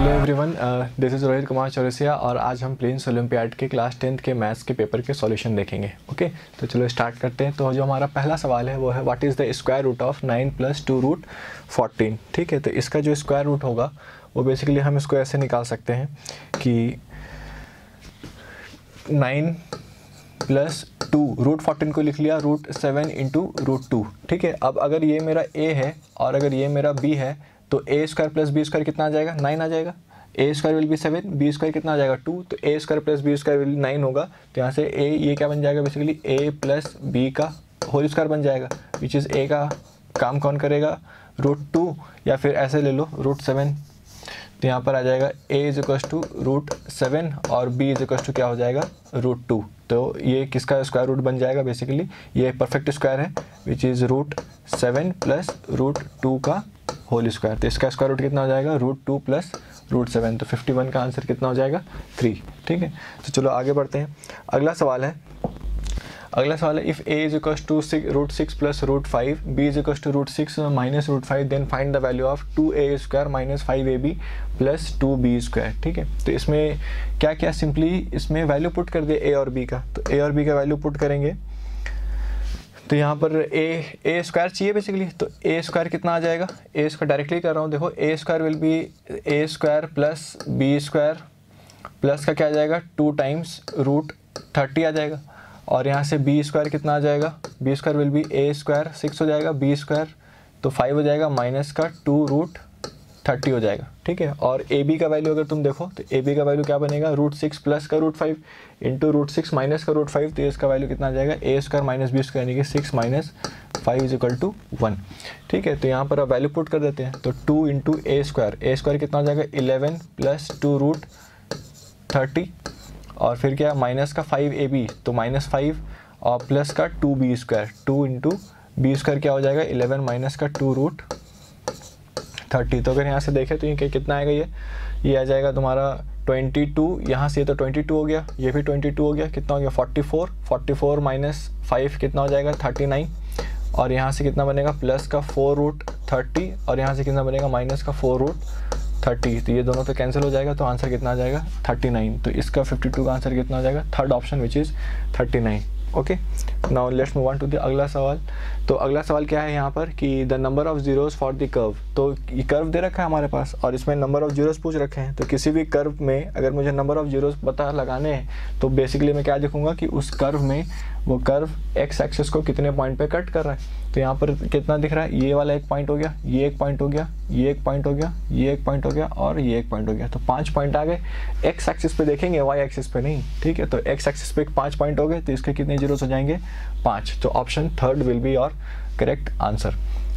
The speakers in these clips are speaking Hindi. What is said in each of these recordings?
Hello everyone, this is Rohit Kumar Chaurasia और आज हम प्लेन्स ओलंपियाड के क्लास 10th के मैथ्स के पेपर के सॉल्यूशन देखेंगे। ओके, तो चलो स्टार्ट करते हैं। तो जो हमारा पहला सवाल है वो है what is the square root of 9 + 2 root 14। ठीक है, तो इसका जो स्क्वायर रूट होगा वो बेसिकली हम इसको ऐसे निकाल सकते हैं कि 9 + 2 रूट 14 को लिख लिया √7 × √2। ठीक है, अब अगर ये मेरा a है और अगर ये मेरा b है तो a² + b² कितना आ जाएगा? 9 आ जाएगा। a² विल बी 7, b² कितना आ जाएगा? 2। तो a² + b² विल 9 होगा। तो यहाँ से a ये क्या बन जाएगा? बेसिकली a + b का होल स्क्वायर बन जाएगा, विच इज़ a का काम कौन करेगा? √2, या फिर ऐसे ले लो √7। तो यहाँ पर आ जाएगा a = √7 और b = क्या हो जाएगा? √2। तो ये किसका स्क्वायर रूट बन जाएगा? बेसिकली ये परफेक्ट स्क्वायर है, विच इज़ √7 + √2 का होल स्क्वायर। तो इसका स्क्वायर रूट कितना हो जाएगा? √2 + √7। तो 51 का आंसर कितना हो जाएगा? 3। ठीक है, तो चलो आगे बढ़ते हैं। अगला सवाल है if a = √6 + √5, b = √6 - √5, then find the value of 2a² - 5ab + 2b²। ठीक है, तो इसमें क्या क्या सिंपली इसमें वैल्यू पुट कर दिया a और b का। तो a और b का वैल्यू पुट करेंगे तो यहाँ पर a² चाहिए बेसिकली। तो a² कितना आ जाएगा? a² डायरेक्टली कर रहा हूँ, देखो a² will be a² + b² plus का क्या आ जाएगा? 2 × √30 आ जाएगा। और यहाँ से b² कितना आ जाएगा? b² विल बी a² 6 हो जाएगा, b² तो 5 हो जाएगा, माइनस का 2 √30 हो जाएगा। ठीक है, और ab का वैल्यू अगर तुम देखो तो ab का वैल्यू क्या बनेगा? √6 प्लस का √5 इंटू √6 माइनस का √5। तो इसका वैल्यू कितना आ जाएगा? a² - b² यानी कि 6 - 5 = 1। ठीक है, तो यहाँ पर अब वैल्यू पुट कर देते हैं। तो 2 × a² कितना हो जाएगा? 11 + 2 √30 और फिर क्या माइनस का 5ab तो -5 और प्लस का 2b²। 2 × b² क्या हो जाएगा? 11 माइनस का 2 √30। तो अगर यहाँ से देखें तो ये कितना आएगा? ये आ जाएगा तुम्हारा 22। यहाँ से तो 22 हो गया, ये भी 22 हो गया, कितना हो गया? 44 - 5 कितना हो जाएगा? 39। और यहाँ से कितना बनेगा? प्लस का 4 √30 और यहाँ से कितना बनेगा? माइनस का 4 √30। तो ये दोनों तो कैंसिल हो जाएगा, तो आंसर कितना आ जाएगा? 39। तो इसका 52 का आंसर कितना आ जाएगा? Third option, which is 39। Okay, now let's move on to the अगला सवाल। तो अगला सवाल क्या है यहाँ पर कि the number of zeros for the curve. तो ये कर्व दे रखा है हमारे पास और इसमें नंबर ऑफ जीरोस पूछ रखे हैं। तो किसी भी कर्व में अगर मुझे नंबर ऑफ जीरोस पता लगाने हैं तो बेसिकली मैं क्या देखूंगा कि उस कर्व में वो कर्व एक्स एक्सिस को कितने पॉइंट पे कट कर रहा है। तो यहाँ पर कितना दिख रहा है? ये वाला 1 पॉइंट हो गया, ये 1 पॉइंट हो गया, ये 1 पॉइंट हो गया, ये 1 पॉइंट हो गया और ये 1 पॉइंट हो गया। तो 5 पॉइंट आ गए। एक्स एक्सिस पे देखेंगे, वाई एक्सिस पे नहीं। ठीक है, तो एक्स एक्सिस पे 5 पॉइंट हो गए, तो इसके कितने जीरोस हो जाएंगे? 5। तो option third will be your correct answer.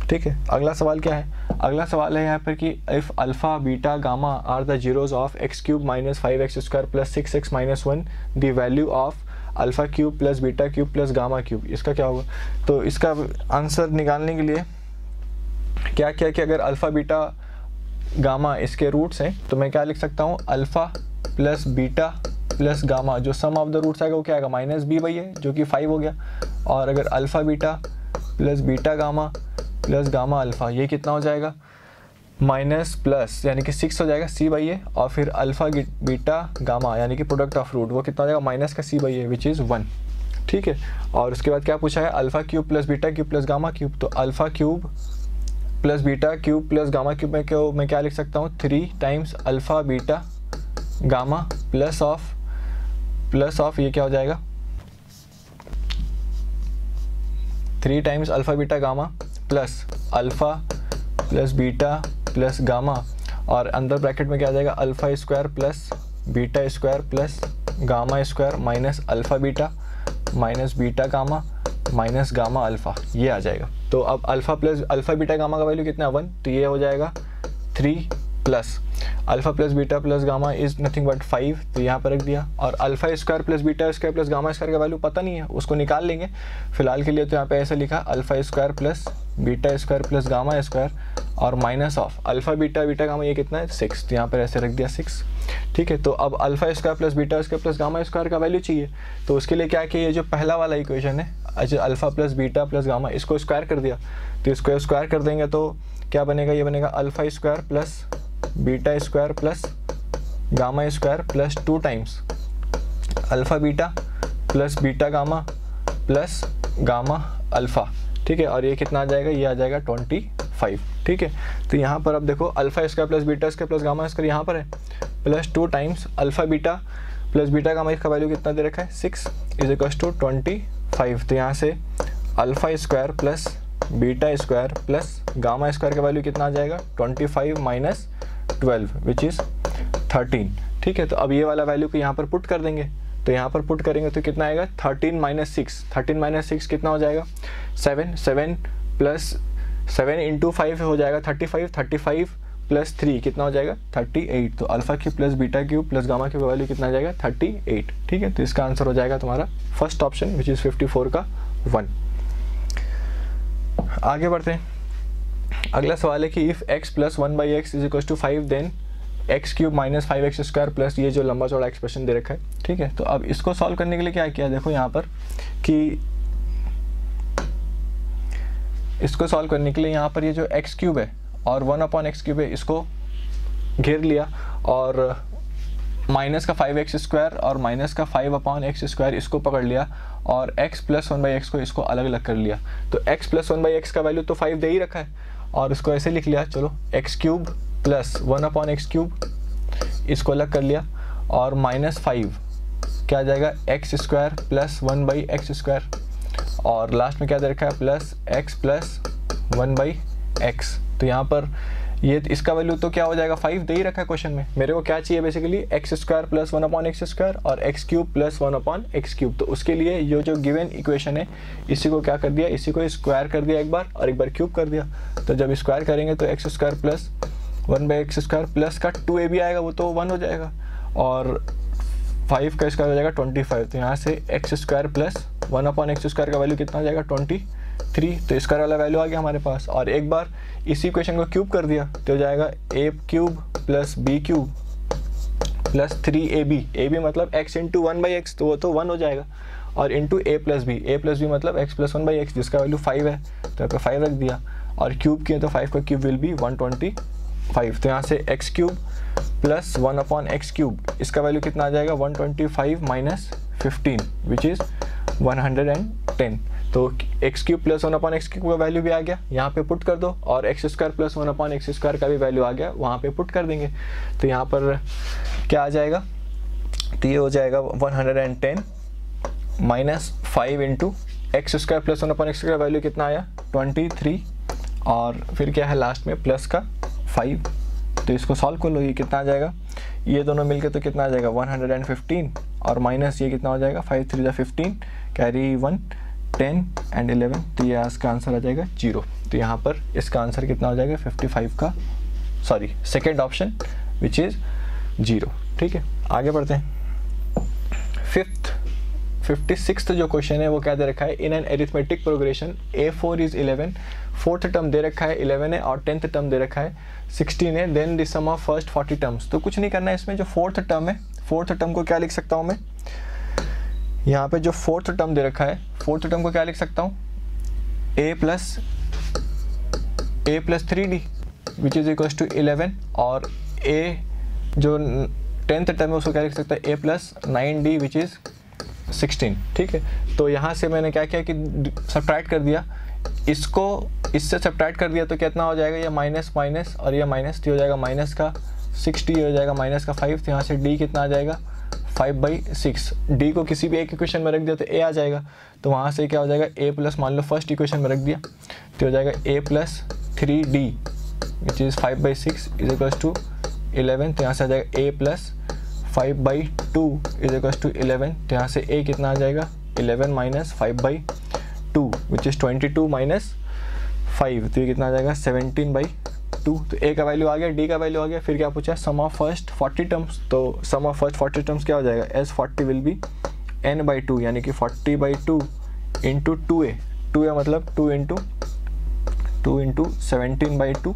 ठीक है, अगला सवाल क्या है? अगला सवाल है यहाँ पर कि if alpha beta gamma are the zeros of x³ - 5x² + 6x - 1 the value of α³ + β³ + γ³, इसका क्या होगा? तो इसका आंसर निकालने के लिए क्या क्या कि अगर अल्फ़ा बीटा गामा इसके रूट्स हैं तो मैं क्या लिख सकता हूँ? अल्फ़ा + बीटा + गामा, जो सम ऑफ द रूट्स आएगा वो क्या आएगा? -b/a, जो कि 5 हो गया। और अगर alpha beta + beta gamma + gamma alpha, ये कितना हो जाएगा? माइनस प्लस यानी कि 6 हो जाएगा c/a। और फिर अल्फ़ा बीटा गामा यानी कि प्रोडक्ट ऑफ रूट, वो कितना हो जाएगा? माइनस का c/a, विच इज़ 1। ठीक है, और उसके बाद क्या पूछा है? α³ + β³ + γ³। तो α³ + β³ + γ³ मैं क्या लिख सकता हूँ? 3 × alpha beta gamma plus of ये क्या हो जाएगा? 3 × alpha beta gamma plus alpha + beta + gamma और अंदर ब्रैकेट में क्या आ जाएगा? α² + β² + γ² minus alpha beta minus beta gamma minus gamma alpha, ये आ जाएगा। तो अब अल्फ़ा बीटा गामा का वैल्यू कितना है? 1। तो ये हो जाएगा 3 plus alpha + beta + gamma is nothing but 5। तो यहाँ पर रख दिया। और α² + β² + γ² का वैल्यू पता नहीं है, उसको निकाल लेंगे फिलहाल के लिए। तो यहाँ पे ऐसे लिखा α² + β² + γ² और minus of alpha beta gamma, ये कितना है? 6। तो यहाँ पर ऐसे रख दिया 6। ठीक है, तो अब α² + β² + γ² का वैल्यू चाहिए। तो उसके लिए क्या किया? ये जो पहला वाला इक्वेशन है, अच्छा अल्फ़ा + बीटा + गामा, इसको स्क्वायर कर दिया। तो इसको स्क्वायर कर देंगे तो क्या बनेगा? ये बनेगा α² + beta square plus gamma square plus 2 times alpha beta plus beta gamma plus gamma alpha, ठीक है। और ये कितना आ जाएगा, ये आ जाएगा 25, ठीक है। तो यहाँ पर अब देखो alpha square plus beta square plus gamma square यहाँ पर है plus 2 times alpha beta plus beta gamma, इसका वैल्यू कितना दे रखा है 6 इज इक्वल टू 25। तो यहाँ से alpha square plus beta square plus gamma square का वैल्यू कितना आ जाएगा 25 माइनस 12 विच इज़ 13, ठीक है। तो अब ये वाला वैल्यू को यहाँ पर पुट कर देंगे, तो यहाँ पर पुट करेंगे तो कितना आएगा 13 माइनस 6 कितना हो जाएगा 7 प्लस 7 इंटू 5 हो जाएगा 35 प्लस 3 कितना हो जाएगा 38। तो alpha cube plus beta cube plus gamma cube का वैल्यू कितना आ जाएगा 38, ठीक है। तो इसका आंसर हो जाएगा तुम्हारा फर्स्ट ऑप्शन विच इज़ 54 का 1। आगे बढ़ते हैं। अगला सवाल है कि if x plus 1/x is equal to 5 then x cube minus 5x square plus ये जो लंबा चौड़ा एक्सप्रेशन दे रखा है, ठीक है। तो अब इसको सॉल्व करने के लिए क्या किया, देखो यहाँ पर कि इसको सॉल्व करने के लिए यहाँ पर ये जो एक्स क्यूब है और 1/x क्यूब है इसको घेर लिया और माइनस का 5x स्क्वायर और माइनस का 5/x स्क्वायर इसको पकड़ लिया और x प्लस 1/x को इसको अलग अलग कर लिया। तो x प्लस 1/x का वैल्यू तो 5 दे ही रखा है और इसको ऐसे लिख लिया, चलो x cube plus 1/x cube इसको अलग कर लिया और माइनस 5 क्या आ जाएगा x square plus 1/x square और लास्ट में क्या दे रखा है प्लस x प्लस 1/x। तो यहाँ पर ये इसका वैल्यू तो क्या हो जाएगा 5 दे ही रखा है क्वेश्चन में। मेरे को क्या चाहिए basically x square plus 1/x square और x cube plus 1/x cube. तो उसके लिए ये जो गिवन इक्वेशन है इसी को क्या कर दिया, इसी को स्क्वायर कर दिया एक बार और एक बार क्यूब कर दिया। तो जब स्क्वायर करेंगे तो x square plus 1/x square plus का 2ab आएगा वो तो 1 हो जाएगा और 5 का स्क्वायर हो जाएगा 25। तो यहाँ से x square plus 1/x square का वैल्यू कितना हो जाएगा 23। तो इसका वाला वैल्यू आ गया हमारे पास और एक बार इसी इक्वेशन को क्यूब कर दिया तो हो जाएगा a cube plus b cube plus 3ab मतलब x इंटू 1/x तो वो तो 1 हो जाएगा और इंटू a प्लस b मतलब x प्लस 1/x जिसका वैल्यू 5 है तो यहाँ पे 5 रख दिया और क्यूब किए तो 5 का क्यूब विल बी 125। तो यहाँ से x cube plus 1/x cube इसका वैल्यू कितना आ जाएगा 125 माइनस 15 विच इज़ 110। तो x cube plus 1/x cube का वैल्यू भी आ गया, यहाँ पे पुट कर दो और x square plus 1/x square का भी वैल्यू आ गया, वहाँ पे पुट कर देंगे। तो यहाँ पर क्या आ जाएगा, तो ये हो जाएगा 110 minus 5 into x square plus 1/x का वैल्यू कितना आया 23 और फिर क्या है लास्ट में प्लस का 5। तो इसको सॉल्व कर लो, ये कितना आ जाएगा, ये दोनों मिलके तो कितना आ जाएगा 115 और माइनस ये कितना हो जाएगा 5 3 15 कैरी 1 10 एंड 11। तो ये इसका आंसर आ जाएगा 0। तो यहाँ पर इसका आंसर कितना हो जाएगा 55 का सेकेंड ऑप्शन विच इज़ 0। ठीक है, आगे बढ़ते हैं। 56th जो क्वेश्चन है वो क्या दे रखा है, in an arithmetic progression A4 is 11, fourth term दे रखा है 11 है और 10th टर्म दे रखा है 16 है, then the sum of first 40 terms. तो कुछ नहीं करना है इसमें, जो फोर्थ टर्म है फोर्थ टर्म को क्या लिख सकता हूँ मैं, यहाँ पे जो फोर्थ टर्म दे रखा है फोर्थ टर्म को क्या लिख सकता हूँ a plus 3d which is equal to 11 और a जो 10th टर्म है उसको क्या लिख सकता है a plus 9d which is 16। ठीक है, तो यहाँ से मैंने क्या किया कि सब्ट्रैक्ट कर दिया, इसको इससे सब्ट्रैक्ट कर दिया तो कितना हो जाएगा, ये माइनस माइनस और ये माइनस, हो जाएगा माइनस का 60 हो जाएगा माइनस का 5। तो यहाँ से d कितना आ जाएगा 5/6। d को किसी भी एक इक्वेशन में रख दिया तो a आ जाएगा, तो वहाँ से क्या हो जाएगा a प्लस, मान लो फर्स्ट इक्वेशन में रख दिया तो हो जाएगा a plus 3d which is 5/6 is equal to 11। तो यहाँ से आ जाएगा a plus 5/2 is equal to 11। तो यहाँ से a कितना आ जाएगा 11 माइनस 5/2 विच इज़ 22 माइनस 5। तो ये कितना आ जाएगा 17/2। तो a का वैल्यू आ गया, d का वैल्यू आ गया, फिर क्या पूछा सम ऑफ फर्स्ट 40 टर्म्स। तो सम ऑफ फर्स्ट 40 टर्म्स क्या हो जाएगा, एस 40 विल बी n/2 यानी कि 40/2 इंटू 2a मतलब 2 इंटू 17/2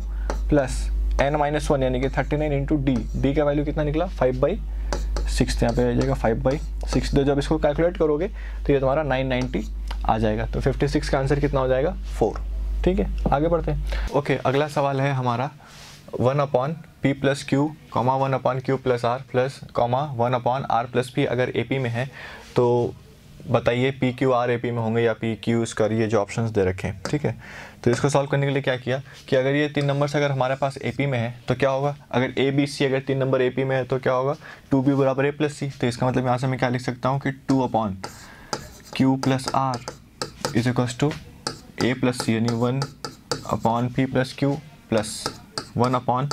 प्लस n-1 यानी कि 39 इंटू d का वैल्यू कितना निकला 5/6। यहाँ पे आ जाएगा 5/6। तो जब इसको कैलकुलेट करोगे तो ये तुम्हारा 990 आ जाएगा। तो 56 का आंसर कितना हो जाएगा 4। ठीक है, आगे बढ़ते हैं। ओके, अगला सवाल है हमारा 1 upon P plus q comma 1 upon Q plus r plus comma 1 upon are plus p अगर एपी में है तो बताइए पी क्यू आर एपी में होंगे या पी क्यू स्क्वायर, ये जो ऑप्शंस दे रखे हैं, ठीक है। तो इसको सॉल्व करने के लिए क्या किया कि अगर ये 3 नंबर्स अगर हमारे पास एपी में है तो क्या होगा, अगर ए बी सी अगर 3 नंबर एपी में है तो क्या होगा 2b बराबर ए प्लस सी। तो इसका मतलब यहाँ से मैं क्या लिख सकता हूँ कि 2 upon Q plus R is equals to A plus C, यानी 1 upon P plus Q plus 1 upon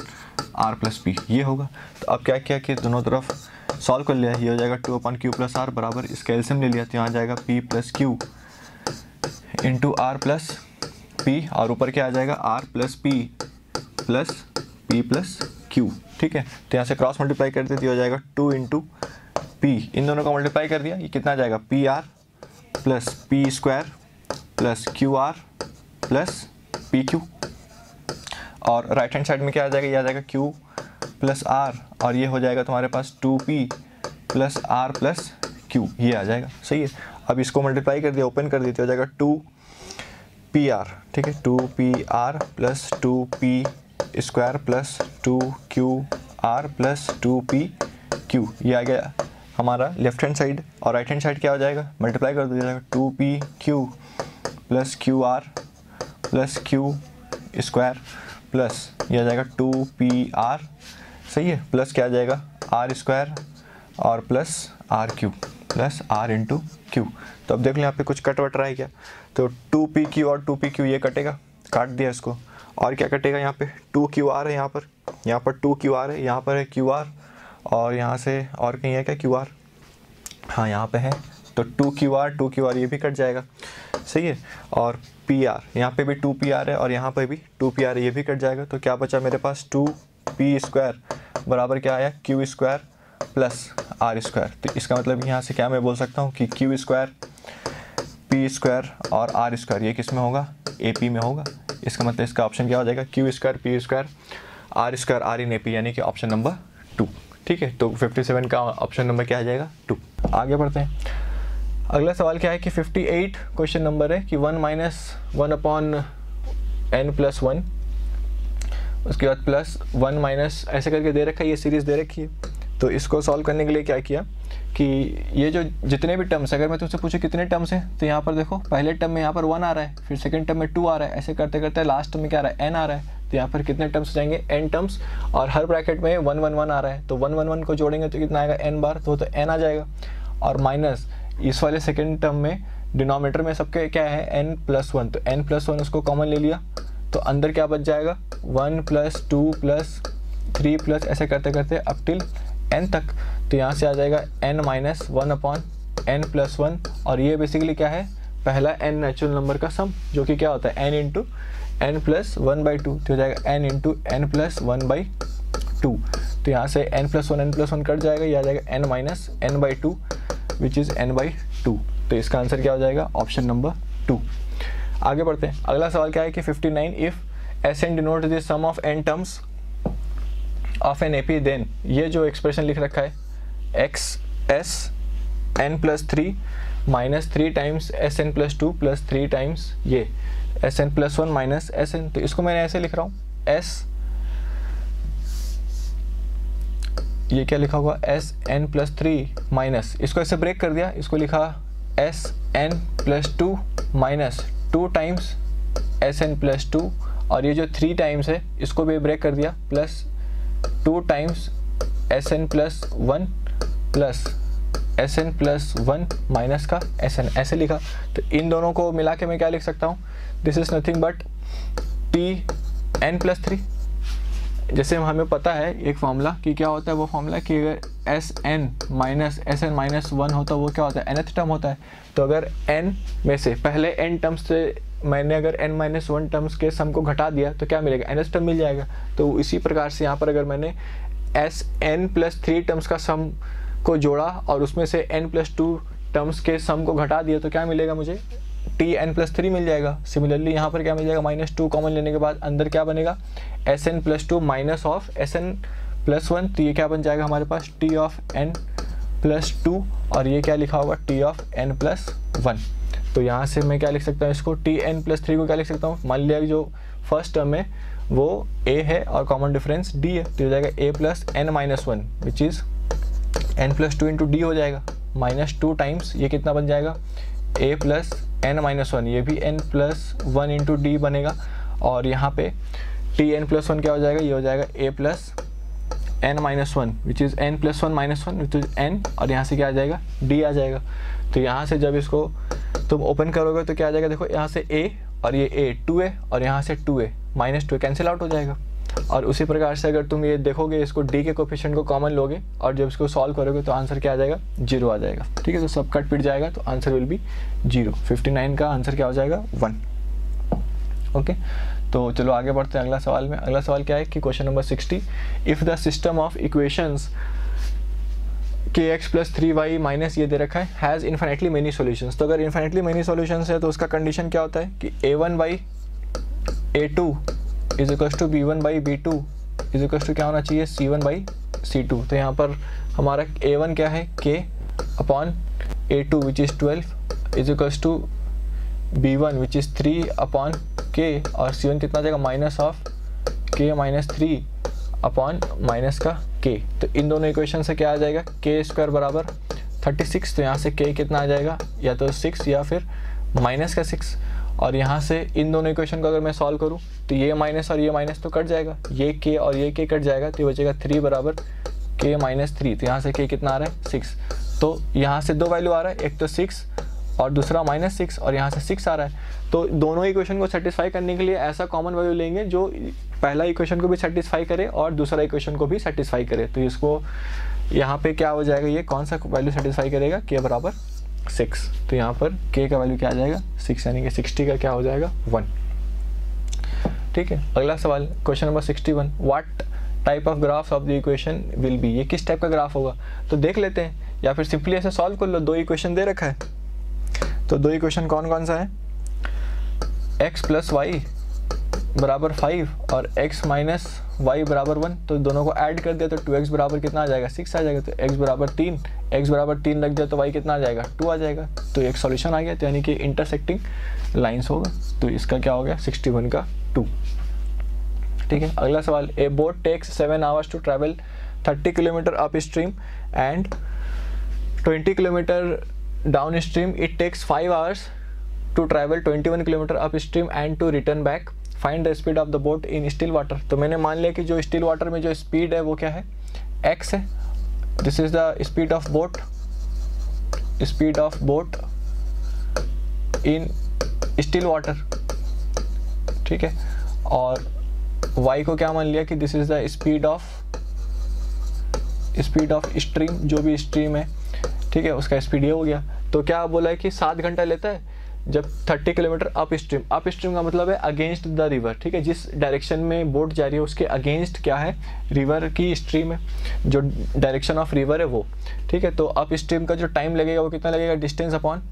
are plus P, ये होगा। तो अब क्या किया कि दोनों तरफ सॉल्व कर लिया, ये हो जाएगा 2 अपॉन क्यू प्लस आर बराबर इसका एलसीएम ले लिया तो यहाँ आ जाएगा p plus q into r plus p, और ऊपर क्या आ जाएगा आर प्लस प्लस क्यू, ठीक है। तो यहाँ से क्रॉस मल्टीप्लाई कर देती हो जाएगा 2 इंटू पी, इन दोनों का मल्टीप्लाई कर दिया, ये कितना आ जाएगा P R plus P squared plus Q R plus P Q, और राइट हैंड साइड में क्या आ जाएगा, ये आ जाएगा क्यू प्लस आर और ये हो जाएगा तुम्हारे पास 2p plus r plus q, ये आ जाएगा, सही है। अब इसको मल्टीप्लाई कर दिया, ओपन कर देते हो जाएगा 2pr, ठीक है, 2pr plus 2p square plus 2qr plus 2pq, ये आ गया हमारा लेफ्ट हैंड साइड। और राइट हैंड साइड क्या हो जाएगा, मल्टीप्लाई कर दिया जाएगा 2pq plus qr plus q square plus ये आ जाएगा 2pr, सही है, प्लस क्या आ जाएगा आर स्क्वायर और plus r q plus r into q. तो अब देख लो यहाँ पे कुछ कट वट रहा है क्या, तो 2pq और 2pq ये कटेगा, काट दिया इसको, और क्या कटेगा यहाँ पे 2qr है, यहाँ पर 2qr है, यहाँ पर है qr और यहाँ से और कहीं है क्या qr, हाँ यहाँ पे है, तो 2qr ये भी कट जाएगा, सही है। और pr यहाँ पे भी 2pr है और यहाँ पे भी 2pr ये भी कट जाएगा, तो क्या बचा मेरे पास 2p स्क्वायर बराबर क्या आया q square plus r square. तो इसका मतलब यहाँ से क्या मैं बोल सकता हूँ कि q स्क्वायर p स्क्वायर और आर स्क्वायर ये किस में होगा, AP में होगा। इसका मतलब इसका ऑप्शन क्या हो जाएगा q square p square r square r in AP, यानी कि ऑप्शन नंबर 2, ठीक है। तो 57 का ऑप्शन नंबर क्या आ जाएगा 2। आगे बढ़ते हैं, अगला सवाल क्या है कि 58 क्वेश्चन नंबर है कि 1 माइनस 1 अपॉन n प्लस 1, उसके बाद प्लस 1 माइनस ऐसे करके दे रखा है, ये सीरीज़ दे रखी है। तो इसको सॉल्व करने के लिए क्या किया कि ये जो जितने भी टर्म्स, अगर मैं तुमसे पूछूं कितने टर्म्स हैं, तो यहाँ पर देखो पहले टर्म में यहाँ पर 1 आ रहा है, फिर सेकंड टर्म में 2 आ रहा है, ऐसे करते करते लास्ट में क्या आ रहा है n आ रहा है। तो यहाँ पर कितने टर्म्स हो जाएंगे n टर्म्स, और हर ब्रैकेट में 1 1 1 आ रहा है, तो 1 1 1 को जोड़ेंगे तो कितना आएगा n बार, तो n आ जाएगा। और माइनस इस वाले सेकेंड टर्म में डिनोमिनेटर में सबके क्या है n प्लस 1, तो n प्लस 1 उसको कॉमन ले लिया, तो अंदर क्या बच जाएगा 1 प्लस 2 प्लस 3 प्लस ऐसे करते करते अप टिल n तक। तो यहाँ से आ जाएगा n minus 1 upon n plus 1, और ये बेसिकली क्या है पहला n नेचुरल नंबर का सम, जो कि क्या होता है n इंटू n प्लस 1/2, तो हो जाएगा n इंटू n प्लस 1/2। तो यहाँ से n प्लस 1 कट जाएगा, ये आ जाएगा n minus n/2 which is n/2। तो इसका आंसर क्या हो जाएगा ऑप्शन नंबर 2। आगे बढ़ते हैं, अगला सवाल क्या है कि 59 if Sn denote the sum of n terms of N AP, then ये जो एक्सप्रेशन लिख रखा है XS n plus 3 minus 3 times SN plus 2 plus 3 times ये SN प्लस 1 माइनस SN, तो इसको मैंने ऐसे लिख रहा हूँ S, ये क्या लिखा हुआ SN प्लस 3 माइनस, इसको ऐसे ब्रेक कर दिया, इसको लिखा SN plus 2 minus 2 times SN plus 2, और ये जो 3 टाइम्स है इसको भी ब्रेक कर दिया plus 2 times SN plus 1 plus SN plus 1 minus का SN, ऐसे लिखा। तो इन दोनों को मिला के मैं क्या लिख सकता हूँ, this is nothing but TN plus 3। जैसे हमें पता है एक फॉर्मूला कि क्या होता है, वो फॉर्मूला कि अगर SN माइनस SN माइनस 1 होता है वो क्या होता है nth टर्म होता है। तो अगर n में से पहले n टर्म्स से मैंने अगर n माइनस 1 टर्म्स के सम को घटा दिया तो क्या मिलेगा nth टर्म मिल जाएगा। तो इसी प्रकार से यहाँ पर अगर मैंने SN प्लस 3 टर्म्स का सम को जोड़ा और उसमें से n प्लस 2 टर्म्स के सम को घटा दिया तो क्या मिलेगा मुझे TN प्लस 3 मिल जाएगा। सिमिलरली यहाँ पर क्या मिल जाएगा -2 कॉमन लेने के बाद अंदर क्या बनेगा SN plus 2 minus of SN plus 1, तो ये क्या बन जाएगा हमारे पास T ऑफ n प्लस 2, और ये क्या लिखा होगा T ऑफ n प्लस 1। तो यहाँ से मैं क्या लिख सकता हूँ इसको TN प्लस 3 को क्या लिख सकता हूँ, मान लिया जो फर्स्ट टर्म है वो a है और कॉमन डिफरेंस d है, तो हो जाएगा a plus n minus one which is n plus two into D हो जाएगा, माइनस टू टाइम्स ये कितना बन जाएगा a plus n minus one, ये भी n plus one into D बनेगा, और यहाँ पे टी एन प्लस वन क्या हो जाएगा, ये हो जाएगा a plus n minus one which is n plus one minus one which is n, और यहाँ से क्या आ जाएगा d आ जाएगा। तो यहाँ से जब इसको तुम ओपन करोगे तो क्या आ जाएगा, देखो यहाँ से a और ये a 2 है और यहाँ से 2 है, माइनस 2 कैंसिल आउट हो जाएगा। और उसी प्रकार से अगर तुम ये देखोगे इसको d के कोफिशिएंट को कॉमन लोगे और जब इसको सॉल्व करोगे तो आंसर क्या आ जाएगा, 0 आ जाएगा। ठीक है, तो सब कट पिट जाएगा तो आंसर विल बी 0। 59 का आंसर क्या हो जाएगा, 1। ओके, तो चलो आगे बढ़ते हैं अगला सवाल में। अगला सवाल क्या है कि question number 60, if the system of equations kx plus 3y minus ये दे रखा है हैज़ इन्फिनेटली मेनी सॉल्यूशंस। तो अगर इन्फिनेटली मेनी सॉल्यूशंस है तो उसका कंडीशन क्या होता है कि a1 by a2 is equals to b1 by b2 is equals to क्या होना चाहिए, c1 बाई c2। तो यहाँ पर हमारा a1 क्या है, k upon a2 which is 12 is equals to b1 which is 3 upon k, और c1 कितना जाएगा, minus of k minus 3 upon minus का k। तो इन दोनों इक्वेशन से क्या आ जाएगा, k स्क्वायर बराबर 36। तो यहाँ से k कितना आ जाएगा, या तो 6 या फिर माइनस का 6। और यहाँ से इन दोनों इक्वेशन को अगर मैं सॉल्व करूँ तो ये माइनस और ये माइनस तो कट जाएगा, ये k और ये k कट जाएगा, तो ये बचेगा 3 बराबर k माइनस 3। तो यहाँ से k कितना आ रहा है, 6। तो यहाँ से दो वैल्यू आ रहा है, एक तो 6 और दूसरा माइनस 6, और यहाँ से 6 आ रहा है। तो दोनों इक्वेशन को सेटिस्फाई करने के लिए ऐसा कॉमन वैल्यू लेंगे जो पहला इक्वेशन को भी सेटिस्फाई करे और दूसरा इक्वेशन को भी सेटिस्फाई करे। तो इसको यहाँ पे क्या हो जाएगा, ये कौन सा वैल्यू सेटिस्फाई करेगा, k बराबर 6। तो यहाँ पर k का वैल्यू क्या आ जाएगा, 6, यानी कि 60 का क्या हो जाएगा, 1। ठीक है, अगला सवाल question number 61, what type of graph of the equation will be. ये किस टाइप का ग्राफ होगा, तो देख लेते हैं, या फिर सिंपली ऐसे सॉल्व कर लो। दो इक्वेशन दे रखा है, तो दो इक्वेशन कौन कौन सा है, x प्लस वाई बराबर 5 और x माइनस वाई बराबर 1। तो दोनों को ऐड कर दिया तो 2x बराबर कितना आ जाएगा, 6 आ जाएगा। तो x बराबर 3, x बराबर 3 रख दिया तो y कितना आ जाएगा, 2 आ जाएगा। तो एक सॉल्यूशन आ गया, तो यानी कि इंटरसेक्टिंग लाइंस होगा। तो इसका क्या हो गया, 61 का 2। ठीक है, अगला सवाल, a boat takes 7 hours to travel 30 kilometre upstream and 20 kilometre downstream, it takes 5 hours to travel 21 kilometre upstream and to return back, find the speed of the boat in still water. तो मैंने मान लिया कि जो स्टिल वाटर में जो स्पीड है वो क्या है, x है। This is the speed of boat, speed of boat in still water. ठीक है, और y को क्या मान लिया कि this is the speed of stream, जो भी स्ट्रीम है। ठीक है, उसका स्पीड ये हो गया। तो क्या बोला है कि 7 घंटा लेता है जब 30 किलोमीटर अप स्ट्रीम का मतलब है अगेंस्ट द रिवर। ठीक है, जिस डायरेक्शन में बोट जा रही है उसके अगेंस्ट क्या है, रिवर की स्ट्रीम है, जो डायरेक्शन ऑफ रिवर है वो। ठीक है, तो अप स्ट्रीम का जो टाइम लगेगा वो कितना लगेगा, डिस्टेंस अपॉन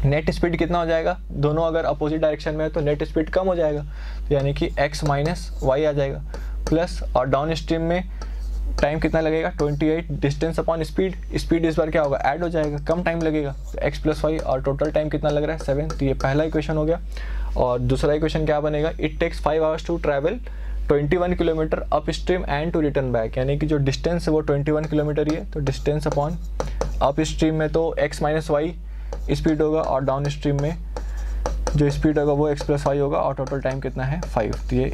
नेट स्पीड कितना हो जाएगा, दोनों अगर अपोजिट डायरेक्शन में है तो नेट स्पीड कम हो जाएगा, तो यानी कि x माइनस वाई आ जाएगा, प्लस और डाउन स्ट्रीम में टाइम कितना लगेगा, 28 डिस्टेंस अपॉन स्पीड इस बार क्या होगा, ऐड हो जाएगा, कम टाइम लगेगा, तो x प्लस वाई, और टोटल टाइम कितना लग रहा है 7। तो ये पहला इक्वेशन हो गया। और दूसरा इक्वेशन क्या बनेगा, it takes 5 hours to travel 21 kilometre upstream and to return back, यानी कि जो डिस्टेंस है वो 21 किलोमीटर ही है। तो डिस्टेंस अपॉन अप स्ट्रीम में तो x माइनस वाई स्पीड होगा, और डाउन स्ट्रीम में जो स्पीड होगा वो x प्लस वाई होगा, और टोटल टाइम कितना है 5। तो ये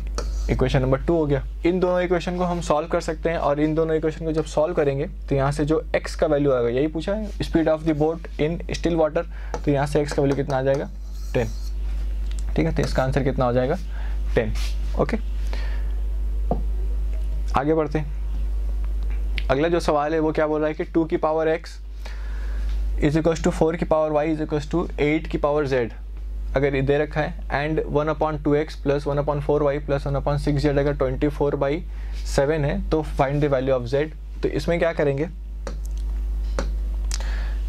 इक्वेशन नंबर 2 हो गया। इन दोनों इक्वेशन को हम सॉल्व कर सकते हैं, और इन दोनों इक्वेशन को जब सॉल्व करेंगे तो यहाँ से जो x का वैल्यू आएगा, यही पूछा है, speed of the boat in still water, तो यहाँ से x का वैल्यू कितना आ जाएगा, 10। ठीक है, तो इसका आंसर कितना हो जाएगा, 10। ओके, आगे बढ़ते हैं। अगला जो सवाल है वो क्या बोल रहा है कि 2 की power x is equals to 4 की power y is equals to 8 की पावर z अगर ये दे रखा है, and 1/2x plus 1/4y plus 1/6z अगर 24/7 है, तो find the value of z। तो इसमें क्या करेंगे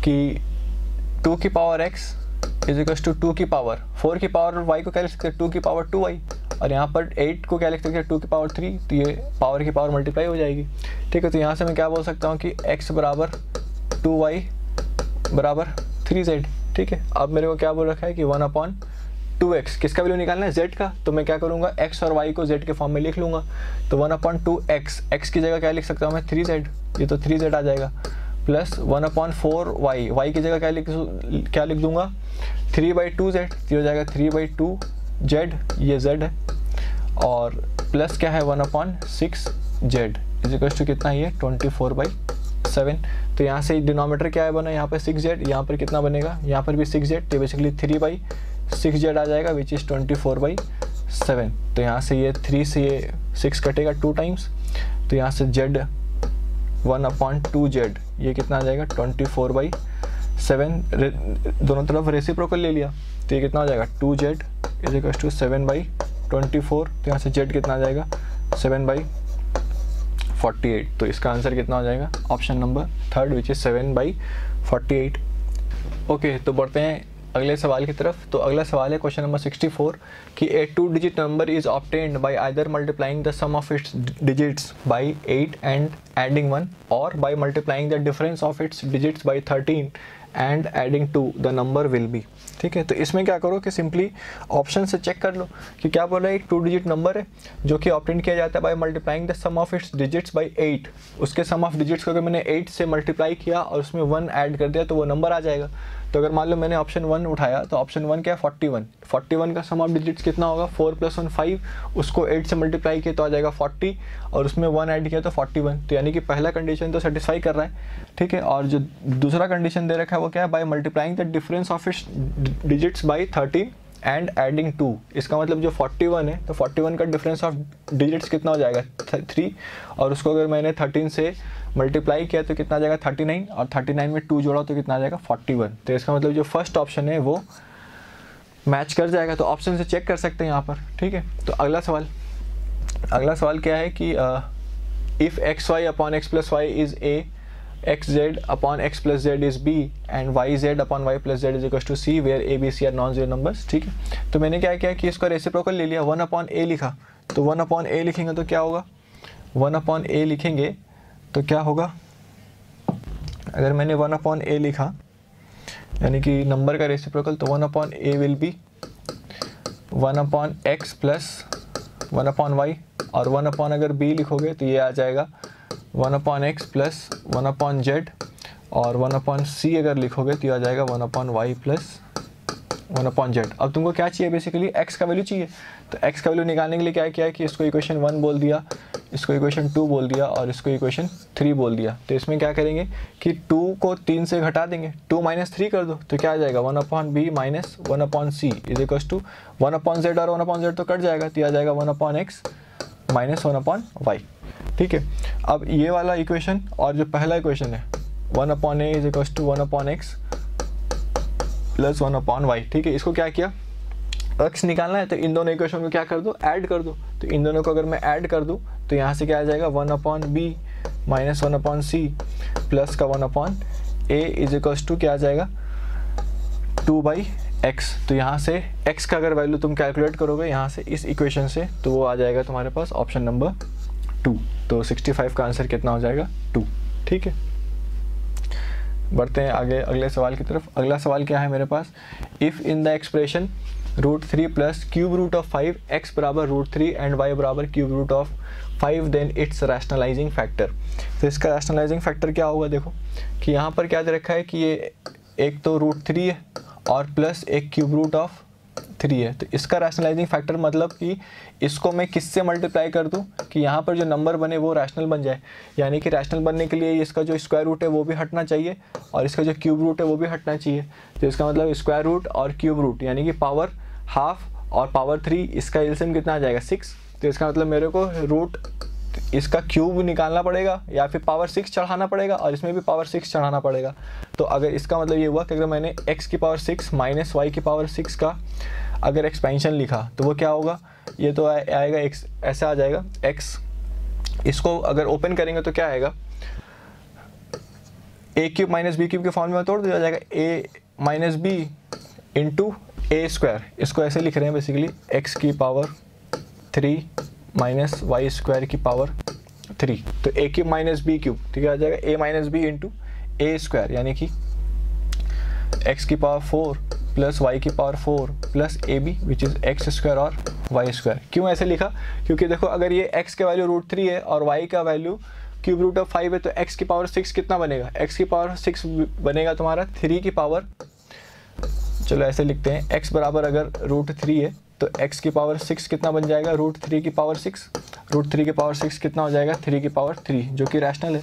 कि 2 की power x is equals to 2 की पावर 4 की पावर y को क्या लिख सकते हैं, 2 की पावर 2y, और यहाँ पर 8 को क्या लिख सकते हैं, 2 की पावर 3। तो ये पावर की पावर मल्टीप्लाई हो जाएगी। ठीक है, तो यहाँ से मैं क्या बोल सकता हूँ कि x बराबर 2y बराबर 3z। ठीक है, अब मेरे को क्या बोल रखा है कि 1/2 2x, किसका वैल्यू निकालना है, z का, तो मैं क्या करूँगा, x और y को z के फॉर्म में लिख लूँगा। तो 1/2x, x की जगह क्या लिख सकता हूँ मैं, 3z, ये तो 3z आ जाएगा, प्लस 1/4y, y की जगह क्या लिख दूँगा, 3/2z, ये हो जाएगा 3/2z, ये z है, और प्लस क्या है 1/6z इज इक्वल्स टू कितना है, ये 24/7। तो यहाँ से डिनोमीटर क्या है बना, यहाँ पर 6z, यहाँ पर कितना बनेगा, यहाँ पर भी 6z, तो बेसिकली 3/6z आ जाएगा विच इज़ 24/7। तो यहाँ से ये 3 से ये 6 कटेगा 2 टाइम्स, तो यहाँ से z 1/2z, ये कितना आ जाएगा 24/7, दोनों तरफ रेसिप्रोकल ले लिया, तो ये कितना हो जाएगा 2z इज इक्वल्स टू 7/24। तो यहाँ से z कितना आ जाएगा 7/48। तो इसका आंसर कितना हो जाएगा, option number 3 which is 7/48। Okay, तो बढ़ते हैं अगले सवाल की तरफ। तो अगला सवाल है क्वेश्चन नंबर 64 कि a 2 digit number is obtained by either multiplying the sum of its digits by 8 and adding 1 और by multiplying the difference of its digits by 13 and adding 2 the number will be. ठीक है, तो इसमें क्या करो कि सिंपली ऑप्शन से चेक कर लो कि क्या बोल रहा है, एक 2 डिजिट नंबर है जो कि ऑब्टेन किया जाता है by multiplying the sum of its digits by 8। उसके सम ऑफ डिजिट्स को अगर मैंने 8 से मल्टीप्लाई किया और उसमें 1 ऐड कर दिया तो वो नंबर आ जाएगा। तो अगर मान लो मैंने ऑप्शन 1 उठाया तो ऑप्शन 1 क्या है 41 का सम ऑफ डिजिट्स कितना होगा 4 + 1 5, उसको 8 से मल्टीप्लाई किया तो आ जाएगा 40 और उसमें 1 ऐड किया तो 41। तो यानी कि पहला कंडीशन तो सेटिस्फाई कर रहा है। ठीक है, और जो दूसरा कंडीशन दे रखा है वो क्या है, by multiplying the difference of its digits by 13 and adding 2। इसका मतलब जो 41 है तो 41 का डिफरेंस ऑफ डिजिट्स कितना हो जाएगा 3, और उसको अगर मैंने 13 से मल्टीप्लाई किया तो कितना आ जाएगा 39, और 39 में 2 जोड़ा तो कितना आ जाएगा 41। तो इसका मतलब जो फर्स्ट ऑप्शन है वो मैच कर जाएगा। तो ऑप्शन से चेक कर सकते हैं यहाँ पर। ठीक है, तो अगला सवाल क्या है कि if xy upon x plus y is a, xz upon x plus z is b and yz upon y plus z is equal to c where a b c are non zero numbers. ठीक है, तो मैंने क्या किया कि इसका रेसिप्रोकल ले लिया, 1/a लिखा। तो 1/a लिखेंगे तो क्या होगा, 1/a लिखेंगे तो क्या होगा, अगर मैंने 1/a लिखा यानी कि नंबर का रेसिप्रोकल, तो 1/a will be 1/x plus 1/y, और 1/ अगर b लिखोगे तो ये आ जाएगा 1/x प्लस 1/z, और 1/c अगर लिखोगे तो ये आ जाएगा 1/y प्लस 1/z। अब तुमको क्या चाहिए, बेसिकली x का वैल्यू चाहिए। तो x का वैल्यू निकालने के लिए क्या किया कि इसको इक्वेशन 1 बोल दिया, इसको इक्वेशन 2 बोल दिया और इसको इक्वेशन 3 बोल दिया। तो इसमें क्या करेंगे कि 2 को 3 से घटा देंगे, 2 - 3 कर दो तो क्या आ जाएगा 1/b minus 1/c is equal to 1/z, और 1/z तो कट जाएगा तो आ जाएगा 1/x माइनस 1/y। ठीक है, अब ये वाला इक्वेशन और जो पहला इक्वेशन है 1/a is equal to 1/x plus 1/y। ठीक है, इसको क्या किया, x निकालना है तो इन दोनों इक्वेशन को क्या कर दो, ऐड कर दो। तो इन दोनों को अगर मैं ऐड कर दूं तो यहाँ से क्या आ जाएगा 1/b माइनस 1/c प्लस का 1/a इज इक्वल्स टू क्या आ जाएगा 2/x। तो यहाँ से x का अगर वैल्यू तुम कैलकुलेट करोगे यहाँ से इस इक्वेशन से तो वो आ जाएगा तुम्हारे पास ऑप्शन नंबर 2। तो 65 का आंसर कितना हो जाएगा 2। ठीक है, बढ़ते हैं आगे अगले सवाल की तरफ। अगला सवाल क्या है मेरे पास, if in the expression √3 plus cube root of 5 x बराबर √3 एंड y बराबर क्यूब root of 5 then it's rationalising factor. तो इसका रैशनलाइजिंग फैक्टर क्या होगा, देखो कि यहाँ पर क्या दे रखा है कि ये एक तो √3 है और प्लस एक क्यूब रूट ऑफ 3 है। तो इसका रैशनलाइजिंग फैक्टर मतलब कि इसको मैं किससे मल्टीप्लाई कर दूं कि यहाँ पर जो नंबर बने वो रैशनल बन जाए। यानी कि रैशनल बनने के लिए इसका जो स्क्वायर रूट है वो भी हटना चाहिए और इसका जो क्यूब रूट है वो भी हटना चाहिए। तो इसका मतलब स्क्वायर रूट और क्यूब रूट यानी कि पावर हाफ और पावर 3, इसका एलसीएम कितना आ जाएगा 6। तो इसका मतलब मेरे को रूट इसका क्यूब निकालना पड़ेगा या फिर पावर 6 चढ़ाना पड़ेगा और इसमें भी पावर 6 चढ़ाना पड़ेगा। तो अगर इसका मतलब ये हुआ कि अगर मैंने x की पावर 6 माइनस y की पावर 6 का अगर एक्सपेंशन लिखा तो वो क्या होगा, ये तो आएगा x, ऐसा आ जाएगा x। इसको अगर ओपन करेंगे तो क्या आएगा, a cube minus b cube के फॉर्म में तोड़ दिया जाएगा a minus B into a square. इसको ऐसे लिख रहे हैं बेसिकली x की पावर 3 माइनस वाई स्क्वायर की पावर 3। तो a cube minus b cube, ठीक है, आ जाएगा a minus B into a square यानी कि x की पावर 4 प्लस वाई की power 4 plus A b which is x square और वाई स्क्वायर। क्यों ऐसे लिखा? क्योंकि देखो अगर ये x का वैल्यू √3 है और y का वैल्यू क्यूब रूट ऑफ 5 है तो x की पावर 6 कितना बनेगा? x की पावर 6 बनेगा तुम्हारा 3 की पावर, चलो ऐसे लिखते हैं, x बराबर अगर √3 है तो x की पावर 6 कितना बन जाएगा? √3 की पावर 6। √3 की पावर 6 कितना हो जाएगा? 3 की पावर 3, जो कि रैशनल है।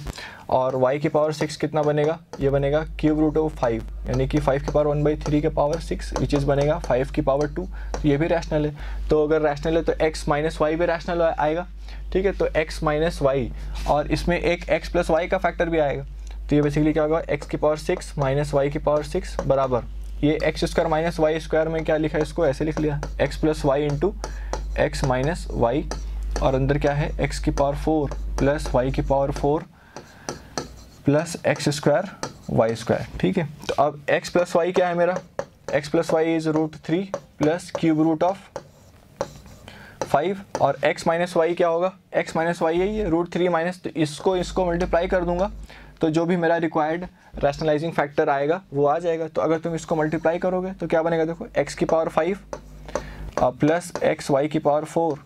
और y की पावर 6 कितना बनेगा? ये बनेगा क्यूब रूट ऑफ 5, यानी कि 5 की पावर 1/3 के पावर 6 विच इज़ बनेगा 5 की पावर 2, तो ये भी रैशनल है। तो अगर रैशनल है तो x माइनस वाई भी रैशनल आएगा, ठीक है। तो x माइनस वाई और इसमें एक x प्लस वाई का फैक्टर भी आएगा, तो ये बेसिकली क्या होगा? x की पावर 6 माइनस वाई की पावर 6 बराबर ये x square minus y square में क्या लिखा है? इसको ऐसे लिख लिया, x plus y into x minus y, और अंदर क्या है? x की पावर 4 प्लस वाई की power 4 plus x square y square, ठीक है। तो अब x प्लस वाई क्या है मेरा? x plus y is √3 plus cube root of 5, और x माइनस वाई क्या होगा? x माइनस वाई है ये √3 माइनस, तो इसको मल्टीप्लाई कर दूंगा तो जो भी मेरा रिक्वायर्ड रैशनलाइजिंग फैक्टर आएगा वो आ जाएगा। तो अगर तुम इसको मल्टीप्लाई करोगे तो क्या बनेगा? देखो x की पावर 5 प्लस एक्स वाई की power 4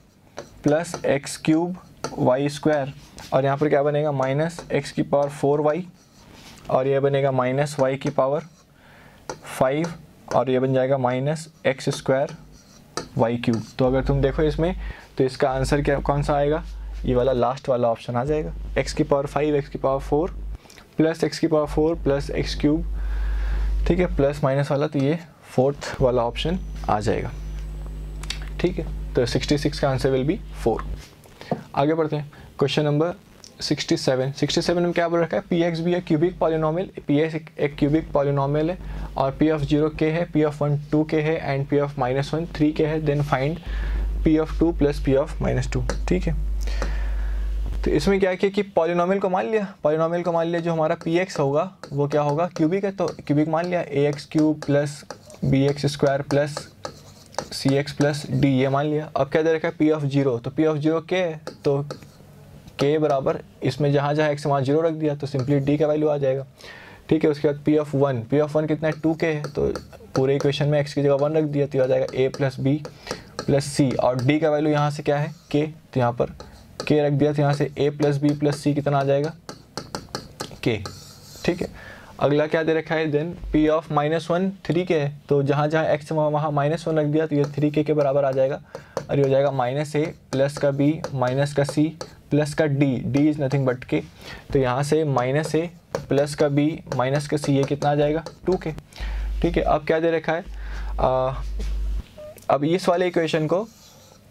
plus x cube y square, और यहाँ पर क्या बनेगा? माइनस एक्स की पावर 4y, और ये बनेगा माइनस वाई की पावर 5, और ये बन जाएगा minus x square y cube. तो अगर तुम देखो इसमें तो इसका आंसर क्या कौन सा आएगा? ये वाला लास्ट वाला ऑप्शन आ जाएगा, x की पावर 5 एक्स की पावर 4 प्लस एक्स की पावर 4 प्लस एक्स क्यूब, ठीक है, प्लस माइनस वाला, तो ये फोर्थ वाला ऑप्शन आ जाएगा, ठीक है। तो 66 का आंसर विल बी 4। आगे बढ़ते हैं, क्वेश्चन नंबर 67 में क्या बोल रखा है? पी एक्स भी है क्यूबिक पॉलिनोमियल, पी एक्स एक क्यूबिक पॉलिनोमियल है, और पी ऑफ 0 k है, पी ऑफ 1 2 k है, एंड पी ऑफ -1 3 k है। Then find p of 2 plus p of -2, ठीक है। तो इसमें क्या किया कि पॉलिनोमियल को मान लिया, जो हमारा पी एक्स होगा वो क्या होगा? क्यूबिक है, तो क्यूबिक मान लिया, A X cube plus B X square plus C X plus D, ये मान लिया। अब क्या दे रखा है? पी ऑफ 0, तो पी ऑफ 0 k है, तो k बराबर इसमें जहाँ एक्स वहाँ 0 रख दिया तो सिंपली डी का वैल्यू आ जाएगा, ठीक है। उसके बाद पी ऑफ 1 कितना है? 2 k है, तो पूरे इक्वेशन में x की जगह 1 रख दिया तो आ जाएगा a plus B plus C, और d का वैल्यू यहाँ से क्या है? k, तो यहाँ पर k रख दिया, तो यहाँ से a प्लस बी प्लस सी कितना आ जाएगा? k, ठीक है। अगला क्या दे रखा है? देन p ऑफ -1 3 k है, तो जहाँ x वहाँ -1 रख दिया तो ये 3 k के बराबर आ जाएगा, और ये हो जाएगा -a प्लस का b माइनस का c प्लस का d is nothing but k, तो यहाँ से -a प्लस का b माइनस का c, ये कितना आ जाएगा? 2k, ठीक है। अब क्या दे रखा है? अब इस वाले इक्वेशन को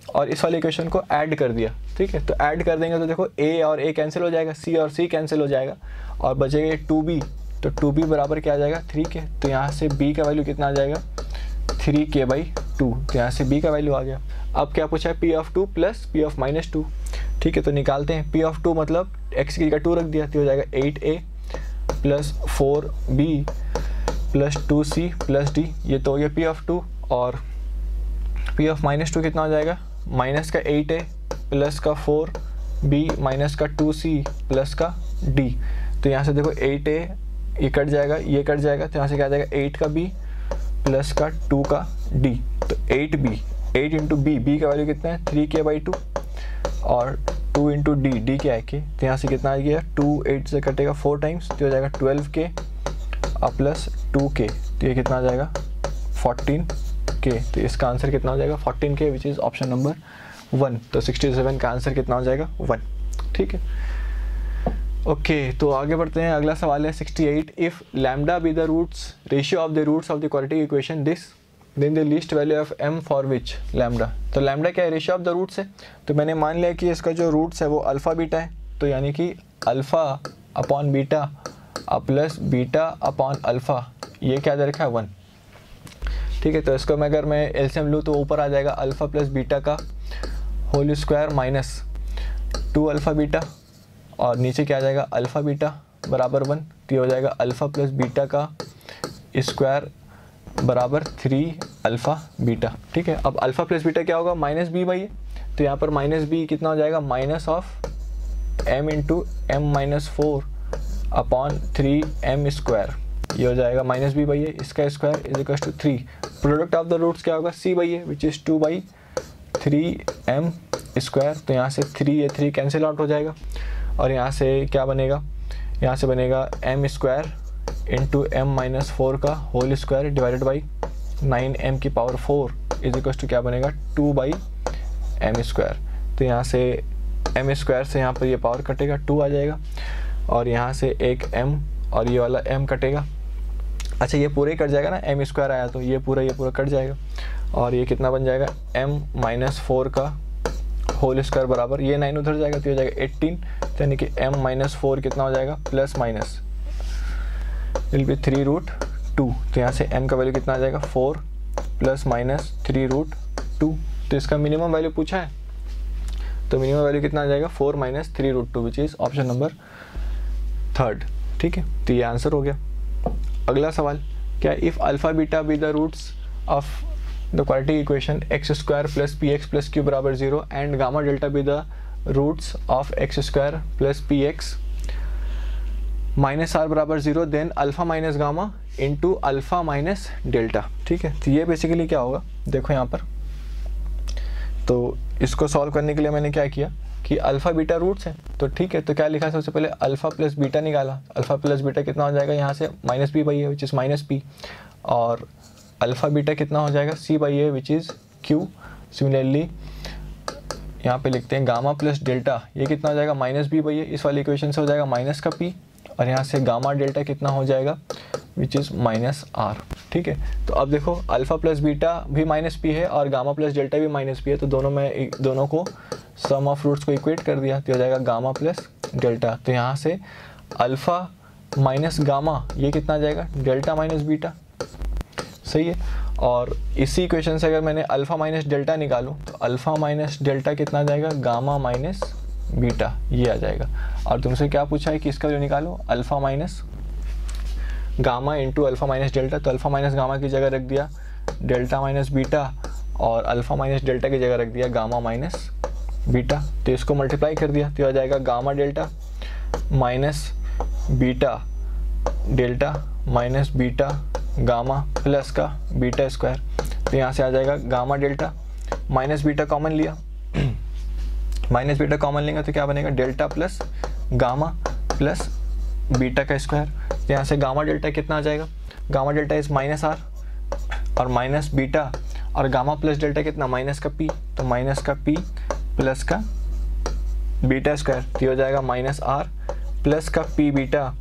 और इस वाले इक्वेशन को ऐड कर दिया, ठीक है। तो ऐड कर देंगे तो देखो a और a कैंसिल हो जाएगा, c और c कैंसिल हो जाएगा, और बचेगा 2b, तो 2b बराबर क्या आ जाएगा? 3k, तो यहाँ से b का वैल्यू कितना आ जाएगा? 3k/2, तो यहाँ से b का वैल्यू आ गया। अब क्या पूछा है? p of 2 plus p of -2, ठीक है। तो निकालते हैं, p ऑफ 2 मतलब x की जगह 2 रख दिया तो हो जाएगा 8a plus 4b plus 2c plus d, ये तो हो गया p ऑफ 2, और p ऑफ -2 कितना हो जाएगा? माइनस का 8a प्लस का 4b माइनस का 2c प्लस का d, तो यहाँ से देखो 8a ये कट जाएगा, ये कट जाएगा, तो यहाँ से क्या आ जाएगा? 8 का b प्लस का 2 का d, तो 8 इंटू b का वैल्यू कितना है? 3k/2, और 2 इंटू d क्या है k, तो यहाँ से कितना आ गया? 2 8 से कटेगा 4 टाइम्स, तो हो जाएगा 12k प्लस 2k, तो ये कितना आ जाएगा? 14k, तो इसका आंसर कितना हो जाएगा? 14k, which is option number 1। तो 67 का आंसर कितना हो जाएगा? 1, ठीक है। ओके, तो आगे बढ़ते हैं। अगला सवाल है 68, if lambda be the roots ratio of the roots of the quadratic equation this then the least value of m for which lambda. तो लैम्डा क्या है? रेशियो ऑफ द रूट्स है, तो मैंने मान लिया कि इसका जो रूट्स है वो अल्फ़ा बीटा है, तो यानी कि alpha upon beta plus beta upon alpha, ये क्या दे रखा है? 1, ठीक है। तो इसको मैं अगर मैं एलसीएम लूँ तो ऊपर आ जाएगा अल्फ़ा प्लस बीटा का whole square minus 2 alpha beta, और नीचे क्या आ जाएगा? अल्फ़ा बीटा बराबर 1, तो ये हो जाएगा अल्फ़ा प्लस बीटा का स्क्वायर बराबर 3 अल्फ़ा बीटा, ठीक है। अब अल्फ़ा प्लस बीटा क्या होगा? -b/a, तो यहाँ पर -b कितना हो जाएगा? Minus of m into m-4 upon 3m square, ये हो जाएगा माइनस बी बाई ए, इसका square is equal to 3। Product of the roots क्या होगा, C by A which is 2/3m square. तो यहाँ से 3 ये 3 कैंसिल आउट हो जाएगा और यहाँ से क्या बनेगा, यहाँ से बनेगा m स्क्वायर इंटू m-4 का whole square divided by 9m की पावर 4 इज इक्वल टू क्या बनेगा 2/m स्क्वायर। तो यहाँ से m स्क्वायर से यहाँ पर ये पावर कटेगा 2 आ जाएगा और यहाँ से एक m और ये वाला m कटेगा। अच्छा ये पूरा ही कट जाएगा ना, m स्क्वायर आया तो ये पूरा कट जाएगा और ये कितना बन जाएगा m-4 का होल स्क्वायर बराबर, ये 9 उधर जाएगा तो हो जाएगा 18। तो यानी कि m-4 कितना हो जाएगा प्लस माइनस विल बी 3√2। तो यहाँ से m का वैल्यू कितना आ जाएगा 4 प्लस माइनस 3√2। तो इसका मिनिमम वैल्यू पूछा है तो मिनिमम वैल्यू कितना आ जाएगा 4 minus 3√2 which is option number 3। ठीक है, तो ये आंसर हो गया। अगला सवाल क्या, if alpha beta be the roots of the quadratic equation x square plus p x plus q बराबर 0 and gamma delta be the roots of x square plus p x minus r बराबर 0 then alpha minus gamma into alpha minus delta. ठीक है, तो ये बेसिकली क्या होगा, देखो यहाँ पर तो इसको सॉल्व करने के लिए मैंने क्या किया कि अल्फ़ा बीटा रूट्स हैं तो ठीक है, तो क्या लिखा सबसे पहले अल्फ़ा प्लस बीटा निकाला। अल्फ़ा प्लस बीटा कितना हो जाएगा, यहाँ से minus B by A which is minus P और अल्फ़ा बीटा कितना हो जाएगा C by A which is Q. Similarly यहाँ पे लिखते हैं गामा प्लस डेल्टा, ये कितना हो जाएगा माइनस बी बाई ए, इस वाली इक्वेशन से हो जाएगा माइनस का पी और यहाँ से गामा डेल्टा कितना हो जाएगा विच इज़ माइनस आर। ठीक है, तो अब देखो अल्फ़ा प्लस बीटा भी माइनस पी है और गामा प्लस डेल्टा भी माइनस पी है, तो दोनों को सम ऑफ रूट्स को इक्वेट कर दिया तो हो जाएगा गामा प्लस डेल्टा। तो यहाँ से अल्फ़ा माइनस गामा ये कितना आ जाएगा डेल्टा माइनस बीटा, सही है। और इसी इक्वेशन से अगर मैंने अल्फ़ा माइनस डेल्टा निकालूँ तो अल्फ़ा माइनस डेल्टा कितना आ जाएगा गामा माइनस बीटा, ये आ जाएगा। और तुमसे क्या पूछा है कि इसका जो निकालो alpha minus gamma into alpha minus delta, तो अल्फ़ा माइनस गामा की जगह रख दिया डेल्टा माइनस बीटा और अल्फ़ा माइनस डेल्टा की जगह रख दिया गामा माइनस बीटा। तो इसको मल्टीप्लाई कर दिया तो आ जाएगा gamma delta minus beta delta minus beta gamma plus का बीटा स्क्वायर। तो यहाँ से आ जाएगा gamma delta minus beta common लिया, माइनस बीटा कॉमन लेंगे तो क्या बनेगा delta plus gamma plus beta का स्क्वायर। तो यहाँ से गामा डेल्टा कितना आ जाएगा, gamma delta is minus r और माइनस बीटा और गामा प्लस डेल्टा कितना माइनस का पी, तो माइनस का पी प्लस का बीटा स्क्वायर। तो हो जाएगा माइनस आर प्लस का P beta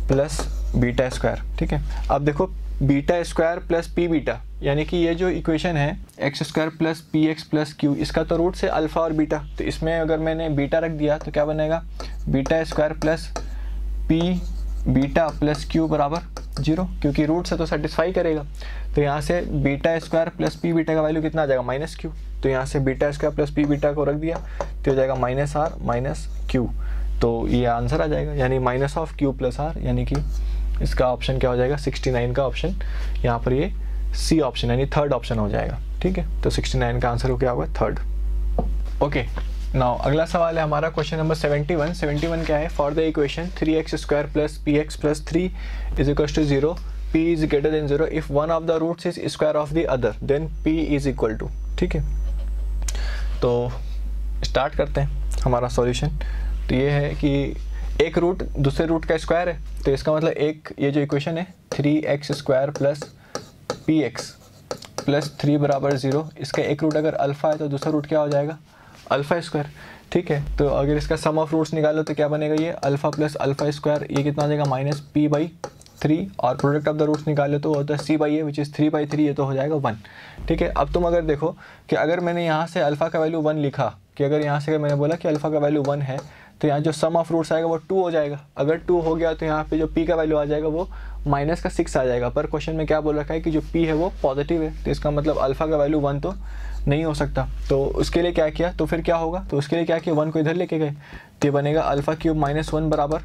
plus beta square. ठीक है, अब देखो beta square plus P beta यानी कि ये जो इक्वेशन है x square plus p x plus Q, इसका तो रूट से अल्फ़ा और बीटा, तो इसमें अगर मैंने बीटा रख दिया तो क्या बनेगा beta square plus P beta plus q बराबर 0, क्योंकि रूट से तो सेटिस्फाई करेगा। तो यहाँ से beta square plus P beta का वैल्यू कितना आ जाएगा माइनस क्यू, तो यहाँ से beta square plus P beta को रख दिया तो हो जाएगा माइनस आर माइनस क्यू। तो ये आंसर आ जाएगा यानी minus of q plus r, यानी कि इसका ऑप्शन क्या हो जाएगा 69 का ऑप्शन, यहाँ पर ये सी ऑप्शन यानी थर्ड ऑप्शन हो जाएगा। ठीक है, तो 69 का आंसर हो क्या होगा थर्ड। ओके, नाउ अगला सवाल है हमारा क्वेश्चन नंबर 71 क्या है, for the equation 3x square plus p x plus 3 is equal to 0 p is greater than 0 if one of the roots is square of the other then p is equal to. ठीक है, तो स्टार्ट करते हैं हमारा सॉल्यूशन। तो ये है कि एक रूट दूसरे रूट का स्क्वायर है, तो इसका मतलब एक ये जो इक्वेशन है 3x square plus p x plus 3 बराबर 0, इसका एक रूट अगर अल्फ़ा है तो दूसरा रूट क्या हो जाएगा अल्फ़ा स्क्वायर। ठीक है, तो अगर इसका सम ऑफ रूट्स निकालो तो क्या बनेगा ये अल्फ़ा प्लस अल्फ़ा स्क्वायर, ये कितना आ जाएगा माइनस पी बाई 3 और प्रोडक्ट ऑफ द रूट्स निकालो तो होता है सी बाई ए विच इज़ 3/3, ये तो हो जाएगा 1। ठीक है, अब तुम अगर देखो कि अगर मैंने यहाँ से अल्फ़ा का वैल्यू 1 लिखा कि अगर यहाँ से मैंने बोला कि अल्फ़ा का वैल्यू 1 है तो यहाँ जो सम ऑफ रूट्स आएगा वो 2 हो जाएगा। अगर 2 हो गया तो यहाँ पे जो p का वैल्यू आ जाएगा वो माइनस का 6 आ जाएगा, पर क्वेश्चन में क्या बोल रखा है कि जो p है वो पॉजिटिव है, तो इसका मतलब अल्फ़ा का वैल्यू 1 तो नहीं हो सकता। तो उसके लिए क्या किया, तो फिर क्या होगा, तो उसके लिए क्या किया 1 को इधर लेके गए तो ये बनेगा अल्फ़ा क्यूब माइनस 1 बराबर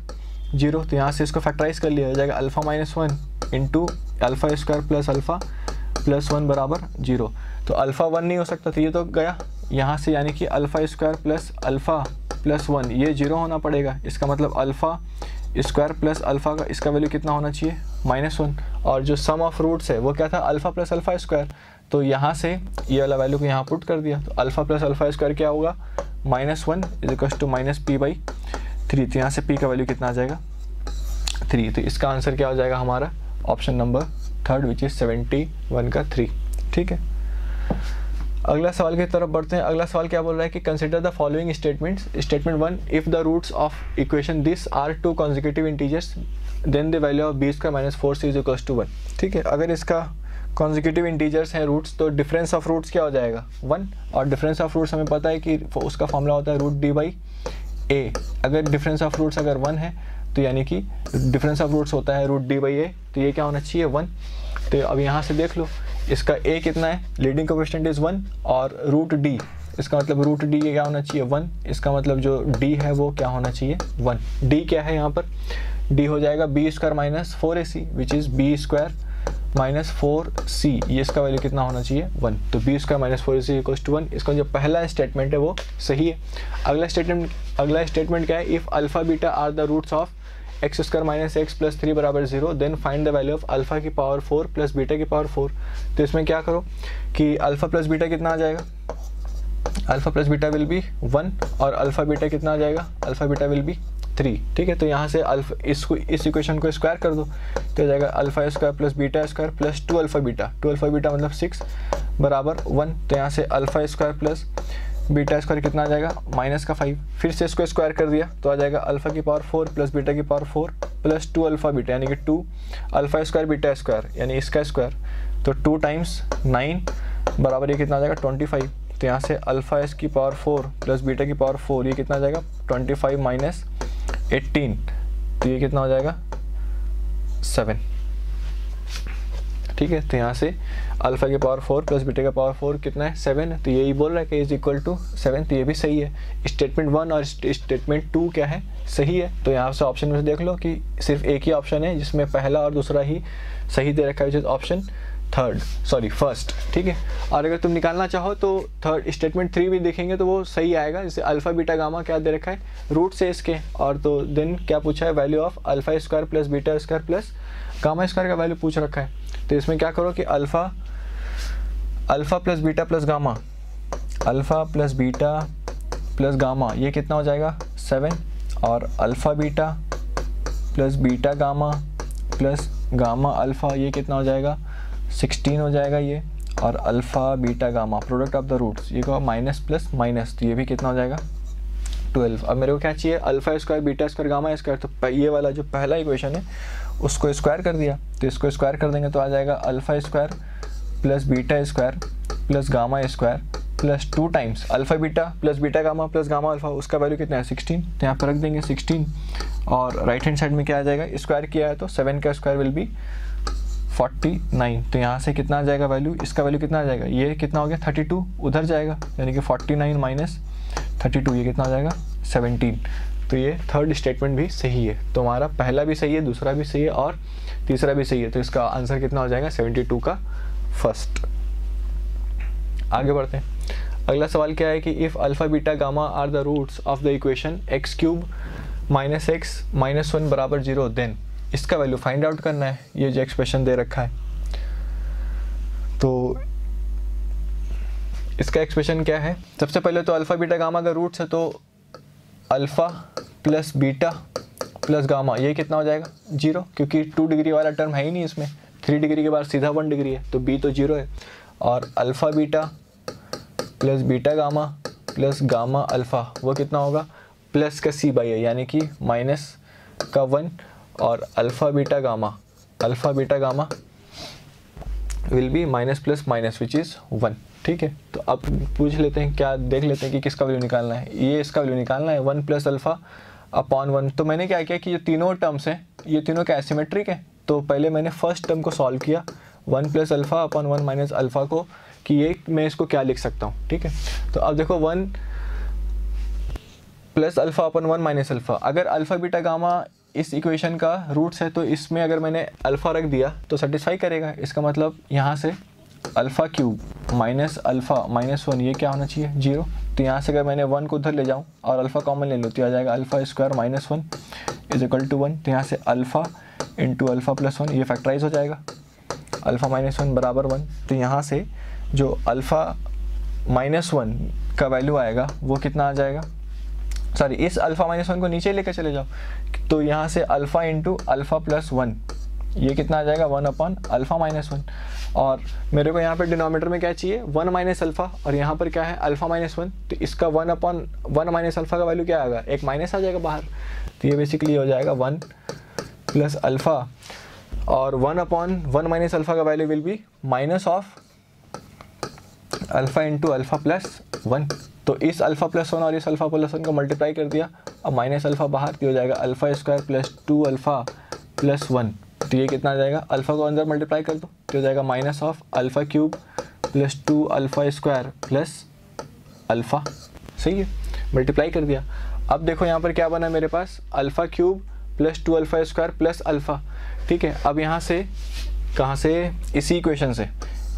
0। तो यहाँ से इसको फैक्टराइज कर लिया जाएगा alpha minus 1 into alpha square plus alpha plus 1 बराबर 0। तो अल्फ़ा 1 नहीं हो सकता, तो ये तो गया यहाँ से, यानी कि alpha square plus alpha plus 1 ये 0 होना पड़ेगा। इसका मतलब अल्फ़ा स्क्वायर प्लस अल्फ़ा का इसका वैल्यू कितना होना चाहिए, -1। और जो सम ऑफ रूट्स है वो क्या था, अल्फ़ा प्लस अल्फ़ा स्क्वायर। तो यहाँ से ये वाला वैल्यू को यहाँ पुट कर दिया, तो अल्फ़ा प्लस अल्फ़ा स्क्वायर क्या होगा, -1 इज टू -p/3। तो यहाँ से p का वैल्यू कितना आ जाएगा, 3। तो इसका आंसर क्या हो जाएगा हमारा, ऑप्शन नंबर 3 विच इज़ 71 का 3। ठीक है, अगला सवाल की तरफ बढ़ते हैं। अगला सवाल क्या बोल रहा है कि consider the following statements. Statement 1, if the roots of equation this are 2 consecutive integers then the value of b² - 4c is equals to 1। ठीक है, अगर इसका कॉन्जिक्यूटिव इंटीजर्स हैं रूट्स, तो डिफरेंस ऑफ रूट्स क्या हो जाएगा, 1। और डिफरेंस ऑफ रूट्स हमें पता है कि उसका फॉर्मूला होता है √d/a। अगर डिफरेंस ऑफ रूट्स अगर 1 है तो यानी कि डिफरेंस ऑफ रूट्स होता है √d/a, तो ये क्या होना चाहिए, 1। तो अब यहाँ से देख लो, इसका a कितना है, लीडिंग कोएफिशिएंट इज 1, और √d, इसका मतलब √d क्या होना चाहिए, 1। इसका मतलब जो d है वो क्या होना चाहिए, 1। d क्या है यहाँ पर, d हो जाएगा b² - 4ac which is b² - 4c। ये इसका वैल्यू कितना होना चाहिए, 1। तो b² - 4ac इक्वल्स टू 1। इसका जो पहला स्टेटमेंट है वो सही है। अगला स्टेटमेंट क्या है, if alpha beta are the roots of x² - x + 3 = 0 then find the value of alpha की पावर 4 प्लस बीटा की पावर 4। तो इसमें क्या करो कि अल्फ़ा प्लस बीटा कितना आ जाएगा, alpha plus beta will be 1, और अल्फ़ा बीटा कितना आ जाएगा, अल्फ़ा बीटा विल बी 3। ठीक है, तो यहाँ से इस इक्वेशन को स्क्वायर कर दो, तो हो जाएगा alpha plus beta plus 2 alpha beta मतलब 6 बराबर 1। तो यहाँ से अल्फ़ा² प्लस बीटा² कितना आ जाएगा, -5। फिर से इसको स्क्वायर कर दिया तो आ जाएगा अल्फ़ा की पावर 4 प्लस बीटा की पावर 4 प्लस 2 अल्फ़ा बीटा यानी कि 2 अल्फ़ा² बीटा² यानी इसका स्क्वायर। तो 2 टाइम्स 9 बराबर ये कितना आ जाएगा, 25। तो यहाँ से अल्फ़ा की पावर 4 प्लस बीटा की पावर 4 ये कितना आ जाएगा, 25 - 18। तो ये कितना हो जाएगा, 7। ठीक है, तो यहाँ से अल्फ़ा की पावर 4 प्लस बीटा का पावर 4 कितना है, 7 है। तो यही बोल रहा है कि इज इक्वल टू 7। तो ये भी सही है। स्टेटमेंट 1 और स्टेटमेंट 2 क्या है, सही है। तो यहाँ से ऑप्शन में से देख लो कि सिर्फ एक ही ऑप्शन है जिसमें पहला और दूसरा ही सही दे रखा है, विच इज ऑप्शन फर्स्ट। ठीक है, और अगर तुम निकालना चाहो तो स्टेटमेंट 3 भी देखेंगे तो वो सही आएगा। जैसे अल्फ़ा बीटा गामा क्या दे रखा है, रूट से इसके, और तो देन क्या पूछा है, value of अल्फ़ा² plus beta plus गामा² का वैल्यू पूछ रखा है। तो इसमें क्या करो कि alpha plus beta plus gamma, alpha plus beta plus gamma ये कितना हो जाएगा, 7, और alpha beta plus beta gamma plus gamma alpha ये कितना हो जाएगा, 16 हो जाएगा ये। और alpha beta gamma product of the roots ये को माइनस प्लस माइनस, तो ये भी कितना हो जाएगा, 12। अब मेरे को क्या चाहिए, अल्फ़ा² बीटा² गामा²। तो ये वाला जो पहला इक्वेशन है उसको स्क्वायर कर दिया, तो इसको स्क्वायर कर देंगे तो आ जाएगा alpha plus beta plus gamma plus 2 times alpha beta plus beta gamma plus gamma alpha, उसका वैल्यू कितना है, 16। तो यहाँ पर रख देंगे 16, और राइट हैंड साइड में क्या आ जाएगा, स्क्वायर किया है तो 7 का स्क्वायर विल बी 49। तो यहाँ से कितना आ जाएगा वैल्यू, इसका वैल्यू कितना आ जाएगा, ये कितना हो गया 32 उधर जाएगा, यानी कि 49 माइनस 32 ये कितना हो जाएगा 17। तो ये थर्ड स्टेटमेंट भी सही है। तो हमारा पहला भी सही है, दूसरा भी सही है और तीसरा भी सही है। तो इसका आंसर कितना हो जाएगा 72 का फर्स्ट। आगे बढ़ते हैं। अगला सवाल क्या है कि if alpha beta gamma are the roots of the equation x³ - x - 1 = 0 then इसका वैल्यू फाइंड आउट करना है। ये जो एक्सप्रेशन दे रखा है तो इसका एक्सप्रेशन क्या है, सबसे पहले तो अल्फ़ा बीटा गामा का रूट्स है तो alpha plus beta plus gamma ये कितना हो जाएगा 0, क्योंकि 2 डिग्री वाला टर्म है ही नहीं इसमें, 3 डिग्री के बाद सीधा 1 डिग्री है तो b तो 0 है। और alpha beta plus beta gamma plus gamma alpha वो कितना होगा प्लस का c/a यानी कि माइनस का 1, और alpha beta gamma will be minus plus minus which is 1। ठीक है, तो अब पूछ लेते हैं, क्या देख लेते हैं कि किसका वैल्यू निकालना है। ये इसका वैल्यू निकालना है 1 प्लस अल्फ़ा अपॉन 1। तो मैंने क्या किया कि ये तीनों टर्म्स हैं ये तीनों क्या एसिमेट्रिक है, तो पहले मैंने फर्स्ट टर्म को सॉल्व किया 1 plus alpha upon 1 minus alpha को, कि ये मैं इसको क्या लिख सकता हूँ। ठीक है, तो अब देखो 1 plus alpha upon 1 minus alpha, अगर अल्फ़ा बीटा गामा इस इक्वेशन का रूट्स है तो इसमें अगर मैंने अल्फ़ा रख दिया तो सेटिस्फाई करेगा। इसका मतलब यहाँ से अल्फ़ा³ माइनस अल्फ़ा माइनस 1 ये क्या होना चाहिए 0। तो यहाँ से अगर मैंने 1 को उधर ले जाऊँ और अल्फ़ा कॉमन ले लूँ तो आ जाएगा अल्फ़ा² - 1 इज इक्वल टू 1। तो यहाँ से अल्फ़ा इंटू अल्फ़ा प्लस 1 ये फैक्टराइज हो जाएगा, अल्फ़ा माइनस 1 बराबर 1। तो यहाँ से जो अल्फ़ा माइनस 1 का वैल्यू आएगा वो कितना आ जाएगा, सॉरी इस अल्फ़ा माइनस 1 को नीचे लेकर चले जाओ, तो यहाँ से अल्फ़ा इंटू अल्फ़ा प्लस 1 ये कितना आ जाएगा 1 अपॉन अल्फ़ा माइनस 1। और मेरे को यहाँ पर डिनोमिनेटर में क्या चाहिए 1 माइनस अल्फ़ा, और यहाँ पर क्या है अल्फ़ा माइनस 1, तो इसका 1 अपॉन 1 माइनस अल्फ़ा का वैल्यू क्या आएगा, एक माइनस आ जाएगा बाहर। तो ये बेसिकली हो जाएगा 1 प्लस अल्फ़ा, और 1 अपॉन 1 माइनस अल्फ़ा का value will be minus of alpha into alpha plus 1। तो इस अल्फ़ा प्लस 1 और इस अल्फ़ा प्लस 1 को मल्टीप्लाई कर दिया, अब माइनस अल्फ़ा बाहर, तो हो जाएगा alpha square plus 2 alpha plus 1। तो ये कितना आ जाएगा, अल्फ़ा को अंदर मल्टीप्लाई कर दो तो हो जाएगा minus of alpha cube plus 2 alpha square plus alpha. सही है, मल्टीप्लाई कर दिया। अब देखो यहाँ पर क्या बना मेरे पास, alpha cube plus 2 alpha square plus alpha. ठीक है, अब यहाँ से कहाँ से, इसी इक्वेशन से,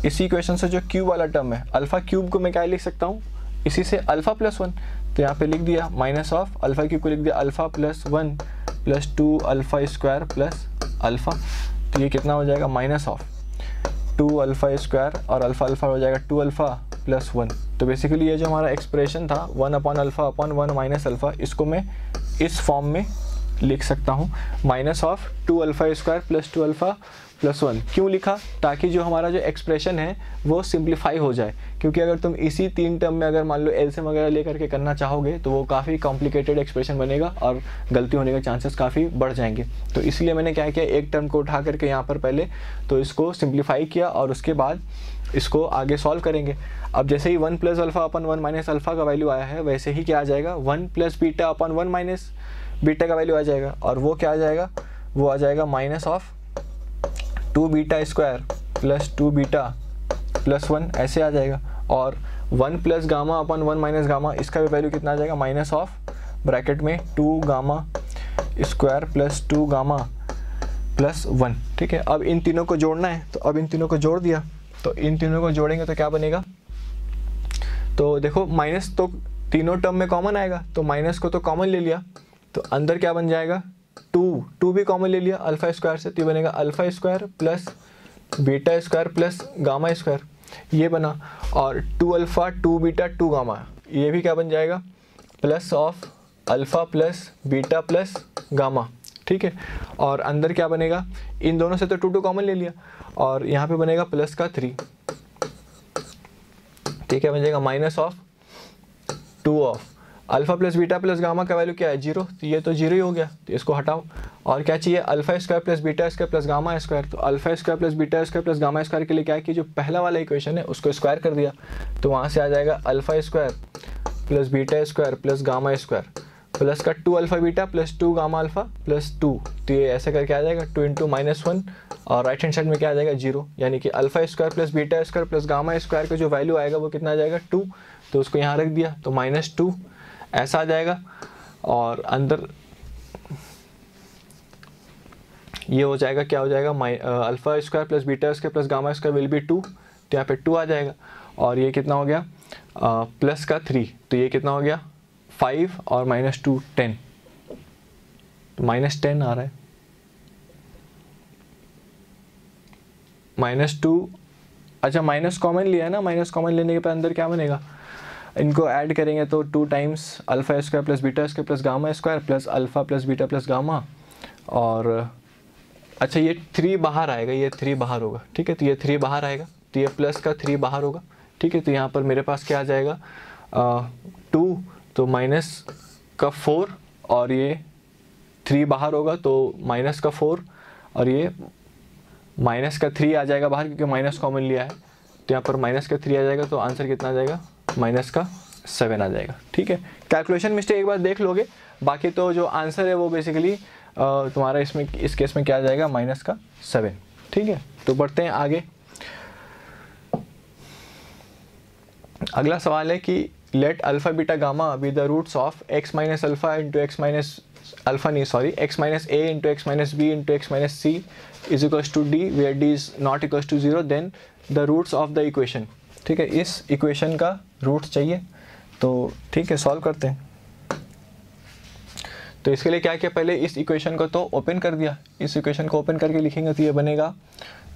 इसी इक्वेशन से जो क्यूब वाला टर्म है अल्फ़ा क्यूब को मैं क्या लिख सकता हूँ, इसी से अल्फ़ा प्लस 1। तो यहाँ पे लिख दिया माइनस ऑफ अल्फ़ा क्यूब को लिख दिया alpha plus 1 plus 2 alpha square plus alpha. तो ये कितना हो जाएगा माइनस ऑफ 2 अल्फ़ा स्क्वायर और अल्फ़ा अल्फ़ा हो जाएगा 2 अल्फ़ा प्लस 1। तो बेसिकली ये जो हमारा एक्सप्रेशन था 1 upon alpha upon 1 minus alpha, इसको मैं इस फॉर्म में लिख सकता हूँ, minus of 2 alpha square plus 2 alpha plus 1। क्यों लिखा, ताकि जो हमारा जो एक्सप्रेशन है वो सिंप्लीफाई हो जाए, क्योंकि अगर तुम इसी 3 टर्म में अगर मान लो एलसीएम वगैरह लेकर के करना चाहोगे तो वो काफ़ी कॉम्प्लिकेटेड एक्सप्रेशन बनेगा और गलती होने के चांसेस काफ़ी बढ़ जाएंगे। तो इसलिए मैंने क्या किया, एक टर्म को उठा करके यहाँ पर पहले तो इसको सिंप्लीफाई किया और उसके बाद इसको आगे सॉल्व करेंगे। अब जैसे ही 1 प्लस अल्फ़ा अपन 1 माइनस अल्फ़ा का वैल्यू आया है, वैसे ही क्या आ जाएगा 1 plus beta upon 1 minus beta का वैल्यू आ जाएगा, और वो क्या आ जाएगा, वो आ जाएगा minus of 2 beta square plus 2 beta plus 1 ऐसे आ जाएगा। और 1 प्लस गामा अपन 1 माइनस गामा, इसका भी वैल्यू कितना आ जाएगा माइनस ऑफ ब्रैकेट में 2 gamma square plus 2 gamma plus 1। ठीक है, अब इन तीनों को जोड़ना है, तो अब इन तीनों को जोड़ दिया, तो इन तीनों को जोड़ेंगे तो क्या बनेगा, तो देखो माइनस तो तीनों टर्म में कॉमन आएगा, तो माइनस को तो कॉमन ले लिया, तो अंदर क्या बन जाएगा 2 भी कॉमन ले लिया अल्फ़ा स्क्वायर से, तो ये बनेगा alpha square plus beta square plus gamma square, ये बना। और 2 अल्फ़ा 2 बीटा 2 गामा, ये भी क्या बन जाएगा plus of alpha plus beta plus gamma. ठीक है, और अंदर क्या बनेगा, इन दोनों से तो 2 कॉमन ले लिया, और यहाँ पे बनेगा प्लस का 3। ठीक है, बन जाएगा minus of 2 of alpha plus beta plus gamma का वैल्यू क्या है 0, तो ये तो 0 ही हो गया, तो इसको हटाओ। और क्या चाहिए alpha square plus beta square plus gamma square, तो alpha square plus beta square plus gamma square के लिए क्या है कि जो पहला वाला इक्वेशन है उसको स्क्वायर कर दिया, तो वहाँ से आ जाएगा alpha square plus beta square plus gamma square plus का 2 alpha beta plus 2 gamma alpha plus 2, तो ये ऐसे करके आ जाएगा 2 इंटू -1, और राइट हैंड साइड में क्या आ जाएगा 0, यानी कि alpha square plus beta square plus gamma square का जो वैल्यू आएगा वो कितना आ जाएगा 2, तो उसको यहाँ रख दिया तो -2 ऐसा आ जाएगा। और अंदर ये हो जाएगा, क्या हो जाएगा alpha square plus beta square plus gamma square will be 2, तो यहाँ पे 2 आ जाएगा। और ये कितना हो गया प्लस का 3, तो ये कितना हो गया 5 और -2 10, तो -10 आ रहा है, -2। अच्छा माइनस कॉमन लिया है ना, माइनस कॉमन लेने के बाद अंदर क्या बनेगा, इनको ऐड करेंगे तो 2 times alpha square plus beta square plus gamma square plus alpha plus beta plus gamma, और अच्छा ये 3 बाहर आएगा, ये 3 बाहर होगा। ठीक है, तो ये 3 बाहर आएगा, तो ये प्लस का 3 बाहर होगा। ठीक है, तो यहाँ पर मेरे पास क्या आ जाएगा 2, तो माइनस का 4, और ये 3 बाहर होगा तो माइनस का 4, और ये माइनस का 3 आ जाएगा बाहर क्योंकि माइनस कॉमन लिया है, तो यहाँ पर माइनस का 3 आ जाएगा, तो आंसर कितना आ जाएगा माइनस का 7 आ जाएगा। ठीक है, कैलकुलेशन मिस्टेक एक बार देख लोगे, बाकी तो जो आंसर है वो बेसिकली तुम्हारा इसमें इस केस में क्या आ जाएगा माइनस का 7। ठीक है, तो बढ़ते हैं आगे। अगला सवाल है कि let alpha beta gamma be the roots of x minus alpha into x minus alpha नहीं sorry x minus a into x minus b into x minus c is equals to d where d is not equals to 0, then the roots of the equation. ठीक है, इस इक्वेशन का रूट्स चाहिए, तो ठीक है सॉल्व करते हैं। तो इसके लिए क्या किया, पहले इस इक्वेशन को तो ओपन कर दिया, इस इक्वेशन को ओपन करके लिखेंगे तो ये बनेगा,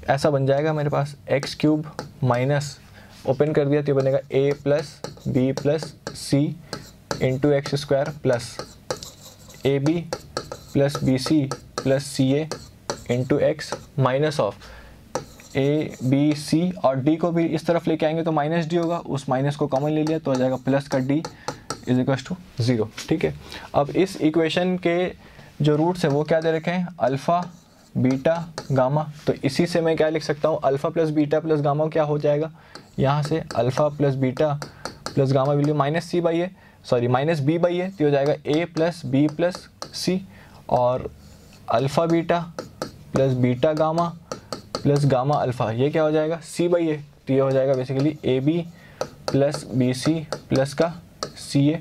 ऐसा बन जाएगा मेरे पास एक्स क्यूब माइनस, ओपन कर दिया तो ये बनेगा A plus B plus C into x square plus A B plus B C plus C A into x minus of A B C, और डी को भी इस तरफ लेके आएंगे तो माइनस डी होगा, उस माइनस को कॉमन ले लिया तो हो जाएगा प्लस का डी इज इक्वल टू 0। ठीक है, अब इस इक्वेशन के जो रूट्स है वो क्या दे रखे हैं, अल्फ़ा बीटा गामा, तो इसी से मैं क्या लिख सकता हूँ, alpha plus beta plus gamma क्या हो जाएगा, यहाँ से alpha plus beta plus gamma value minus C by A, sorry minus B by A, तो हो जाएगा A plus B plus C, और alpha beta plus beta gamma plus gamma alpha ये क्या हो जाएगा, सी बाई ए, तो ये हो जाएगा basically a B plus B C plus का सी ए।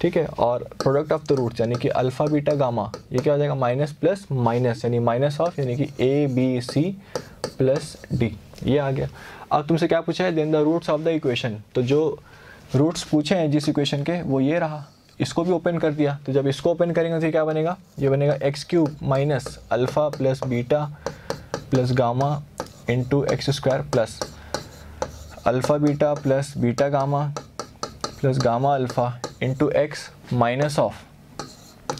ठीक है, और प्रोडक्ट ऑफ द रूट्स यानी कि अल्फ़ा बीटा गामा ये क्या हो जाएगा, माइनस प्लस माइनस यानी माइनस ऑफ यानी कि a B C plus D, ये आ गया। अब तुमसे क्या पूछा है, then the roots of the equation, तो जो रूट्स पूछे हैं जिस इक्वेशन के वो ये रहा, इसको भी ओपन कर दिया, तो जब इसको ओपन करेंगे तो क्या बनेगा, ये बनेगा x cube minus alpha plus beta plus gamma into x square plus alpha beta plus beta gamma plus gamma alpha into x minus of,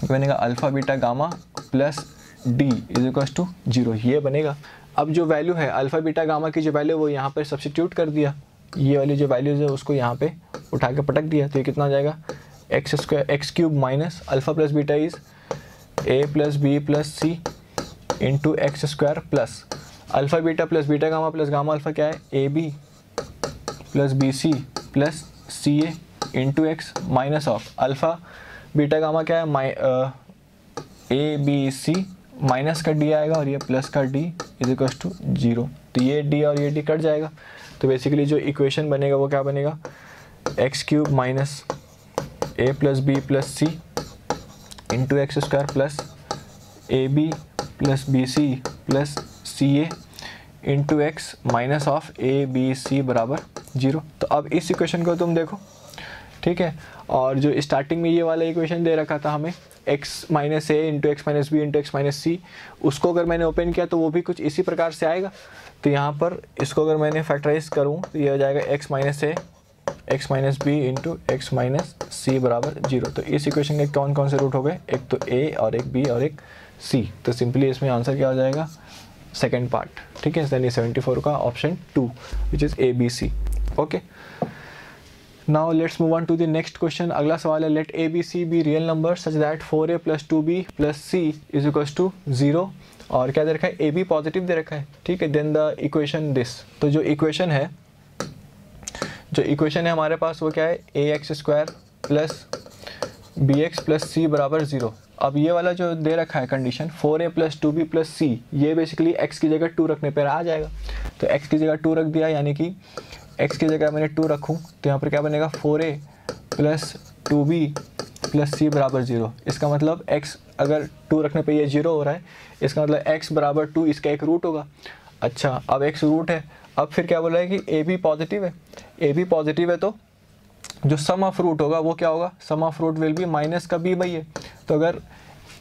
बनेगा alpha beta gamma plus D is equal to 0, ये बनेगा। अब जो वैल्यू है अल्फ़ा बीटा गामा की जो वैल्यू वो यहाँ पर सब्स्टिट्यूट कर दिया, ये वाली जो वैल्यूज़ है उसको यहाँ पे उठा के पटक दिया, तो ये कितना आ जाएगा, x squared x cube minus alpha plus beta is a plus B plus C into x square plus alpha beta plus beta gamma plus gamma alpha क्या है, a B plus B C plus C A into x minus of alpha beta gamma क्या है, ए बी सी माइनस का डी आएगा और ये प्लस का डी इज इक्वल टू 0, तो ये डी और ये डी कट जाएगा, तो बेसिकली जो इक्वेशन बनेगा वो क्या बनेगा, x cube minus a plus B plus C into x square plus A B plus B C plus C A into x minus of A B c बराबर 0। तो अब इस इक्वेशन को तुम देखो, ठीक है, और जो स्टार्टिंग में ये वाला इक्वेशन दे रखा था हमें X minus A into x minus B into x minus C, उसको अगर मैंने ओपन किया तो वो भी कुछ इसी प्रकार से आएगा। तो यहाँ पर इसको अगर मैंने फैक्टराइज करूँ तो ये हो जाएगा X minus A X minus B into x minus C बराबर 0। तो इस इक्वेशन के कौन कौन से रूट हो गए, एक तो ए और एक बी और एक सी, तो सिंपली इसमें आंसर क्या हो जाएगा, सेकेंड पार्ट। ठीक है, यानी 74 का option 2 which is a B c. Okay, now let's move on to the next question. अगला सवाल है, let a B c be real number such that 4a plus 2b plus c is equal to 0, और क्या दे रखा है, ए बी पॉजिटिव दे रखा है। ठीक है, देन द इक्वेशन दिस, तो जो इक्वेशन है हमारे पास वो क्या है, A X square plus B X plus C बराबर 0। अब ये वाला जो दे रखा है condition 4a plus 2b plus सी, ये बेसिकली x की जगह 2 रखने पर आ जाएगा। तो x की जगह 2 रख दिया, यानी कि x की जगह मैंने 2 रखूँ तो यहाँ पर क्या बनेगा, 4a plus 2b plus C बराबर 0। इसका मतलब x अगर 2 रखने पे ये 0 हो रहा है, इसका मतलब x बराबर 2 इसका एक रूट होगा। अच्छा, अब x रूट है, अब फिर क्या बोल रहा है कि ए बी पॉजिटिव है, ए बी पॉजिटिव है तो जो सम ऑफ रूट होगा वो क्या होगा, sum of root will be minus का b बाई ए। तो अगर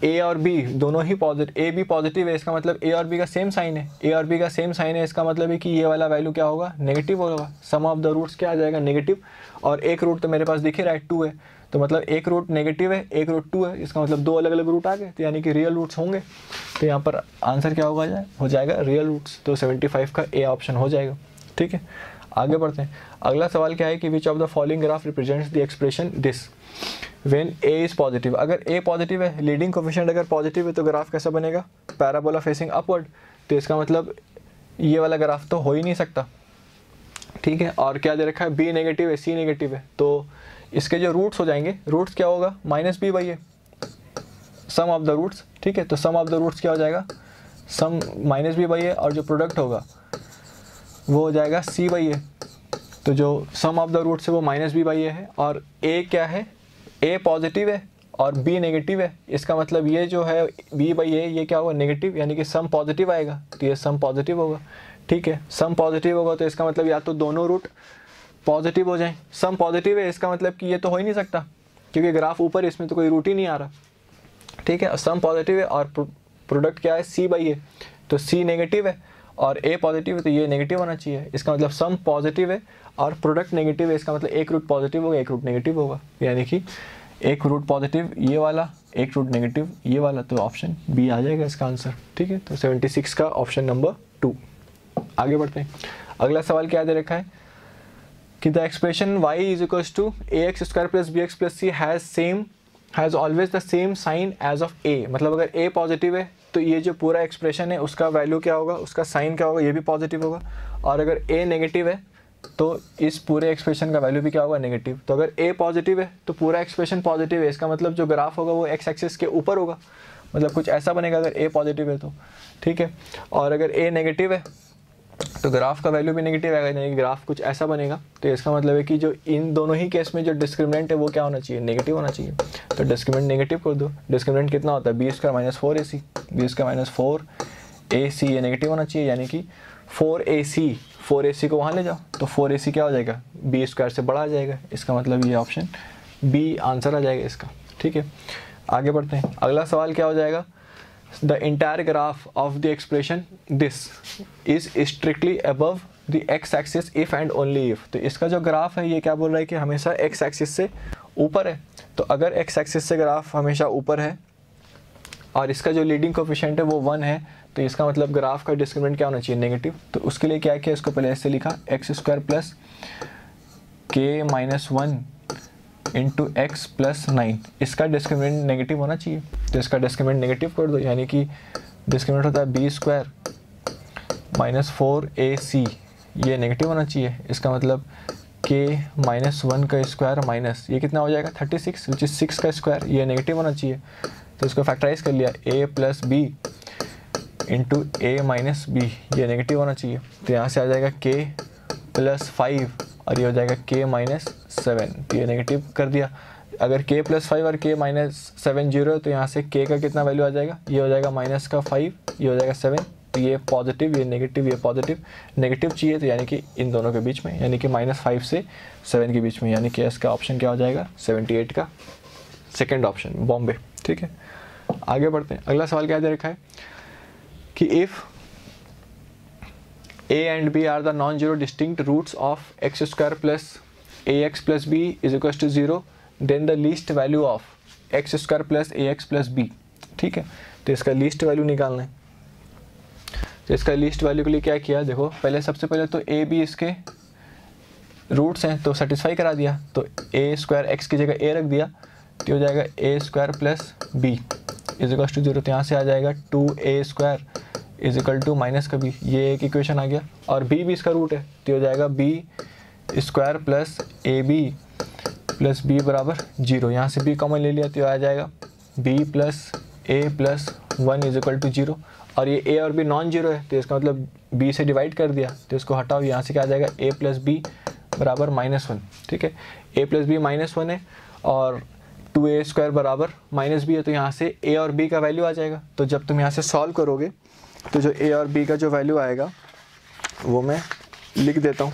a और b दोनों ही पॉजिटिव, ए बी पॉजिटिव है, इसका मतलब a और b का सेम साइन है, a और b का सेम साइन है, इसका मतलब है कि ये वाला वैल्यू क्या होगा, नेगेटिव होगा। सम ऑफ द रूट्स क्या आ जाएगा, नेगेटिव, और एक रूट तो मेरे पास दिख ही रहा है 2 है, तो मतलब एक रूट नेगेटिव है, एक रूट 2 है, इसका मतलब 2 अलग अलग रूट आ गए, तो यानी कि रियल रूट्स होंगे। तो यहाँ पर आंसर क्या होगा, हो जाएगा रियल रूट्स, तो 75 का ए ऑप्शन हो जाएगा। ठीक है, आगे बढ़ते हैं। अगला सवाल क्या है कि which of the following graph represents the expression this when A is positive. अगर ए पॉजिटिव है, लीडिंग कोफिशिएंट अगर पॉजिटिव है तो ग्राफ कैसा बनेगा, पैराबोला फेसिंग अपवर्ड। तो इसका मतलब ये वाला ग्राफ तो हो ही नहीं सकता। ठीक है, और क्या दे रखा है, बी नेगेटिव है, सी नेगेटिव है, तो इसके जो रूट्स हो जाएंगे, रूट्स क्या होगा, minus B by a, sum of the roots. ठीक है, तो सम ऑफ द रूट्स क्या हो जाएगा, सम माइनस बी बाई ए, और जो प्रोडक्ट होगा वो हो जाएगा सी बाई ए। तो जो सम ऑफ द रूट्स है वो माइनस बी बाई ए है, और ए क्या है, ए पॉजिटिव है और बी नेगेटिव है, इसका मतलब ये जो है बी बाई ए ये क्या होगा, नेगेटिव, यानी कि सम पॉजिटिव आएगा, तो ये सम पॉजिटिव होगा। ठीक है, सम पॉजिटिव होगा तो इसका मतलब या तो दोनों रूट पॉजिटिव हो जाएं, सम पॉजिटिव है इसका मतलब कि ये तो हो ही नहीं सकता क्योंकि ग्राफ ऊपर, इसमें तो कोई रूट ही नहीं आ रहा। ठीक है, सम पॉजिटिव है और प्रोडक्ट क्या है C/A, तो C नेगेटिव है और A पॉजिटिव है तो ये नेगेटिव होना चाहिए। इसका मतलब सम पॉजिटिव है और प्रोडक्ट नेगेटिव है, इसका मतलब एक रूट पॉजिटिव होगा एक रूट नेगेटिव होगा, यानी कि एक रूट पॉजिटिव ये वाला, एक रूट नेगेटिव ये वाला, तो ऑप्शन बी आ जाएगा इसका आंसर। ठीक है, तो 76 का ऑप्शन नंबर 2। आगे बढ़ते हैं। अगला सवाल क्या दे रखा है कि the expression y is equals to ax squared plus bx plus c has always the same sign as of a। मतलब अगर a पॉजिटिव है तो ये जो पूरा एक्सप्रेशन है उसका वैल्यू क्या होगा, उसका साइन क्या होगा, ये भी पॉजिटिव होगा। और अगर a नेगेटिव है तो इस पूरे एक्सप्रेशन का वैल्यू भी क्या होगा, नेगेटिव। तो अगर a पॉजिटिव है तो पूरा एक्सप्रेशन पॉजिटिव है, इसका मतलब जो ग्राफ होगा वो x एक्सिस के ऊपर होगा, मतलब कुछ ऐसा बनेगा अगर a पॉजिटिव है तो। ठीक है, और अगर a नेगेटिव है तो ग्राफ का वैल्यू भी नेगेटिव आएगा, यानी कि ग्राफ कुछ ऐसा बनेगा। तो इसका मतलब है कि जो इन दोनों ही केस में जो डिस्क्रिमिनेंट है वो क्या होना चाहिए, नेगेटिव होना चाहिए। तो डिस्क्रिमिनेंट नेगेटिव कर दो। डिस्क्रिमिनेंट कितना होता है, b² minus 4ac, b² minus 4ac ये नेगेटिव होना चाहिए, यानी कि 4ac को वहाँ ले जाओ तो 4ac क्या हो जाएगा, b² से बड़ा आ जाएगा। इसका मतलब ये ऑप्शन बी आंसर आ जाएगा इसका। ठीक है, आगे बढ़ते हैं। अगला सवाल क्या हो जाएगा, the entire graph of the expression this is strictly above the x-axis if and only if। तो इसका जो ग्राफ है ये क्या बोल रहा है कि हमेशा x-axis से ऊपर है। तो अगर x-axis से ग्राफ हमेशा ऊपर है और इसका जो लीडिंग कोफिशिएंट है वो 1 है, तो इसका मतलब ग्राफ का डिस्क्रिमिनेंट क्या होना चाहिए, नेगेटिव। तो उसके लिए क्या किया, इसको पहले ऐसे लिखा x² plus k minus 1 into x plus 9, इसका डिस्क्रिमिनेंट नेगेटिव होना चाहिए। तो इसका डिस्क्रिमिनेंट नेगेटिव कर दो, यानी कि डिस्क्रिमिनेंट होता है b² माइनस 4ac, ये नेगेटिव होना चाहिए। इसका मतलब k माइनस 1 का स्क्वायर माइनस ये कितना हो जाएगा 36 विच इज 6 का स्क्वायर, ये नेगेटिव होना चाहिए। तो इसको फैक्टराइज कर लिया, a plus b into a minus b, ये नेगेटिव होना चाहिए। तो यहाँ से आ जाएगा k प्लस 5 और ये हो जाएगा k माइनस 7, तो ये नेगेटिव कर दिया। अगर k प्लस 5 और k माइनस 7 जीरो है तो यहाँ से k का कितना वैल्यू आ जाएगा, ये हो जाएगा माइनस का 5, ये हो जाएगा 7, तो ये पॉजिटिव, ये नेगेटिव, ये पॉजिटिव, नेगेटिव चाहिए तो यानी कि इन दोनों के बीच में, यानी कि -5 से 7 के बीच में, यानी कि इसका ऑप्शन क्या हो जाएगा 78 का सेकेंड ऑप्शन बॉम्बे। ठीक है, आगे बढ़ते हैं। अगला सवाल क्या दे रखा है कि if a and b are the non-zero distinct roots of x² plus ax plus b is equals to 0, then the least value of x² plus ax plus b। ठीक है, तो इसका लीस्ट वैल्यू निकालना है। तो इसका लीस्ट वैल्यू के लिए क्या किया, देखो पहले सबसे पहले तो a b इसके रूट्स हैं तो सेटिस्फाई करा दिया, तो a² x की जगह a रख दिया, तो हो जाएगा a² plus b is equals to 0। तो यहाँ से आ जाएगा 2a² is equal to minus का b, ये एक इक्वेशन आ गया। और b भी इसका रूट है तो हो जाएगा b² plus ab plus b बराबर 0। यहाँ से b कॉमन ले लिया तो आ जाएगा b plus a plus 1 is equal to 0। और ये a और b नॉन जीरो है तो इसका मतलब b से डिवाइड कर दिया तो इसको हटाओ, यहाँ से क्या आ जाएगा a प्लस b बराबर -1। ठीक है, a प्लस b -1 है और 2a² बराबर -b है, तो यहाँ से a और b का वैल्यू आ जाएगा। तो जब तुम यहाँ से सॉल्व करोगे तो जो a और b का जो वैल्यू आएगा वो मैं लिख देता हूँ।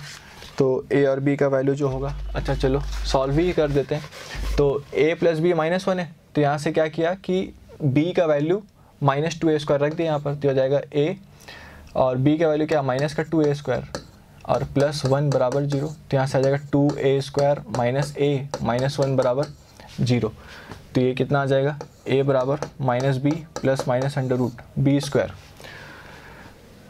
तो a और b का वैल्यू जो होगा, अच्छा चलो सॉल्व ही कर देते हैं। तो a प्लस b -1 है तो यहाँ से क्या किया कि b का वैल्यू -2a² रख दिया यहाँ पर, तो हो जाएगा a और b का वैल्यू क्या -2a² और +1 बराबर 0। तो यहाँ से आ जाएगा 2a² माइनस a -1 बराबर 0। तो ये कितना आ जाएगा, a बराबर -b प्लस -√b²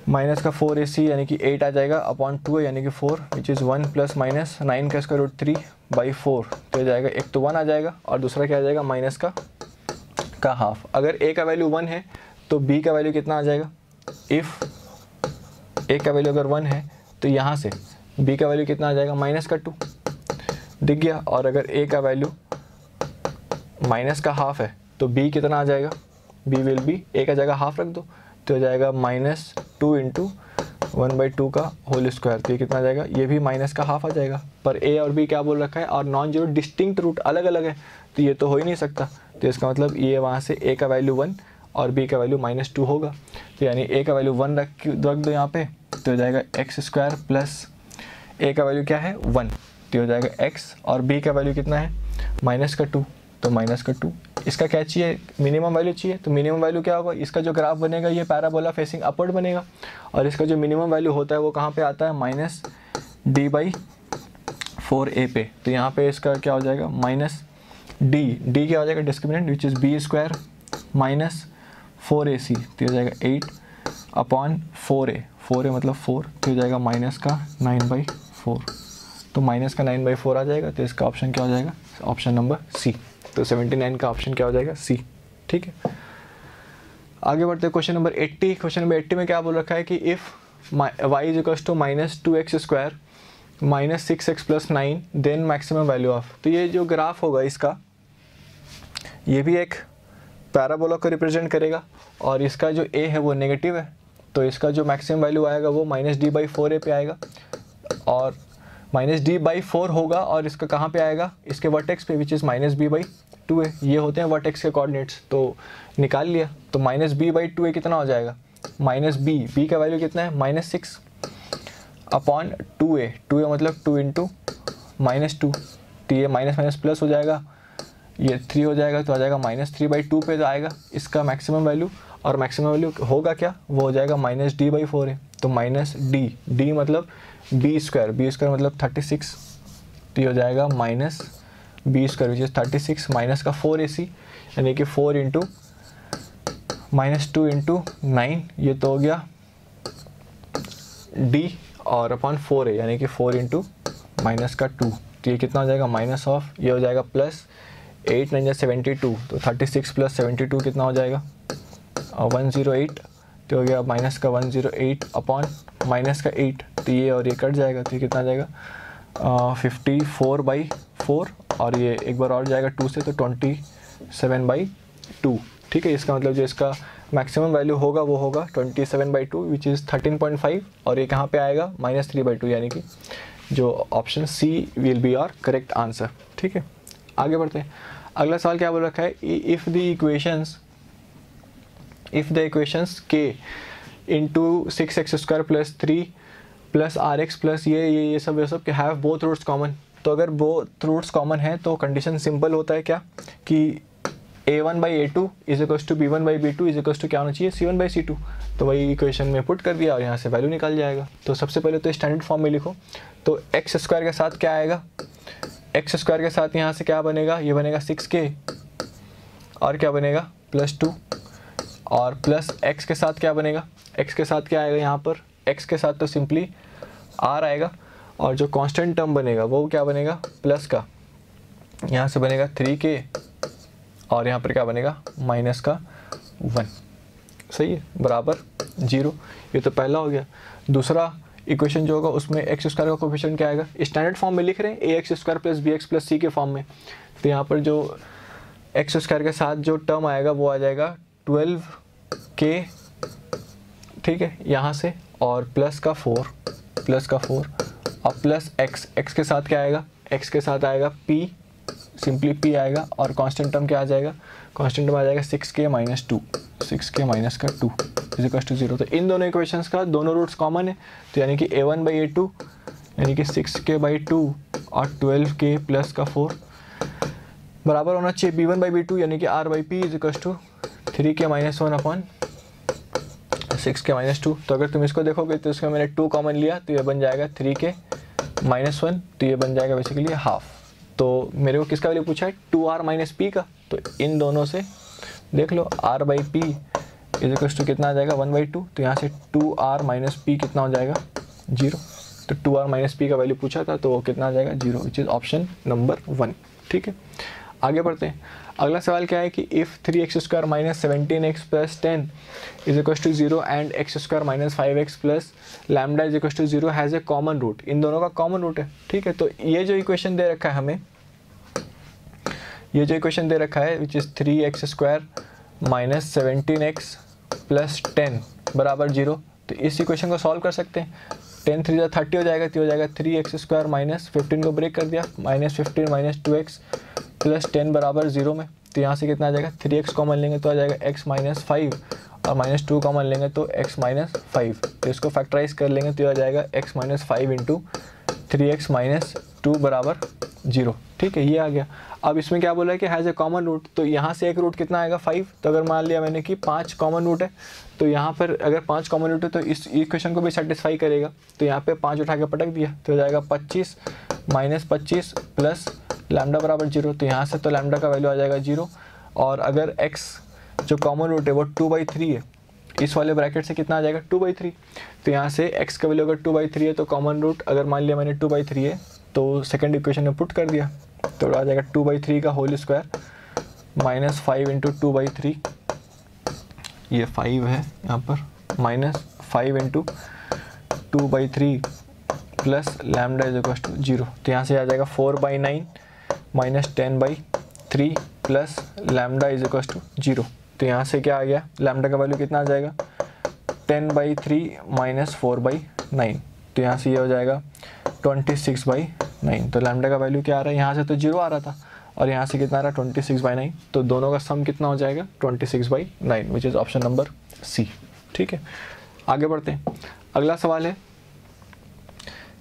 माइनस का 4ac यानी कि 8 आ जाएगा अपॉन 2 यानी कि 4 विच इज़ 1 प्लस माइनस 9 का स्क्वायर रूट 3/4। तो हो जाएगा, एक तो 1 आ जाएगा और दूसरा क्या आ जाएगा माइनस का हाफ। अगर a का वैल्यू 1 है तो b का वैल्यू कितना आ जाएगा, इफ़ a का वैल्यू अगर 1 है तो यहाँ से b का वैल्यू कितना आ जाएगा -2 दिख गया। और अगर a का वैल्यू माइनस का हाफ है तो b कितना आ जाएगा, b विल बी a का जगह हाफ रख दो तो हो जाएगा -2 इंटू 1/2 का होल स्क्वायर। तो ये कितना आ जाएगा, ये भी माइनस का हाफ आ जाएगा। पर a और b क्या बोल रखा है, और नॉन जीरो डिस्टिंक्ट रूट अलग अलग है तो ये तो हो ही नहीं सकता। तो इसका मतलब ये वहाँ से a का वैल्यू 1 और b का वैल्यू -2 होगा। तो यानी a का वैल्यू 1 रख दो यहाँ पे तो हो जाएगा x² प्लस a का वैल्यू क्या है 1 तो हो जाएगा x और b का वैल्यू कितना है -2 तो -2 इसका क्या चाहिए, मिनिमम वैल्यू चाहिए। तो मिनिमम वैल्यू क्या होगा, इसका जो ग्राफ बनेगा ये पैराबोला फेसिंग अपवर्ड बनेगा, और इसका जो मिनिमम वैल्यू होता है वो कहाँ पे आता है, -d/4a पे। तो यहाँ पे इसका क्या हो जाएगा, -d क्या हो जाएगा, discriminant which is b² -4ac, तो हो जाएगा 8/4a, 4a मतलब 4, तो हो जाएगा माइनस का 9/4, तो माइनस का 9/4 आ जाएगा। तो इसका ऑप्शन क्या हो जाएगा, ऑप्शन नंबर सी। तो 79 का ऑप्शन क्या हो जाएगा, सी। ठीक है, आगे बढ़ते हैं क्वेश्चन नंबर 80। क्वेश्चन नंबर 80 में क्या बोल रखा है कि if y is equals to -2x² -6x + 9 then maximum value of. तो ये जो ग्राफ होगा इसका, ये भी एक पैराबोला को रिप्रेजेंट करेगा, और इसका जो a है वो नेगेटिव है, तो इसका जो मैक्सिमम वैल्यू आएगा वो -d/4a पे आएगा, और -d/4 होगा, और इसका कहाँ पे आएगा, इसके वर्टेक्स पे विच इज़ -b/2a। ये होते हैं वर्टेक्स के कोऑर्डिनेट्स, तो निकाल लिया। तो -b/2a कितना हो जाएगा, -b का वैल्यू कितना है, -6/2a, 2a मतलब 2 × -2, तो ये माइनस माइनस प्लस हो जाएगा, ये 3 हो जाएगा, तो आ जाएगा -3/2 पे तो आएगा इसका मैक्सिमम वैल्यू, और मैक्सिमम वैल्यू होगा क्या, वो हो जाएगा -d/4a। तो -d मतलब b² मतलब 36, तो ये हो जाएगा -b² विच इज़ 36 माइनस का 4ac, यानी कि 4 × -2 × 9, ये तो हो गया d, और अपॉन 4a यानी कि 4 × -2, तो ये कितना हो जाएगा, माइनस ऑफ, ये हो जाएगा प्लस 8 9 या 72, तो 36 + 72 कितना हो जाएगा, 108, तो हो गया माइनस का 108 अपॉन माइनस का 8, तो ये और ये कट जाएगा, तो ये कितना आ जाएगा 54/4, और ये एक बार और जाएगा 2 से, तो 27/2। ठीक है, इसका मतलब जो इसका मैक्सिमम वैल्यू होगा वो होगा 27/2 विच इज़ 13.5, और ये कहाँ पे आएगा, -3/2, यानी कि जो option c will be our correct answer. ठीक है, आगे बढ़ते हैं। अगला सवाल क्या बोल रखा है, if the equations k × 6x² + 3 + rx + ये सब के हैव बोथ रूट्स कॉमन। तो अगर बोथ रूट्स कॉमन है तो कंडीशन सिंपल होता है क्या, कि a1/a2 = b1/b2 = क्या होना चाहिए, c1/c2। तो वही इक्वेशन में पुट कर दिया, और यहाँ से वैल्यू निकल जाएगा। तो सबसे पहले तो स्टैंडर्ड फॉर्म में लिखो, तो x² के साथ क्या आएगा, x² के साथ यहाँ से क्या बनेगा, ये बनेगा 6k, और क्या बनेगा +2, और प्लस x के साथ क्या बनेगा, x के साथ क्या आएगा, यहाँ पर x के साथ तो सिंपली r आएगा, और जो कांस्टेंट टर्म बनेगा वो क्या बनेगा, प्लस का, यहाँ से बनेगा 3k, और यहाँ पर क्या बनेगा, माइनस का 1। सही है, बराबर 0। ये तो पहला हो गया। दूसरा इक्वेशन जो होगा उसमें x² का कोफिशिएंट क्या आएगा, स्टैंडर्ड फॉर्म में लिख रहे हैं ax² + bx + c के फॉर्म में। तो यहाँ पर जो x² के साथ जो टर्म आएगा वो आ जाएगा 12k, ठीक है, यहाँ से, और प्लस का 4 और प्लस x के साथ क्या आएगा, x के साथ आएगा p, सिंपली p आएगा, और कांस्टेंट टर्म क्या आ जाएगा, कांस्टेंट टर्म आ जाएगा 6k - 2 = 0। तो इन दोनों इक्वेशंस का दोनों रूट्स कॉमन है, तो यानी कि a1/a2 यानी कि 6k/2 और 12k प्लस का 4 बराबर होना चाहिए b1/b2 यानी कि r/p = 3k - 1 अपॉन 6k - 2। तो अगर तुम इसको देखोगे तो इसका मैंने 2 कॉमन लिया, तो ये बन जाएगा 3k - 1, तो ये बन जाएगा बेसिकली हाफ। तो मेरे को किसका वैल्यू पूछा है, 2r - p का। तो इन दोनों से देख लो, r/p = कितना आ जाएगा, 1/2। तो यहाँ से 2r - p कितना हो जाएगा, 0। तो 2r - p का वैल्यू पूछा था, तो वो कितना आ जाएगा, 0, विच इज़ ऑप्शन नंबर 1। ठीक है, आगे बढ़ते हैं। अगला सवाल क्या है कि if 3x² - 17x + 10 = 0 and x² - 5x + lambda = 0 has a common root. इन दोनों का कॉमन रूट है। ठीक है, तो ये जो इक्वेशन दे रखा है हमें, ये जो इक्वेशन दे रखा है विच इज़ 3x² - 17x + 10 बराबर 0। तो इस इक्वेशन को सॉल्व कर सकते हैं। 10 3 30 हो जाएगा, तो हो जाएगा 3x² - 15 को ब्रेक कर दिया, -15 - 2x + 10 बराबर 0 में। तो यहाँ से कितना आ जाएगा, 3x कॉमन लेंगे तो आ जाएगा x - 5, और -2 कॉमन लेंगे तो x - 5। तो इसको फैक्टराइज कर लेंगे तो आ जाएगा x - 5 × 3x - 2 बराबर 0, ठीक है, ये आ गया। अब इसमें क्या बोला है कि हैज़ ए कॉमन रूट, तो यहाँ से एक रूट कितना आएगा 5, तो अगर मान लिया मैंने कि 5 कॉमन रूट है, तो यहाँ पर अगर 5 कॉमन रूट है तो इस इक्वेशन को भी सेटिस्फाई करेगा। तो यहाँ पे 5 उठा के पटक दिया तो हो जाएगा 25 माइनस 25 प्लस लैम्डा बराबर 0, तो यहाँ से तो लैम्डा का वैल्यू आ जाएगा 0। और अगर x जो कॉमन रूट है वो 2/3 है, इस वाले ब्रैकेट से कितना आ जाएगा 2/3, तो यहाँ से x का वैल्यू अगर 2/3 है तो कॉमन रूट अगर मान लिया मैंने 2/3 है तो सेकंड इक्वेशन में पुट कर दिया तो आ जाएगा 2/3 का होल स्क्वायर माइनस 5 इंटू 2/3, ये 5 है यहाँ पर, minus 5 into 2/3 plus lambda is equal to 0, तो यहाँ से आ जाएगा 4/9 minus 10/3 plus lambda is equal to 0, तो यहाँ से क्या आ गया लैम्डा का वैल्यू कितना आ जाएगा 10/3 माइनस 4/9, तो यहाँ से ये हो जाएगा 26/9, तो लैम्डा का वैल्यू क्या आ रहा है, यहाँ से तो 0 आ रहा था और यहाँ से कितना आ रहा है 26/9, तो दोनों का सम कितना हो जाएगा 26/9, which is option number c. ठीक है, आगे बढ़ते हैं। अगला सवाल है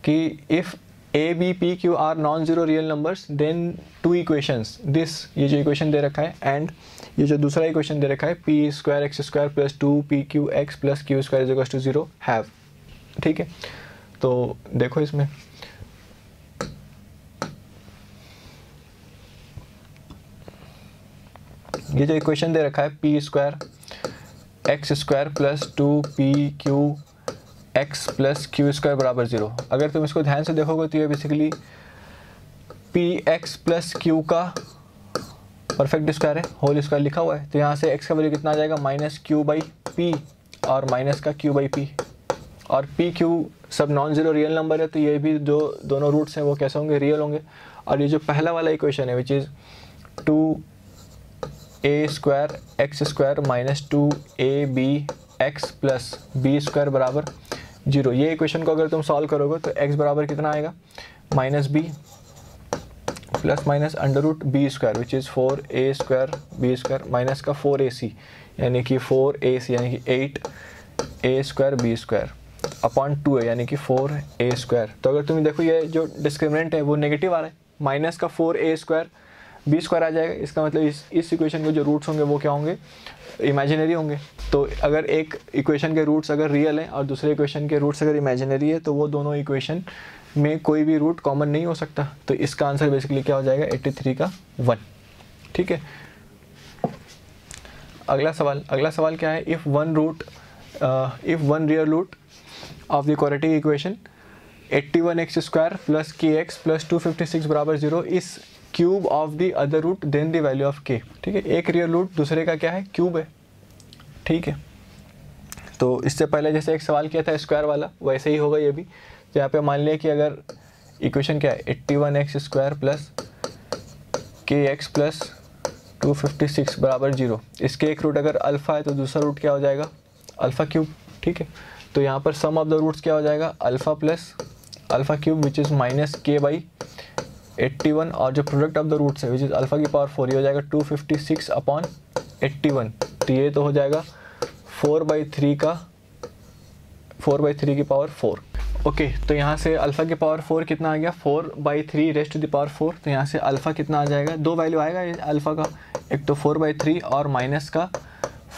कि if a b p q r non zero real numbers then two equations this, ये जो इक्वेशन दे रखा है, एंड ये जो दूसरा इक्वेशन दे रखा है p squared x square plus 2pqx plus q squared is equal to 0 have. ठीक है, तो देखो इसमें ये जो इक्वेशन दे रखा है p squared x square plus 2pqx plus q square बराबर 0, अगर तुम इसको ध्यान से देखोगे तो ये basically P x plus Q का परफेक्ट स्क्वायर है, होल स्क्वायर लिखा हुआ है, तो यहाँ से x का वैल्यू कितना आ जाएगा माइनस क्यू बाई पी और माइनस का क्यू बाई पी, और पी क्यू सब नॉन जीरो रियल नंबर है, तो ये भी जो दोनों रूट्स हैं वो कैसे होंगे रियल होंगे। और ये जो पहला वाला इक्वेशन है which is 2a squared x square minus 2ab plus b squared बराबर 0, ये इक्वेशन को अगर तुम सॉल्व करोगे तो x बराबर कितना आएगा minus b plus minus under root b squared which is 4a squared b squared minus का 4ac यानी कि 4ac यानी कि 8a square b square upon 2 है यानी कि 4a स्क्वायर। तो अगर तुम देखो ये जो डिस्क्रिमिनेंट है वो नेगेटिव आ रहा है, माइनस का 4a स्क्वायर बी स्क्वायर आ जाएगा, इसका मतलब इस इक्वेशन के जो रूट्स होंगे वो क्या होंगे इमेजिनरी होंगे। तो अगर एक इक्वेशन के रूट्स अगर रियल हैं और दूसरे इक्वेशन के रूट्स अगर इमेजिनरी है तो वो दोनों इक्वेशन में कोई भी रूट कॉमन नहीं हो सकता, तो इसका आंसर बेसिकली क्या हो जाएगा 83 का 1। ठीक है, अगला सवाल क्या है, if one real root of the quadratic equation 81x squared plus kx plus 256 बराबर 0 is cube of the other root then the value of k। ठीक है, एक रियल रूट दूसरे का क्या है क्यूब है। ठीक है, तो इससे पहले जैसे एक सवाल किया था स्क्वायर वाला वैसे ही होगा ये भी। तो यहाँ पे मान लिया कि अगर इक्वेशन क्या है 81x squared plus kx plus 256 बराबर 0, इसके एक रूट अगर अल्फ़ा है तो दूसरा रूट क्या हो जाएगा अल्फ़ा क्यूब। ठीक है, तो यहाँ पर सम ऑफ द रूट्स क्या हो जाएगा alpha plus alpha cube which is minus k by 81, और जो प्रोडक्ट ऑफ द रूट्स है विच इज़ अल्फ़ा की पावर 4 ये हो जाएगा 256 अपॉन 81, तो ये तो हो जाएगा 4/3 की पावर 4। ओके, तो यहाँ से अल्फ़ा की पावर 4 कितना आ गया 4/3 रेस्ट टू द पावर 4, तो यहाँ से अल्फ़ा कितना आ जाएगा, दो वैल्यू आएगा अल्फ़ा का, एक तो 4/3 और माइनस का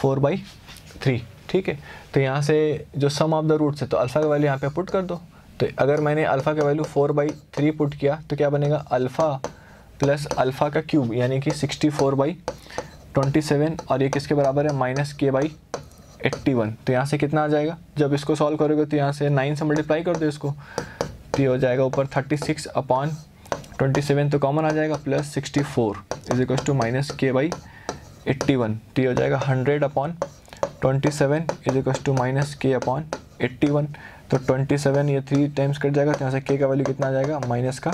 4/3। ठीक है, तो यहाँ से जो सम ऑफ द रूट्स है तो अल्फ़ा का वैल्यू यहाँ पे पुट कर दो, तो अगर मैंने अल्फ़ा का वैल्यू 4/3 पुट किया तो क्या बनेगा अल्फ़ा प्लस अल्फ़ा का क्यूब यानी कि 64/27, और ये किसके बराबर है माइनस k/81, तो यहाँ से कितना आ जाएगा, जब इसको सॉल्व करोगे तो यहाँ से 9 से मल्टीप्लाई कर दो इसको, तो ये हो जाएगा ऊपर 36/27 तो कॉमन आ जाएगा plus 64 is equal to minus k/81, तो ये हो जाएगा 100/27 is equal to minus k/81, तो 27 ये 3 टाइम्स कट जाएगा, तो यहाँ से k का वैल्यू कितना आ जाएगा माइनस का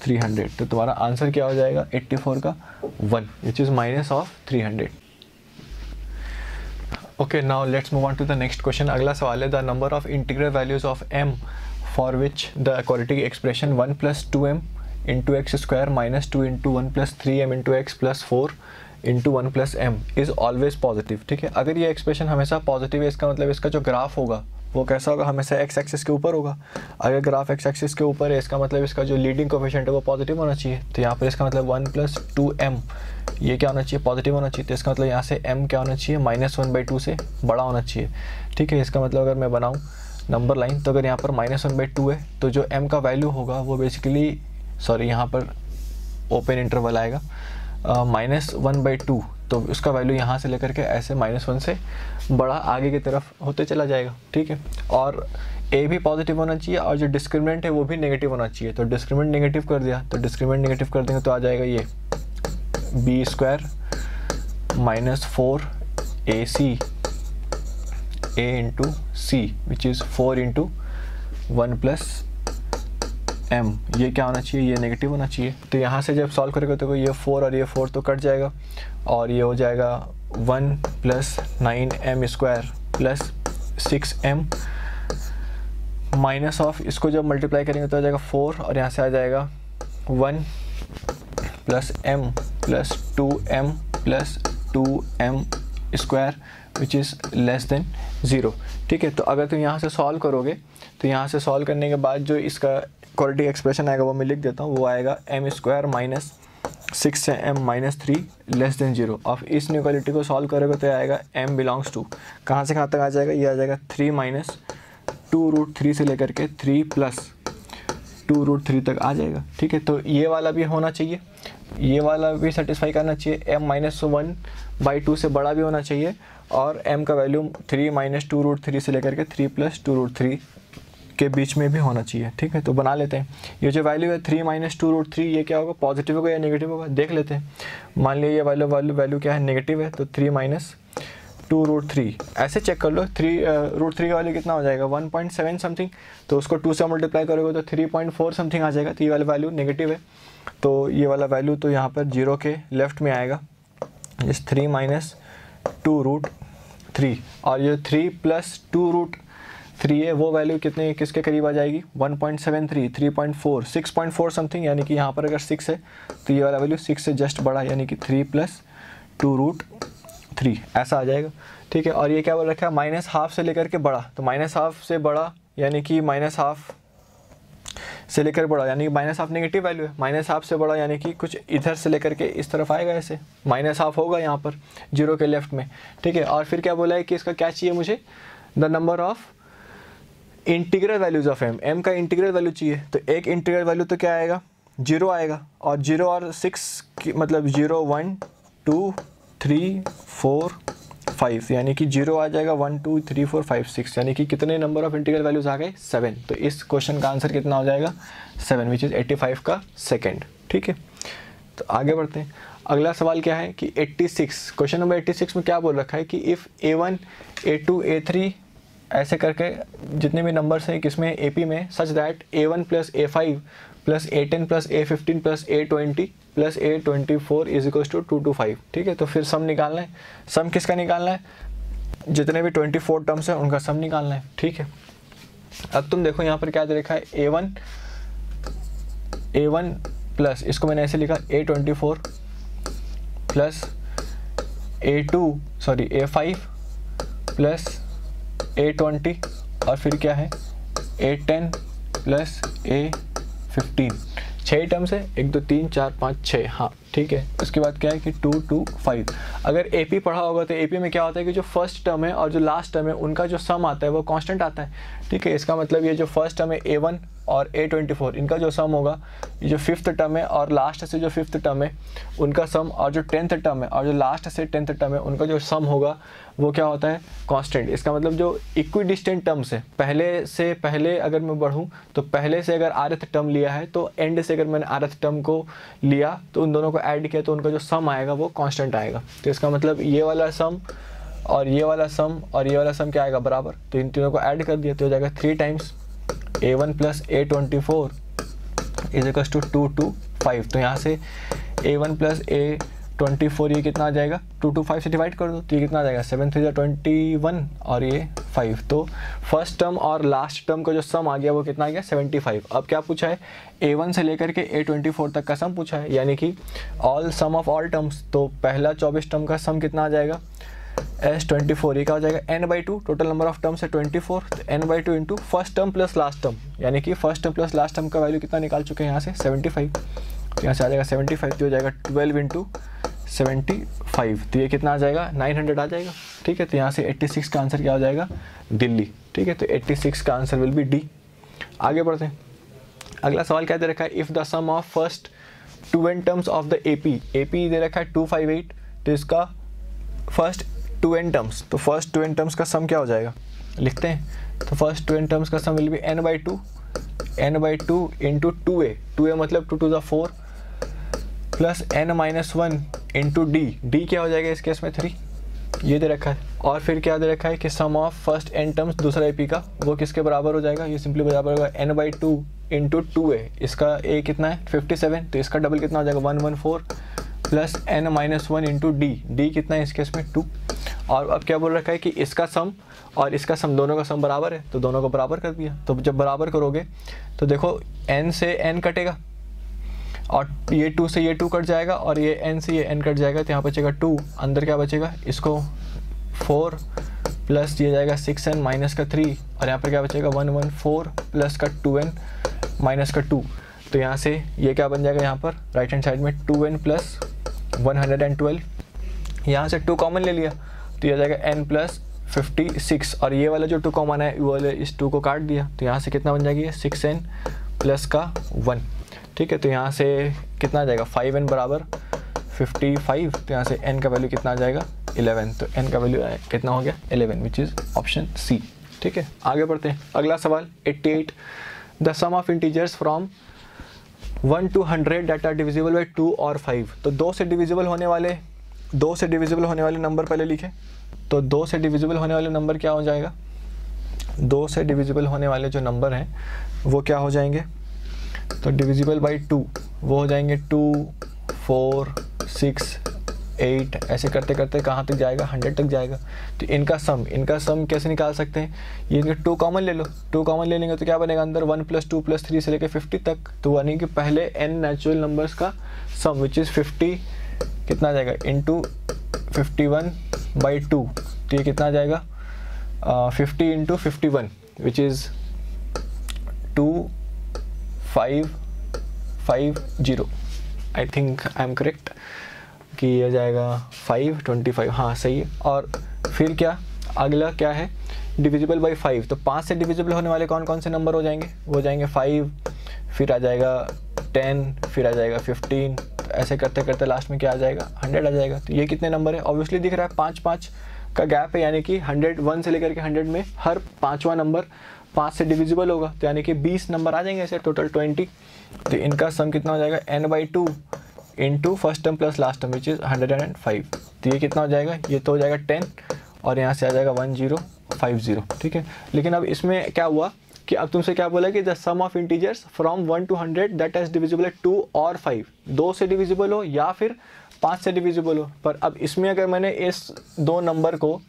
300, तो तुम्हारा आंसर क्या हो जाएगा 84 का 1 which is minus of 300। Okay, now let's move on to the next question. अगला सवाल है the number of integral values of m for which the quadratic expression 1 + 2m × x squared minus 2 × 1 + 3m × x + 4 × 1 + m is always positive. ठीक है, अगर ये एक्सप्रेशन हमेशा पॉजिटिव है इसका मतलब इसका जो ग्राफ होगा वो कैसा होगा, हमेशा एक्स एक्सिस के ऊपर होगा। अगर ग्राफ एक्स एक्सिस के ऊपर है इसका मतलब इसका जो लीडिंग कोफिशिएंट है वो पॉजिटिव होना चाहिए। तो यहाँ पर इसका मतलब 1 + 2m ये क्या होना चाहिए, पॉजिटिव होना चाहिए। तो इसका मतलब यहाँ से m क्या होना चाहिए, -1/2 से बड़ा होना चाहिए। ठीक है, इसका मतलब अगर मैं बनाऊँ नंबर लाइन, तो अगर यहाँ पर -1/2 है तो जो m का वैल्यू होगा वो बेसिकली, सॉरी यहाँ पर ओपन इंटरवल आएगा -1/2, तो उसका वैल्यू यहाँ से लेकर के ऐसे -1 से बड़ा आगे की तरफ होते चला जाएगा। ठीक है, और a भी पॉजिटिव होना चाहिए और जो डिस्क्रिमिनेंट है वो भी नेगेटिव होना चाहिए। तो डिस्क्रिमिनेंट नेगेटिव कर दिया, तो डिस्क्रिमिनेंट नेगेटिव कर देंगे तो आ जाएगा ये b² - 4ac a into c which is 4 into 1 + m, ये क्या होना चाहिए, ये नेगेटिव होना चाहिए। तो यहाँ से जब सॉल्व करेगा तो ये 4 और ये 4 तो कट जाएगा और ये हो जाएगा 1 + 9m² + 6m माइनस ऑफ, इसको जब मल्टीप्लाई करेंगे तो आ जाएगा 4 और यहाँ से आ जाएगा 1 + m + 2m + 2m² which is <0। ठीक है, तो अगर तुम यहाँ से सॉल्व करोगे तो यहाँ से सॉल्व करने के बाद जो इसका क्वाड्रेटिक एक्सप्रेशन आएगा वो मैं लिख देता हूँ, वो आएगा m² - 6m - 3 <0। अब इस इनइक्वालिटी को सॉल्व करोगे तो आएगा m बिलोंग्स टू, कहाँ से कहाँ तक आ जाएगा, ये आ जाएगा 3 - 2√3 से लेकर के 3 + 2√3 तक आ जाएगा। ठीक है, तो ये वाला भी होना चाहिए, ये वाला भी सेटिस्फाई करना चाहिए, m -1/2 से बड़ा भी होना चाहिए और m का वैल्यू 3 - 2√3 से लेकर के 3 + 2√3 के बीच में भी होना चाहिए। ठीक है, तो बना लेते हैं। ये जो वैल्यू है 3 - 2√3 ये क्या होगा, पॉजिटिव होगा या नेगेटिव होगा, देख लेते हैं। मान लिया ये वैल्यू क्या है, नेगेटिव है, तो 3 - 2√3 ऐसे चेक कर लो। √3 का वैल्यू कितना हो जाएगा, 1.7 समथिंग, तो उसको 2 से मल्टीप्लाई करोगे तो 3.4 समथिंग आ जाएगा। तो ये वाला वैल्यू नेगेटिव है, तो ये वाला वैल्यू तो यहाँ पर 0 के लेफ्ट में आएगा, इस 3 - 2√3 और ये 3 + 2√3 है वो वैल्यू कितने किसके करीब आ जाएगी, 1.73, 3.4, 6.4 समथिंग, यानी कि यहाँ पर अगर 6 है तो ये वाला वैल्यू 6 से जस्ट बड़ा, यानी कि 3 + 2√3 ऐसा आ जाएगा। ठीक है, और ये क्या बोल रखा है, -½ से लेकर के बड़ा, तो -½ से बड़ा यानी कि -½ से लेकर बड़ा, यानी कि -½ नेगेटिव वैल्यू है, -½ से बड़ा यानी कि कुछ इधर से लेकर के इस तरफ आएगा, ऐसे -½ होगा यहाँ पर 0 के लेफ्ट में। ठीक है, और फिर क्या बोला है कि इसका क्या चाहिए मुझे, the number of integral values of m का इंटीग्रल वैल्यू चाहिए। तो एक इंटीग्रल वैल्यू तो क्या आएगा, 0 आएगा, और 0 और 6 की मतलब 0, 1, 2, 3, 4, 5, यानी कि 0 आ जाएगा, 1, 2, 3, 4, 5, 6, यानी कि कितने नंबर ऑफ इंटीग्रल वैल्यूज आ गए, 7। तो इस क्वेश्चन का आंसर कितना हो जाएगा, 7 विच इज़ 85 का सेकेंड। ठीक है, तो आगे बढ़ते हैं। अगला सवाल क्या है कि 86, क्वेश्चन नंबर 86 में क्या बोल रखा है कि इफ़ A1, A2, A3 ऐसे करके जितने भी नंबर्स हैं किसमें, AP में, such that A1 + A5 + A10 + A15 + A20 + A24 = 2 to 5। ठीक है, तो फिर सम निकालना है। सम किसका निकालना है, जितने भी 24 टर्म्स हैं उनका सम निकालना है। ठीक है, अब तुम देखो यहाँ पर क्या दे रखा है, A1 प्लस, इसको मैंने ऐसे लिखा A24 plus A5 plus A20 और फिर क्या है A10 प्लस A15, 6 टर्म्स है, 1 2 3 4 5 6, हाँ ठीक है। उसके बाद क्या है कि 2 to 5। अगर AP पढ़ा होगा तो AP में क्या होता है कि जो फर्स्ट टर्म है और जो लास्ट टर्म है उनका जो सम आता है वो कांस्टेंट आता है। ठीक है, इसका मतलब ये जो फर्स्ट टर्म है A1 और A24 इनका जो सम होगा, ये जो फिफ्थ टर्म है और लास्ट से जो फिफ्थ टर्म है उनका सम, और जो 10th टर्म है और जो लास्ट से 10th टर्म है उनका जो सम होगा वो क्या होता है, कांस्टेंट। इसका मतलब जो इक्विडिस्टेंट टर्म्स है, पहले अगर मैं बढ़ूँ तो पहले से अगर rth टर्म लिया है तो एंड से अगर मैंने rth टर्म को लिया तो उन दोनों को ऐड किया तो उनका जो सम आएगा वो कांस्टेंट आएगा। तो इसका मतलब ये वाला सम और ये वाला सम और ये वाला सम क्या आएगा, बराबर। तो इन तीनों को ऐड कर दिया तो हो जाएगा 3 times A1 plus A24 = 2 to 5। तो यहाँ से A1 प्लस A24 ये कितना आ जाएगा, 2 to 5 से डिवाइड कर दो तो ये कितना आ जाएगा, 7 3 21 और ये 5। तो फर्स्ट टर्म और लास्ट टर्म का जो सम आ गया वो कितना आ गया, 75। अब क्या पूछा है, A1 से लेकर के A24 तक का सम पूछा है, यानी कि all sum of all terms. तो पहला 24 टर्म का सम कितना आ जाएगा, S24 ये क्या हो जाएगा n/2, total number of terms है 24, तो n/2 into first term plus last term, यानी कि first term plus last term का वैल्यू कितना निकाल चुके हैं यहाँ से 75, तो यहाँ से आ जाएगा 75, तो हो जाएगा 12 इंटू 75, तो ये कितना आ जाएगा 900 आ जाएगा। ठीक है, तो यहाँ से 86 का आंसर क्या हो जाएगा दिल्ली। ठीक है, तो 86 का आंसर विल बी डी। आगे बढ़ते हैं, अगला सवाल क्या दे रखा है, if the sum of first 2n terms of the AP दे रखा है 258, तो इसका फर्स्ट 2n टर्म्स, तो फर्स्ट 2n टर्म्स का सम क्या हो जाएगा लिखते हैं। तो फर्स्ट 2n टर्म्स का सम will be n/2 into 2a मतलब 2 to the 4 plus n-1 into D क्या हो जाएगा इस केस में 3, ये दे रखा है। और फिर क्या दे रखा है कि सम ऑफ फर्स्ट n टर्म्स दूसरा AP का वो किसके बराबर हो जाएगा, ये सिंपली बराबर होगा n/2 इंटू 2a, इसका a कितना है 57, तो इसका डबल कितना हो जाएगा 114 प्लस n-1 इंटू डी कितना है इस केस में 2। और अब क्या बोल रखा है कि इसका सम और इसका सम दोनों का सम बराबर है, तो दोनों को बराबर कर दिया। तो जब बराबर करोगे तो देखो n से n कटेगा और ये 2 से ये 2 कट जाएगा और ये n से ये n कट जाएगा, तो यहाँ बचेगा 2, अंदर क्या बचेगा इसको 4 प्लस ये जाएगा 6n माइनस का 3 और यहाँ पर क्या बचेगा 114 प्लस का 2n माइनस का 2, तो यहाँ से ये क्या बन जाएगा यहाँ पर राइट हैंड साइड में 2n प्लस 112, यहाँ से 2 कॉमन ले लिया तो ये जाएगा n प्लस 56 और ये वाला जो 2 कॉमन है वो वाले इस 2 को काट दिया, तो यहाँ से कितना बन जाएगी 6n प्लस का 1। ठीक है, तो यहाँ से कितना आ जाएगा 5n बराबर 55, तो यहाँ से n का वैल्यू कितना आ जाएगा 11, तो n का वैल्यू कितना हो गया 11 विच इज़ ऑप्शन सी। ठीक है, आगे बढ़ते हैं, अगला सवाल 88, the sum of integers from 1 to 100 that are divisible by 2 और 5, तो 2 से डिविजिबल होने वाले नंबर पहले लिखे, तो 2 से डिविजिबल होने वाले नंबर क्या हो जाएगा, 2 से डिविजिबल होने वाले जो नंबर हैं वो क्या हो जाएंगे, तो डिविजिबल बाई 2 वो हो जाएंगे 2, 4, 6, 8, ऐसे करते करते कहाँ तक जाएगा 100 तक जाएगा। तो इनका सम कैसे निकाल सकते हैं, ये 2 कॉमन ले लो, 2 कॉमन ले लेंगे तो क्या बनेगा अंदर 1 + 2 + 3 से लेकर 50 तक, तो यानी कि पहले n नेचुरल नंबर्स का सम विच इज़ 50 कितना आ जाएगा इंटू 51/2, तो ये कितना आ जाएगा 50 into 51 which is 2550, I think I am correct कि यह जाएगा 525, हाँ सही है। और फिर क्या अगला क्या है डिविजिबल बाई 5, तो 5 से डिविजिबल होने वाले कौन कौन से नंबर हो जाएंगे, वो जाएंगे 5, फिर आ जाएगा 10, फिर आ जाएगा 15, तो ऐसे करते करते लास्ट में क्या आ जाएगा 100 आ जाएगा। तो ये कितने नंबर है ऑब्वियसली दिख रहा है 5-5 का गैप है, यानी कि 101 से लेकर के 100 में हर 5वां नंबर 5 से डिविजिबल होगा, तो यानी कि 20 नंबर आ जाएंगे ऐसे टोटल 20। तो इनका सम कितना हो जाएगा n/2 into first term plus last term which is 105, तो ये कितना हो जाएगा, ये तो हो जाएगा 10 और यहाँ से आ जाएगा 1050। ठीक है, लेकिन अब इसमें क्या हुआ कि अब तुमसे क्या बोला कि the sum of integers from 1 to 100 that is divisible 2 और 5, 2 से डिविजिबल हो या फिर 5 से डिविजिबल हो। पर अब इसमें अगर मैंने इस 2 नंबर को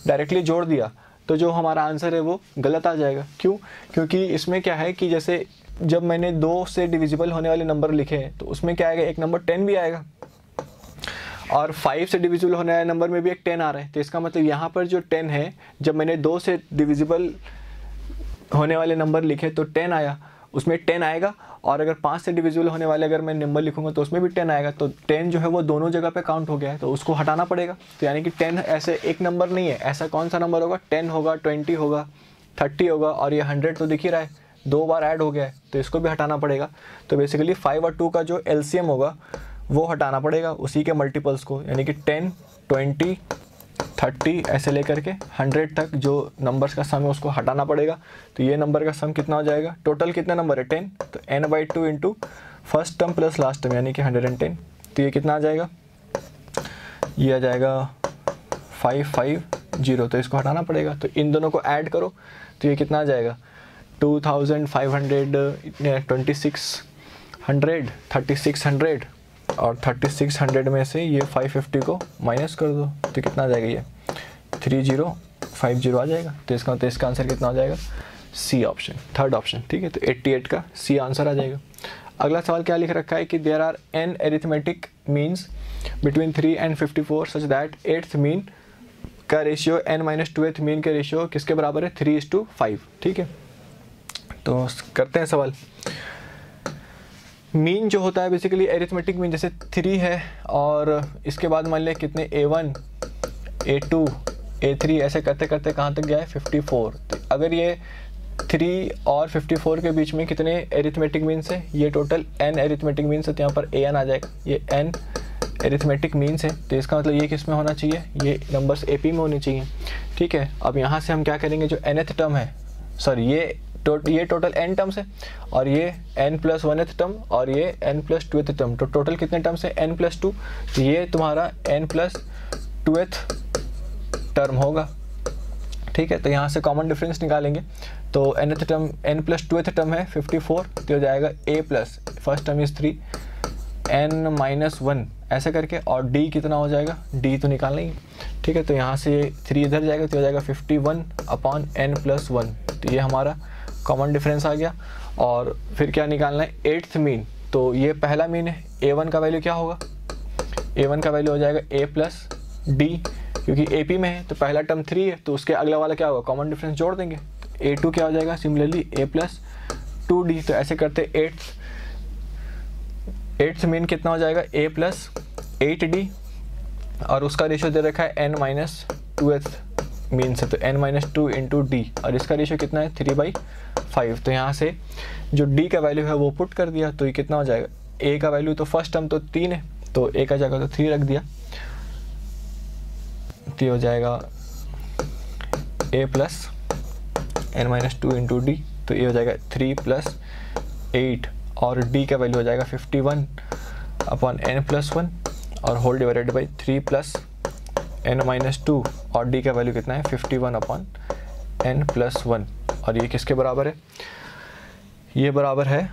डायरेक्टली जोड़ दिया तो जो हमारा आंसर है वो गलत आ जाएगा। क्यों? क्योंकि इसमें क्या है कि जैसे जब मैंने 2 से डिविजिबल होने वाले नंबर लिखे हैं तो उसमें क्या आएगा, एक नंबर 10 भी आएगा और 5 से डिविजिबल होने वाले नंबर में भी एक 10 आ रहा है। तो इसका मतलब यहाँ पर जो 10 है, जब मैंने 2 से डिविजिबल होने वाले नंबर लिखे तो 10 आया, उसमें 10 आएगा, और अगर 5 से डिविजिबल होने वाले अगर मैं नंबर लिखूंगा तो उसमें भी 10 आएगा। तो 10 जो है वो दोनों जगह पे काउंट हो गया है, तो उसको हटाना पड़ेगा। तो यानी कि 10 ऐसे एक नंबर नहीं है, ऐसा कौन सा नंबर होगा, 10 होगा, 20 होगा, 30 होगा, और ये 100 तो दिख ही रहा है 2 बार ऐड हो गया है, तो इसको भी हटाना पड़ेगा। तो बेसिकली 5 और 2 का जो LCM होगा वो हटाना पड़ेगा, उसी के मल्टीपल्स को, यानी कि 10, 20, 30 ऐसे लेकर के 100 तक जो नंबर्स का सम है उसको हटाना पड़ेगा। तो ये नंबर का सम कितना हो जाएगा, टोटल कितना नंबर है 10, तो n/2 into first term plus last term यानी कि 110, तो ये कितना आ जाएगा, ये आ जाएगा 550, तो इसको हटाना पड़ेगा। तो इन दोनों को ऐड करो तो ये कितना आ जाएगा 2500, 2600, 3600, और 3600 में से ये 550 को माइनस कर दो तो कितना आ जाएगा, ये 3050 आ जाएगा। तो इसका आंसर कितना हो जाएगा, सी ऑप्शन, थर्ड ऑप्शन। ठीक है, तो 88 का सी आंसर आ जाएगा। अगला सवाल क्या लिख रखा है कि there are n arithmetic means between 3 and 54 such that 8th mean का रेशियो n-2th मीन के रेशियो किसके बराबर है 3:5, ठीक है। तो करते हैं सवाल। मीन जो होता है बेसिकली एरिथमेटिक मीन, जैसे 3 है और इसके बाद मान लिया कितने A1 A2 A3 ऐसे करते करते कहाँ तक गया है 54। तो अगर ये 3 और 54 के बीच में कितने एरिथमेटिक मीन्स है, ये टोटल n एरिथमेटिक मीन्स है, तो यहाँ पर an आ जाएगा। ये n एरिथमेटिक मीन्स है, तो इसका मतलब ये किस में होना चाहिए, ये नंबर्स AP में होने चाहिए, ठीक है। अब यहाँ से हम क्या करेंगे, जो nth टर्म है, सॉरी ये टोटल n टर्म्स है और ये n+1th टर्म और ये n+2th टर्म, तो टोटल कितने टर्म्स है n+2, तो ये तुम्हारा n+2th टर्म होगा, ठीक है। तो यहाँ से कॉमन डिफरेंस निकालेंगे, तो nth टर्म n+2th टर्म है 54, तो हो जाएगा a plus first term is 3 n-1 ऐसे करके, और d कितना हो जाएगा, d तो निकालना ही, ठीक है। तो यहाँ से 3 इधर जाएगा तो हो जाएगा 51/n+1, तो ये हमारा कॉमन डिफरेंस आ गया। और फिर क्या निकालना है, 8th मीन, तो ये पहला मीन है, a1 का वैल्यू क्या होगा, a1 का वैल्यू हो जाएगा a प्लस d, क्योंकि AP में है तो पहला टर्म 3 है, तो उसके अगला वाला क्या होगा, कॉमन डिफरेंस जोड़ देंगे, a2 क्या हो जाएगा, सिमिलरली a प्लस 2d। तो ऐसे करते 8th मीन कितना हो जाएगा, a प्लस 8d, और उसका रेशियो दे रखा है n-2th मीन से, तो n-2 इंटू डी, और इसका रेशियो कितना है 3/5। तो यहाँ से जो d का वैल्यू है वो पुट कर दिया, तो ये कितना हो जाएगा, a का वैल्यू तो फर्स्ट टर्म तो 3 है, तो a का जगह तो 3 रख दिया, तो हो जाएगा a plus n-2 into d, तो ये हो जाएगा 3 + 8, और d का वैल्यू हो जाएगा 51/n+1 और होल डिवाइडेड बाई 3 + n-2, और d का वैल्यू कितना है 51/n+1, और ये किसके बराबर है, ये बराबर है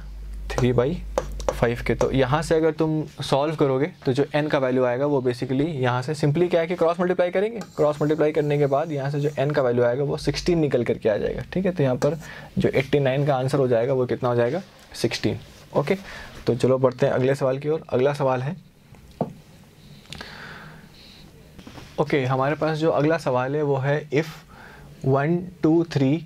3/5 के। तो यहाँ से अगर तुम सॉल्व करोगे तो जो n का वैल्यू आएगा वो बेसिकली यहाँ से सिंपली क्या है कि क्रॉस मल्टीप्लाई करेंगे, क्रॉस मल्टीप्लाई करने के बाद यहाँ से जो n का वैल्यू आएगा वो 16 निकल करके आ जाएगा, ठीक है। तो यहाँ पर जो 89 का आंसर हो जाएगा वो कितना हो जाएगा 16, ओके। तो चलो बढ़ते हैं अगले सवाल की ओर। अगला सवाल है, ओके, हमारे पास जो अगला सवाल है वो है if 1, 2, 3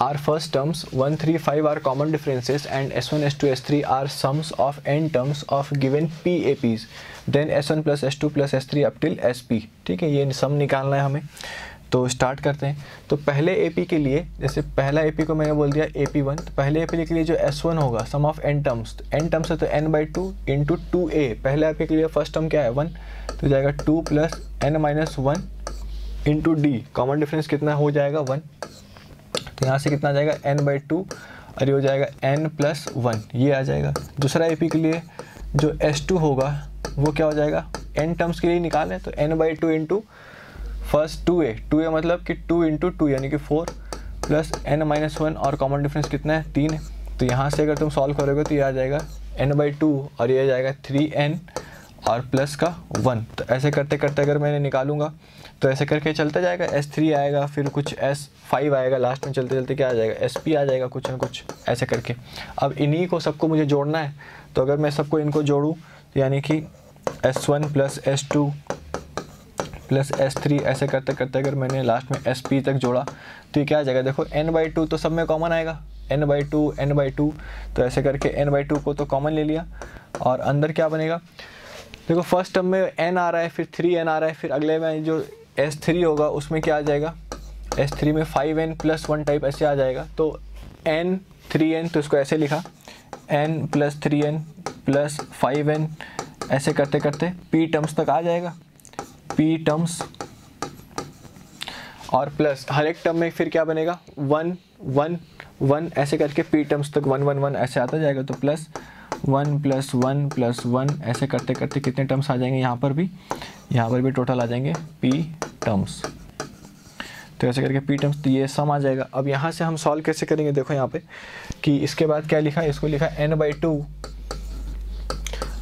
are first terms, 1, 3, 5 are common differences and S1, S2, S3 are sums of n terms of given p APs, then S1 plus S2 plus S3 up till SP, ठीक है। ये सम निकालना है हमें, तो स्टार्ट करते हैं। तो पहले AP के लिए, जैसे पहला AP को मैंने बोल दिया AP1, तो पहले AP के लिए जो S1 होगा सम ऑफ n टर्म्स, तो n टर्म्स है तो n/2 इंटू 2a, पहले AP के लिए फर्स्ट टर्म क्या है 1, तो जाएगा 2 + n-1 into d, common difference कितना हो जाएगा 1, तो यहाँ से कितना आ जाएगा n/2 और ये हो जाएगा n+1, ये आ जाएगा। दूसरा AP के लिए जो S2 होगा वो क्या हो जाएगा, n टर्म्स के लिए निकालें तो n/2 इंटू फर्स्ट 2a मतलब कि 2 इंटू 2 यानी कि 4 + n-1, और कॉमन डिफरेंस कितना है 3 है। तो यहाँ से अगर तुम सॉल्व करोगे तो ये आ जाएगा n/2 और ये आ जाएगा 3n और प्लस का 1। तो ऐसे करते करते अगर मैंने निकालूंगा तो ऐसे करके चलता जाएगा, S3 आएगा, फिर कुछ S5 आएगा, लास्ट में चलते चलते क्या आ जाएगा SP आ जाएगा, कुछ ना कुछ ऐसे करके। अब इन्हीं को सबको मुझे जोड़ना है, तो अगर मैं सबको इनको जोड़ूँ तो यानी कि S1 + S2 + S3 ऐसे करते करते अगर मैंने लास्ट में SP तक जोड़ा तो ये क्या आ जाएगा, देखो n/2 तो सब में कॉमन आएगा, n/2, तो ऐसे करके n/2 को तो कॉमन ले लिया, और अंदर क्या बनेगा, देखो फर्स्ट टर्म में n आ रहा है, फिर 3n आ रहा है, फिर अगले में जो S3 होगा उसमें क्या आ जाएगा, S3 में 5n + 1 टाइप ऐसे आ जाएगा, तो n 3n, तो इसको ऐसे लिखा n + 3n + 5n, ऐसे करते करते p टर्म्स तक आ जाएगा, p टर्म्स, और प्लस हर एक टर्म में फिर क्या बनेगा 1 1 1 ऐसे करके p टर्म्स तक 1 1 1 ऐसे आता जाएगा, तो +1 + 1 + 1 ऐसे करते करते कितने टर्म्स आ जाएंगे, यहाँ पर भी टोटल आ जाएंगे p टर्म्स। तो ऐसे करके p टर्म्स, तो ये सम आ जाएगा। अब यहाँ से हम सॉल्व कैसे करेंगे, देखो यहाँ पे कि इसके बाद क्या लिखा है, इसको लिखा n/2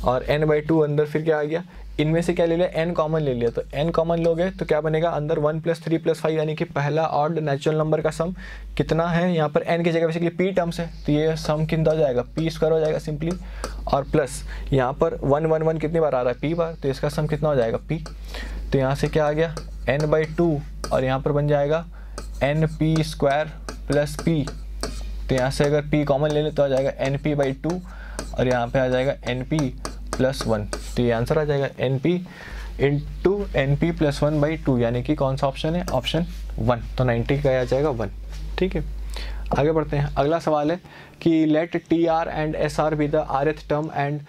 और n/2 अंदर फिर क्या आ गया, इनमें से क्या ले लिया, n कॉमन ले लिया, तो n कॉमन लोगे तो क्या बनेगा अंदर 1 + 3 + 5 यानी कि पहला ऑड नेचुरल नंबर का सम कितना है, यहाँ पर n की जगह बेसिकली p टर्म्स है, तो ये सम कितना हो जाएगा p² हो जाएगा सिंपली, और प्लस यहाँ पर 1 1 1 कितनी बार आ रहा है p बार, तो इसका सम कितना हो जाएगा p, तो यहाँ से क्या आ गया n/2 और यहाँ पर बन जाएगा n p squared plus p, तो यहाँ से अगर p कॉमन ले ले तो आ जाएगा एन पी बाई 2 और यहाँ पे आ जाएगा एन पी प्लस 1, तो ये आंसर आ जाएगा n p into n p plus 1 by 2, यानी कि कौन सा ऑप्शन है, ऑप्शन 1, तो 90 का आ जाएगा 1। ठीक है, आगे बढ़ते हैं। अगला सवाल है कि let t r and s r be the rth term and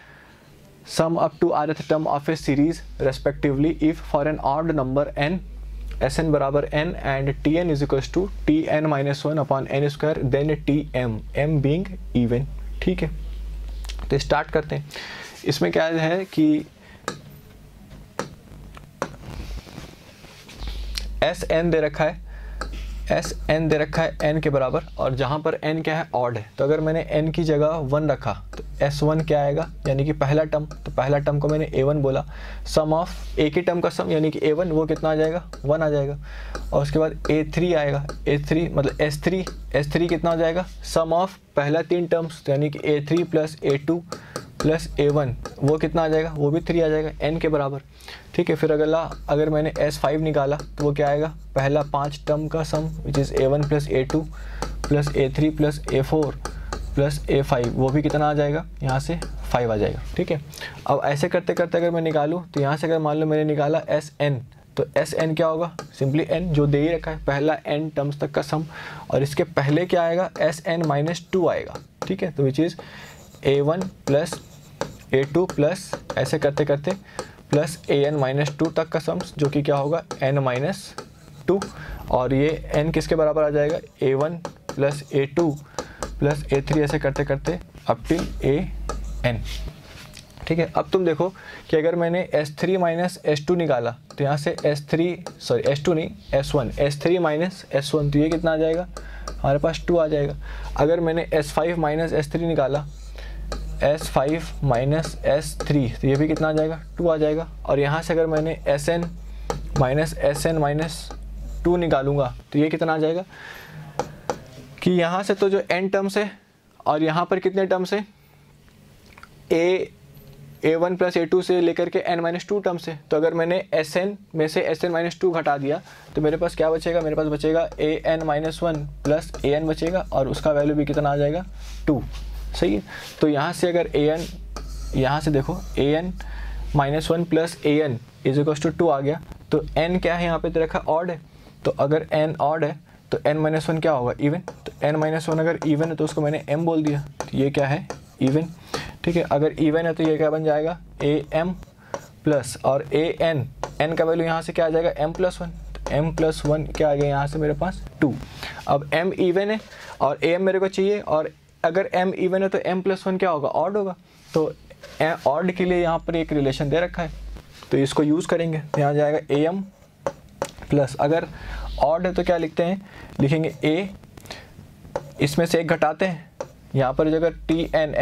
sum up to rth term of a series respectively if for an odd number n, Sn बराबर n and Tn is equals to Tn minus 1 upon n square then Tm, m being even। ठीक है, तो स्टार्ट करते हैं। इसमें क्या है कि Sn दे रखा है, Sn दे रखा है n के बराबर, और जहाँ पर n क्या है, ऑड है, तो अगर मैंने n की जगह 1 रखा तो S1 क्या आएगा, यानी कि पहला टर्म, तो पहला टर्म को मैंने A1 बोला, सम ऑफ एक ही टर्म का सम यानी कि A1 वो कितना आ जाएगा, 1 आ जाएगा, और उसके बाद A3 आएगा, A3 मतलब S3 कितना हो जाएगा, सम ऑफ पहला 3 टर्म्स यानी कि A3 plus A2 plus A1 वो कितना आ जाएगा, वो भी 3 आ जाएगा n के बराबर। ठीक है, फिर अगर मैंने S5 निकाला तो वो क्या आएगा, पहला 5 टर्म का sum which is A1 plus A2 plus A3 plus A4 plus A5 वो भी कितना आ जाएगा, यहाँ से 5 आ जाएगा। ठीक है, अब ऐसे करते करते अगर मैं निकालूँ तो यहाँ से अगर मान लो मैंने निकाला Sn, तो Sn क्या होगा, सिंपली n जो दे ही रखा है, पहला n टर्म्स तक का सम, और इसके पहले क्या आएगा, Sn माइनस 2 आएगा। ठीक है, तो विच is A1 plus A2 plus ऐसे करते करते प्लस An माइनस 2 तक का सम, जो कि क्या होगा n माइनस 2, और ये n किसके बराबर आ जाएगा, A1 plus A2 plus A3 ऐसे करते करते अप टिल An। ठीक है, अब तुम देखो कि अगर मैंने S3 माइनस S2 निकाला तो यहाँ से S3 माइनस S1, तो ये कितना आ जाएगा, हमारे पास 2 आ जाएगा। अगर मैंने S5 माइनस S3 निकाला, S5 माइनस S3, तो ये भी कितना आ जाएगा, 2 आ जाएगा। और यहाँ से अगर मैंने Sn माइनस 2 निकालूंगा तो ये कितना आ जाएगा, कि यहाँ से तो जो n टर्म्स है और यहाँ पर कितने टर्म्स है, A1 प्लस A2 से लेकर के n माइनस 2 टर्म्स है, तो अगर मैंने Sn में से Sn माइनस 2 घटा दिया तो मेरे पास क्या बचेगा, मेरे पास बचेगा An माइनस 1 प्लस An बचेगा, और उसका वैल्यू भी कितना आ जाएगा, 2। सही है, तो यहाँ से अगर यहाँ से देखो An minus 1 plus An is equal to 2 आ गया, तो n क्या है यहाँ पे दे रखा, ऑड है, तो अगर n ऑड है तो n माइनस 1 क्या होगा, इवन, तो n माइनस 1 अगर इवन है तो उसको मैंने m बोल दिया, तो ये क्या है, इवन। ठीक है, अगर इवन है तो ये क्या बन जाएगा, am प्लस, और n का वैल्यू यहाँ से क्या आ जाएगा, m प्लस 1, तो m प्लस 1 क्या आ गया यहाँ से मेरे पास 2। अब m इवन है और am मेरे को चाहिए, और अगर m इवन है तो m प्लस 1 क्या होगा, ऑड होगा, तो ऑड के लिए यहाँ पर एक रिलेशन दे रखा है, तो इसको यूज़ करेंगे, तो यहाँ जाएगा am प्लस, अगर ऑड है तो क्या लिखते हैं, लिखेंगे a, इसमें से एक घटाते हैं, यहाँ पर अगर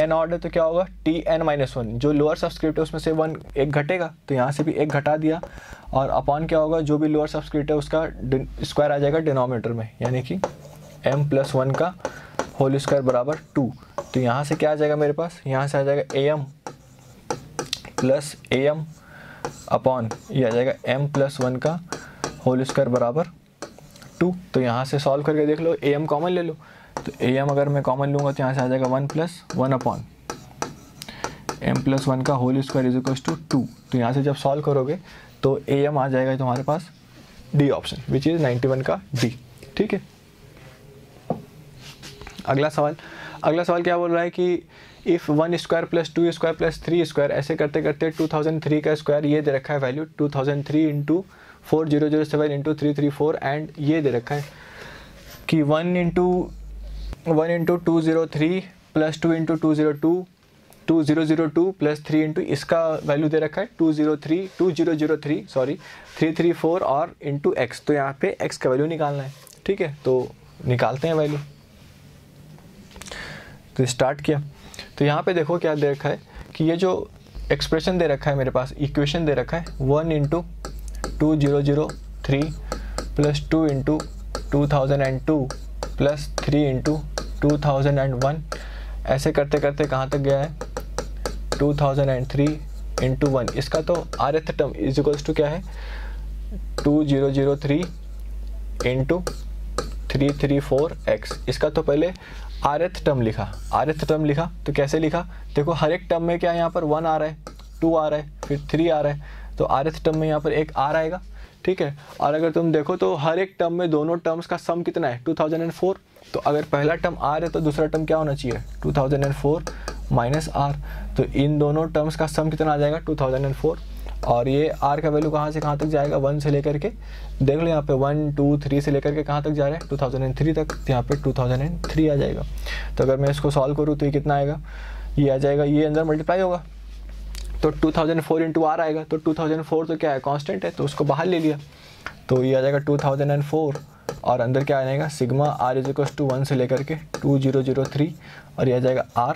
n ऑड है तो क्या होगा, Tn माइनस 1, जो लोअर सबस्क्रिप्ट है उसमें से 1 एक घटेगा, तो यहाँ से भी एक घटा दिया, और अपॉन क्या होगा, जो भी लोअर सबस्क्रिप्ट है उसका स्क्वायर आ जाएगा डिनोमिनेटर में, यानी कि m प्लस 1 का होल स्क्वायर बराबर 2। तो यहाँ से क्या आ जाएगा मेरे पास, यहाँ से आ जाएगा am प्लस am अपॉन ये आ जाएगा m प्लस 1 का होल स्क्वायर बराबर 2। तो यहाँ से सॉल्व करके देख लो, am कॉमन ले लो, तो am अगर मैं कॉमन लूँगा तो यहाँ से आ जाएगा 1 प्लस 1 अपॉन m प्लस 1 का whole squared is equal to 2। तो यहाँ से जब सॉल्व करोगे तो am आ जाएगा तुम्हारे पास डी ऑप्शन, विच इज़ 91 का डी। ठीक है, अगला सवाल क्या बोल रहा है कि if 1 square plus 2 square plus 3 square ऐसे करते करते 2003 का स्क्वायर ये दे रखा है वैल्यू 2003 इंटू 4007 इंटू 334, एंड ये दे रखा है कि 1 into 203 plus 2 into 2002 plus 3 into इसका वैल्यू दे रखा है 2003 सॉरी 334 और इंटू एक्स, तो यहाँ पे एक्स का वैल्यू निकालना है। ठीक है, तो निकालते हैं वैल्यू, तो स्टार्ट किया। तो यहाँ पे देखो क्या दे रखा है कि ये जो एक्सप्रेशन दे रखा है मेरे पास, इक्वेशन दे रखा है 1 into 2003 plus 2 into 2002 plus 3 into 2001, ऐसे करते करते कहाँ तक गया है 2003 इंटू 1, इसका तो rth term is equals to क्या है 2003 इंटू 334x। इसका तो पहले rth टर्म लिखा, rth टर्म लिखा तो कैसे लिखा, देखो हर एक टर्म में क्या यहाँ पर 1 आ रहा है, 2 आ रहा है, फिर 3 आ रहा है, तो rth टर्म में यहाँ पर एक r आएगा, ठीक है। और अगर तुम देखो तो हर एक टर्म में दोनों टर्म्स का सम कितना है 2004, तो अगर पहला टर्म r है तो दूसरा टर्म क्या होना चाहिए 2004 माइनस r, तो इन दोनों टर्म्स का सम कितना आ जाएगा 2004। और ये r का वैल्यू कहाँ से कहाँ तक जाएगा, 1 से लेकर के, देख लो यहाँ पे 1 2 3 से लेकर के कहाँ तक जा रहा है 2003 तक, तो यहाँ पे 2003 आ जाएगा। तो अगर मैं इसको सॉल्व करूँ तो ये कितना आएगा, ये आ जाएगा, ये अंदर मल्टीप्लाई होगा तो 2004 इंटू r आएगा, तो 2004 तो क्या है कांस्टेंट है, तो उसको बाहर ले लिया, तो ये आ जाएगा 2004 और अंदर क्या आएगा sigma r is equal to 1 से लेकर के 2003 और ये आ जाएगा r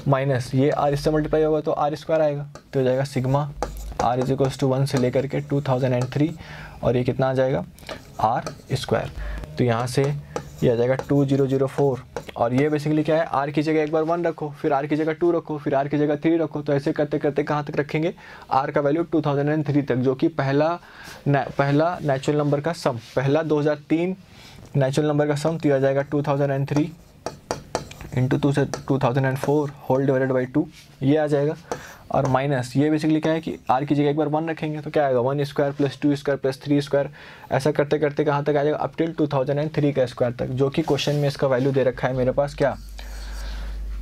माइनस ये r इससे मल्टीप्लाई होगा तो r स्क्वायर आएगा, तो हो जाएगा sigma r is equal to 1 से लेकर के 2003 और ये कितना आ जाएगा r स्क्वायर। तो यहाँ से ये आ जाएगा 2004 और ये बेसिकली क्या है, r की जगह एक बार 1 रखो, फिर r की जगह 2 रखो, फिर r की जगह 3 रखो, तो ऐसे करते करते कहाँ तक रखेंगे r का वैल्यू 2003 तक, जो कि पहला नेचुरल नंबर का सम, पहला 2003 नेचुरल नंबर का सम, तो आ जाएगा 2003 इंटू 2004 होल डिवाइडेड बाई 2, ये आ जाएगा। और माइनस ये बेसिकली क्या है कि r की जगह एक बार 1 रखेंगे तो क्या आएगा 1 square plus 2 square plus 3 square, ऐसा करते करते कहाँ तक आ जाएगा अप टिल 2003 का स्क्वायर तक, जो कि क्वेश्चन में इसका वैल्यू दे रखा है मेरे पास क्या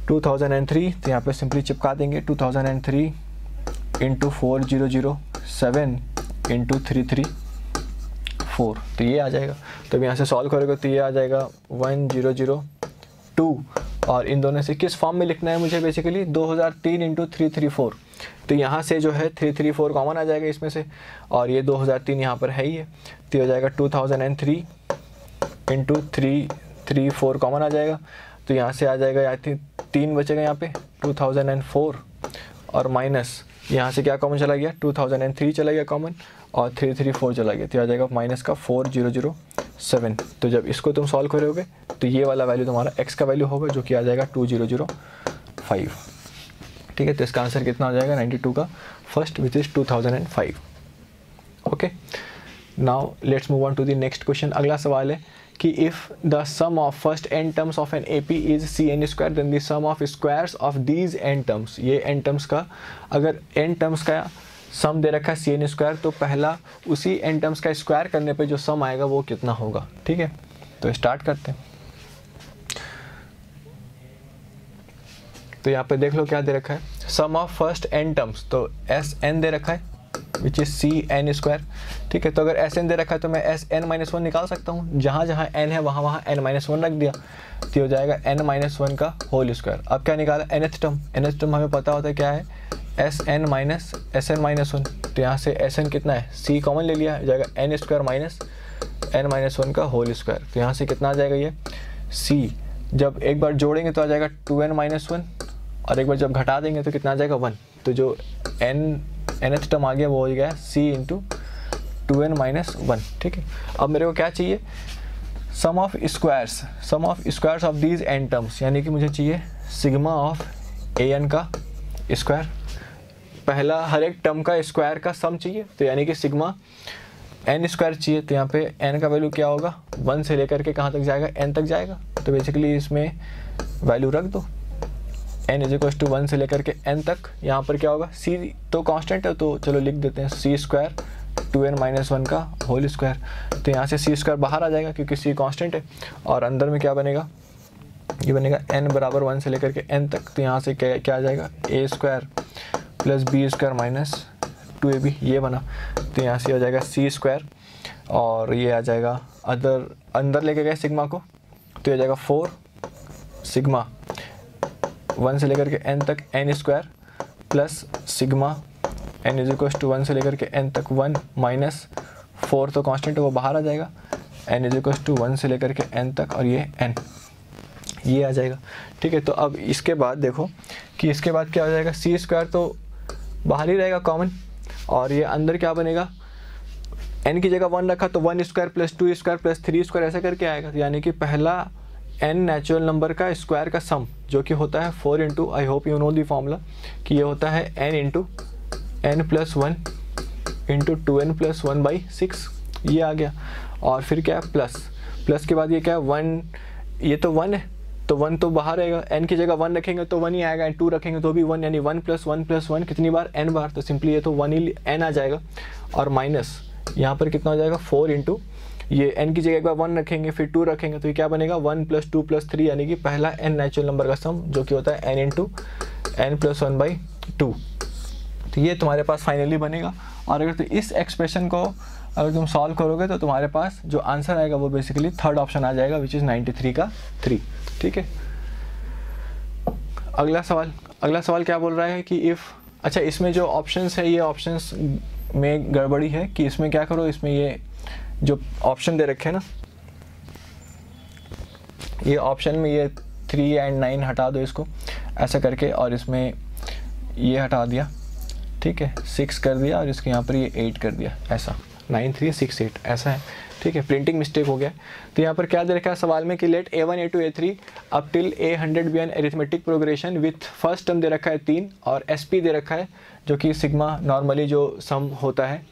2003, तो यहाँ पे सिंपली चिपका देंगे 2003 इंटू 4007 इंटू 334, तो ये आ जाएगा। तो यहाँ से सॉल्व करोगे तो ये आ जाएगा 1002 और इन दोनों से किस फॉर्म में लिखना है मुझे बेसिकली 2003 इंटू 334, तो यहाँ से जो है 334 कॉमन आ जाएगा इसमें से और ये 2003 यहाँ पर है ही है, तो हो जाएगा 2003 इंटू 334 कॉमन आ जाएगा, तो यहाँ से आ जाएगा आई थिंक 3 बचेगा यहाँ पे 2004 और माइनस यहाँ से क्या कॉमन चला गया 2003 चला गया कॉमन और 334 चला गया, तो आ जाएगा माइनस का 4007। तो जब इसको तुम सॉल्व करोगे तो ये वाला वैल्यू तुम्हारा x का वैल्यू होगा जो कि आ जाएगा 2005, ठीक है। तो इसका आंसर कितना आ जाएगा 92 का first which is 2005। Okay, now let's move on to the next question. अगला सवाल है कि if the sum of first n terms of N AP is cn squared then the sum of squares of these n terms, ये n टर्म्स का अगर n टर्म्स का सम दे रखा है cn स्क्वायर, तो पहला उसी n टर्म्स का स्क्वायर करने पे जो सम आएगा वो कितना होगा, ठीक है। तो स्टार्ट करते हैं। तो यहाँ पे देख लो क्या दे रखा है, sum of first n terms, तो Sn दे रखा है विच इज cn स्क्वायर, ठीक है। तो अगर Sn दे रखा है तो मैं Sn-1 निकाल सकता हूँ, जहाँ जहाँ n है वहाँ वहाँ n-1 रख दिया, तो हो जाएगा n-1 का होल स्क्वायर। अब क्या निकाला nth टर्म हमें पता होता है क्या है Sn माइनस Sn-1, तो यहाँ से Sn कितना है c कॉमन ले लिया, हो जाएगा n स्क्वायर माइनस n-1 का होल स्क्वायर, तो यहाँ से कितना आ जाएगा ये c, जब एक बार जोड़ेंगे तो आ जाएगा 2n-1 और एक बार जब घटा देंगे तो कितना आ जाएगा 1, तो जो nth टर्म आ गया वो हो गया c इंटू 2n-1, ठीक है। अब मेरे को क्या चाहिए sum of squares of these n terms, यानी कि मुझे चाहिए सिग्मा ऑफ an का स्क्वायर, पहला हर एक टर्म का स्क्वायर का सम चाहिए, तो यानी कि सिग्मा n स्क्वायर चाहिए, तो यहाँ पे n का वैल्यू क्या होगा 1 से लेकर के कहाँ तक जाएगा n तक जाएगा, तो बेसिकली इसमें वैल्यू रख दो n इज इक्वल टू 1 से लेकर के n तक। यहाँ पर क्या होगा c तो कांस्टेंट है, तो चलो लिख देते हैं c स्क्वायर 2n-1 का होल स्क्वायर, तो यहाँ से c स्क्वायर बाहर आ जाएगा क्योंकि c कांस्टेंट है और अंदर में क्या बनेगा, ये बनेगा n बराबर 1 से लेकर के n तक, तो यहाँ से क्या आ जाएगा a square plus b square minus 2ab, ये बना, तो यहाँ से आ जाएगा c स्क्वायर और ये आ जाएगा अंदर लेके गए सिग्मा को, तो ये आ जाएगा 4 सिग्मा 1 से लेकर के n तक n squared plus sigma n is equal to 1 से लेकर के n तक 1 माइनस 4 तो कांस्टेंट है वो बाहर आ जाएगा, n इज इक्वल टू 1 से लेकर के n तक और ये n, ये आ जाएगा, ठीक है। तो अब इसके बाद देखो कि इसके बाद क्या हो जाएगा c स्क्वायर तो बाहर ही रहेगा कॉमन और ये अंदर क्या बनेगा n की जगह 1 रखा तो 1 square plus 2 square plus 3 square ऐसा करके आएगा, यानी कि पहला n नेचुरल नंबर का स्क्वायर का सम जो कि होता है 4 into, I hope you know the formula कि ये होता है n into n plus 1 into 2n plus 1/6, ये आ गया। और फिर क्या है प्लस, प्लस के बाद ये क्या है 1, ये तो 1 है तो 1 तो बाहर रहेगा, n की जगह 1 रखेंगे तो 1 ही आएगा, एंड 2 रखेंगे तो भी 1, यानी 1 + 1 + 1 कितनी बार, n बार, तो सिंपली ये तो 1 ही n आ जाएगा। और माइनस यहाँ पर कितना हो जाएगा 4 इंटू ये n की जगह एक बार 1 रखेंगे फिर 2 रखेंगे तो ये क्या बनेगा 1 + 2 + 3, यानी कि पहला n नेचुरल नंबर का सम जो कि होता है n इंटू n + 1/2। तो ये तुम्हारे पास फाइनली बनेगा। और अगर तो इस एक्सप्रेशन को अगर तुम सॉल्व करोगे तो तुम्हारे पास जो आंसर आएगा वो बेसिकली थर्ड ऑप्शन आ जाएगा, विच इज़ 93 का 3। ठीक है, अगला सवाल क्या बोल रहा है कि इफ़, अच्छा इसमें जो ऑप्शंस है ये ऑप्शंस में गड़बड़ी है कि इसमें क्या करो, इसमें ये जो ऑप्शन दे रखे हैं ना, ये ऑप्शन में ये 3 और 9 हटा दो इसको ऐसा करके, और इसमें ये हटा दिया, ठीक है 6 कर दिया, और इसके यहाँ पर ये 8 कर दिया, ऐसा 9 3 6 8 ऐसा है। ठीक है, प्रिंटिंग मिस्टेक हो गया। तो यहाँ पर क्या दे रखा है सवाल में कि let A1 A2 A3 up till A100 be an arithmetic progression with first term दे रखा है 3 और SP दे रखा है जो कि सिग्मा नॉर्मली जो सम होता है।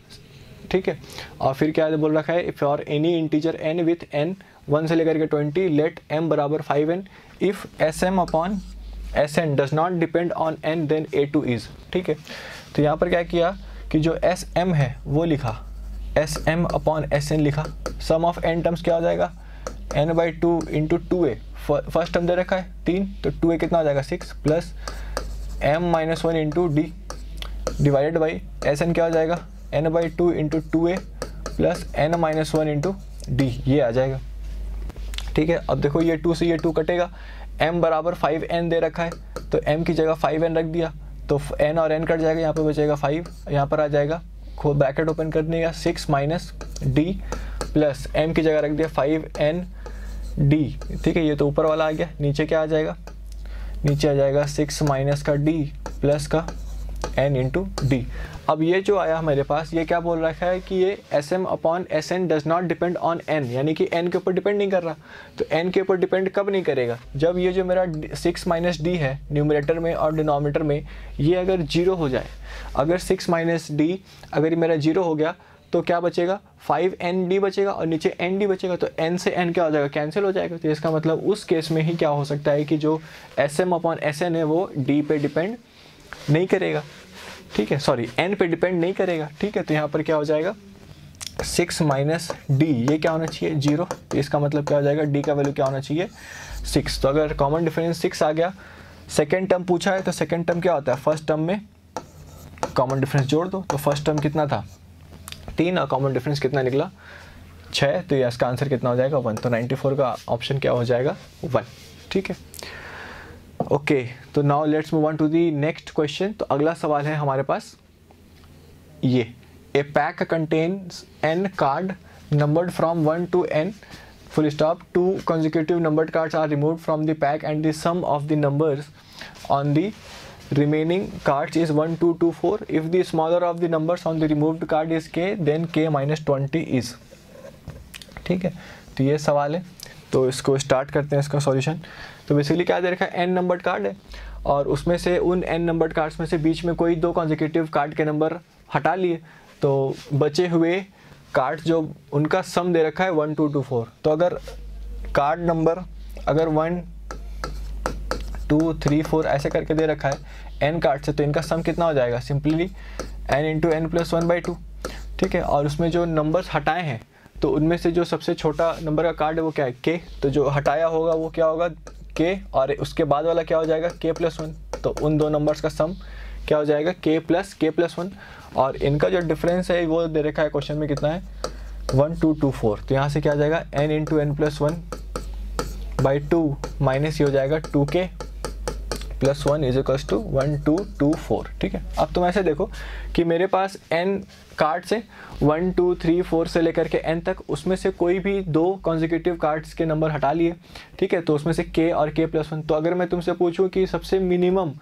ठीक है, और फिर क्या बोल रखा है for any integer n with n 1 से लेकर के 20 लेट m बराबर 5n if SM upon Sn does not depend on n then A2 is. ठीक है, तो यहाँ पर क्या किया कि जो SM है वो लिखा, SM अपॉन Sn लिखा, सम ऑफ n टर्म्स क्या हो जाएगा n/2 into 2a, first term दे रखा है 3 तो 2a कितना हो जाएगा 6 plus m-1 into d divided by Sn क्या हो जाएगा n/2 into 2a plus n-1 into d, ये आ जाएगा। ठीक है, अब देखो ये 2 से ये 2 कटेगा, m बराबर 5n दे रखा है तो m की जगह 5n रख दिया तो n और n कट जाएगा, यहाँ पे बचेगा 5, यहाँ पर आ जाएगा ब्रैकेट ओपन करने का 6 माइनस d प्लस m की जगह रख दिया 5n d। ठीक है, ये तो ऊपर वाला आ गया, नीचे क्या आ जाएगा, नीचे आ जाएगा 6 माइनस का d प्लस का n इंटू डी। अब ये जो आया हमारे पास ये क्या बोल रखा है कि ये SM upon Sn does not depend on n, यानी कि n के ऊपर डिपेंड नहीं कर रहा। तो n के ऊपर डिपेंड कब नहीं करेगा, जब ये जो मेरा 6 माइनस डी है न्यूमरेटर में और डिनोमिनेटर में ये अगर 0 हो जाए, अगर 6 माइनस डी अगर ये मेरा 0 हो गया तो क्या बचेगा 5nd बचेगा और नीचे nd बचेगा, तो n से n क्या हो जाएगा कैंसिल हो जाएगा। तो इसका मतलब उस केस में ही क्या हो सकता है कि जो SM अपॉन Sn है वो d पे डिपेंड नहीं करेगा। ठीक है, सॉरी n पे डिपेंड नहीं करेगा। ठीक है, तो यहाँ पर क्या हो जाएगा 6 माइनस डी, ये क्या होना चाहिए 0, तो इसका मतलब क्या हो जाएगा d का वैल्यू क्या होना चाहिए 6। तो अगर कॉमन डिफरेंस 6 आ गया, सेकेंड टर्म पूछा है तो सेकेंड टर्म क्या होता है फर्स्ट टर्म में कॉमन डिफरेंस जोड़ दो, तो फर्स्ट टर्म कितना था 3 और कॉमन डिफरेंस कितना निकला 6, तो इसका आंसर कितना हो जाएगा 1। तो 94 का ऑप्शन क्या हो जाएगा 1। ठीक है, ओके, तो now let's move on to the next question. तो अगला सवाल है हमारे पास ये, a pack contains n card numbered from 1 to n full stop, 2 consecutive numbered cards are removed from the pack and the sum of the numbers on the remaining cards is 1 2 2 4 if the smaller of the numbers on the removed card is k then k minus 20 is। ठीक है, तो ये सवाल है, तो इसको स्टार्ट करते हैं इसका सॉल्यूशन। तो बेसिकली क्या दे रखा है n नंबर्ड कार्ड है और उसमें से उन n नंबर्ड कार्ड्स में से बीच में कोई 2 कॉन्जिक्यूटिव कार्ड के नंबर हटा लिए, तो बचे हुए कार्ड्स जो उनका सम दे रखा है 1 2 2 4। तो अगर कार्ड नंबर अगर 1 2 3 4 ऐसे करके दे रखा है n कार्ड से, तो इनका सम कितना हो जाएगा simply n into n plus 1/2। ठीक है, और उसमें जो नंबर्स हटाए हैं तो उनमें से जो सबसे छोटा नंबर का कार्ड है वो क्या है k, तो जो हटाया होगा वो क्या होगा k, और उसके बाद वाला क्या हो जाएगा k प्लस 1। तो उन दो नंबर्स का सम क्या हो जाएगा k प्लस 1, और इनका जो डिफरेंस है वो दे रखा है क्वेश्चन में कितना है 1 2 2 4। तो यहाँ से क्या आ जाएगा n into n plus 1/2 minus ये हो जाएगा 2k plus 1 is equals to 1 2 2 4। ठीक है, अब तुम ऐसे देखो कि मेरे पास n कार्ड से 1 2 3 4 से लेकर के n तक उसमें से कोई भी 2 कॉन्जिक्यूटिव कार्ड्स के नंबर हटा लिए। ठीक है, तो उसमें से k और k प्लस 1। तो अगर मैं तुमसे पूछूं कि सबसे मिनिमम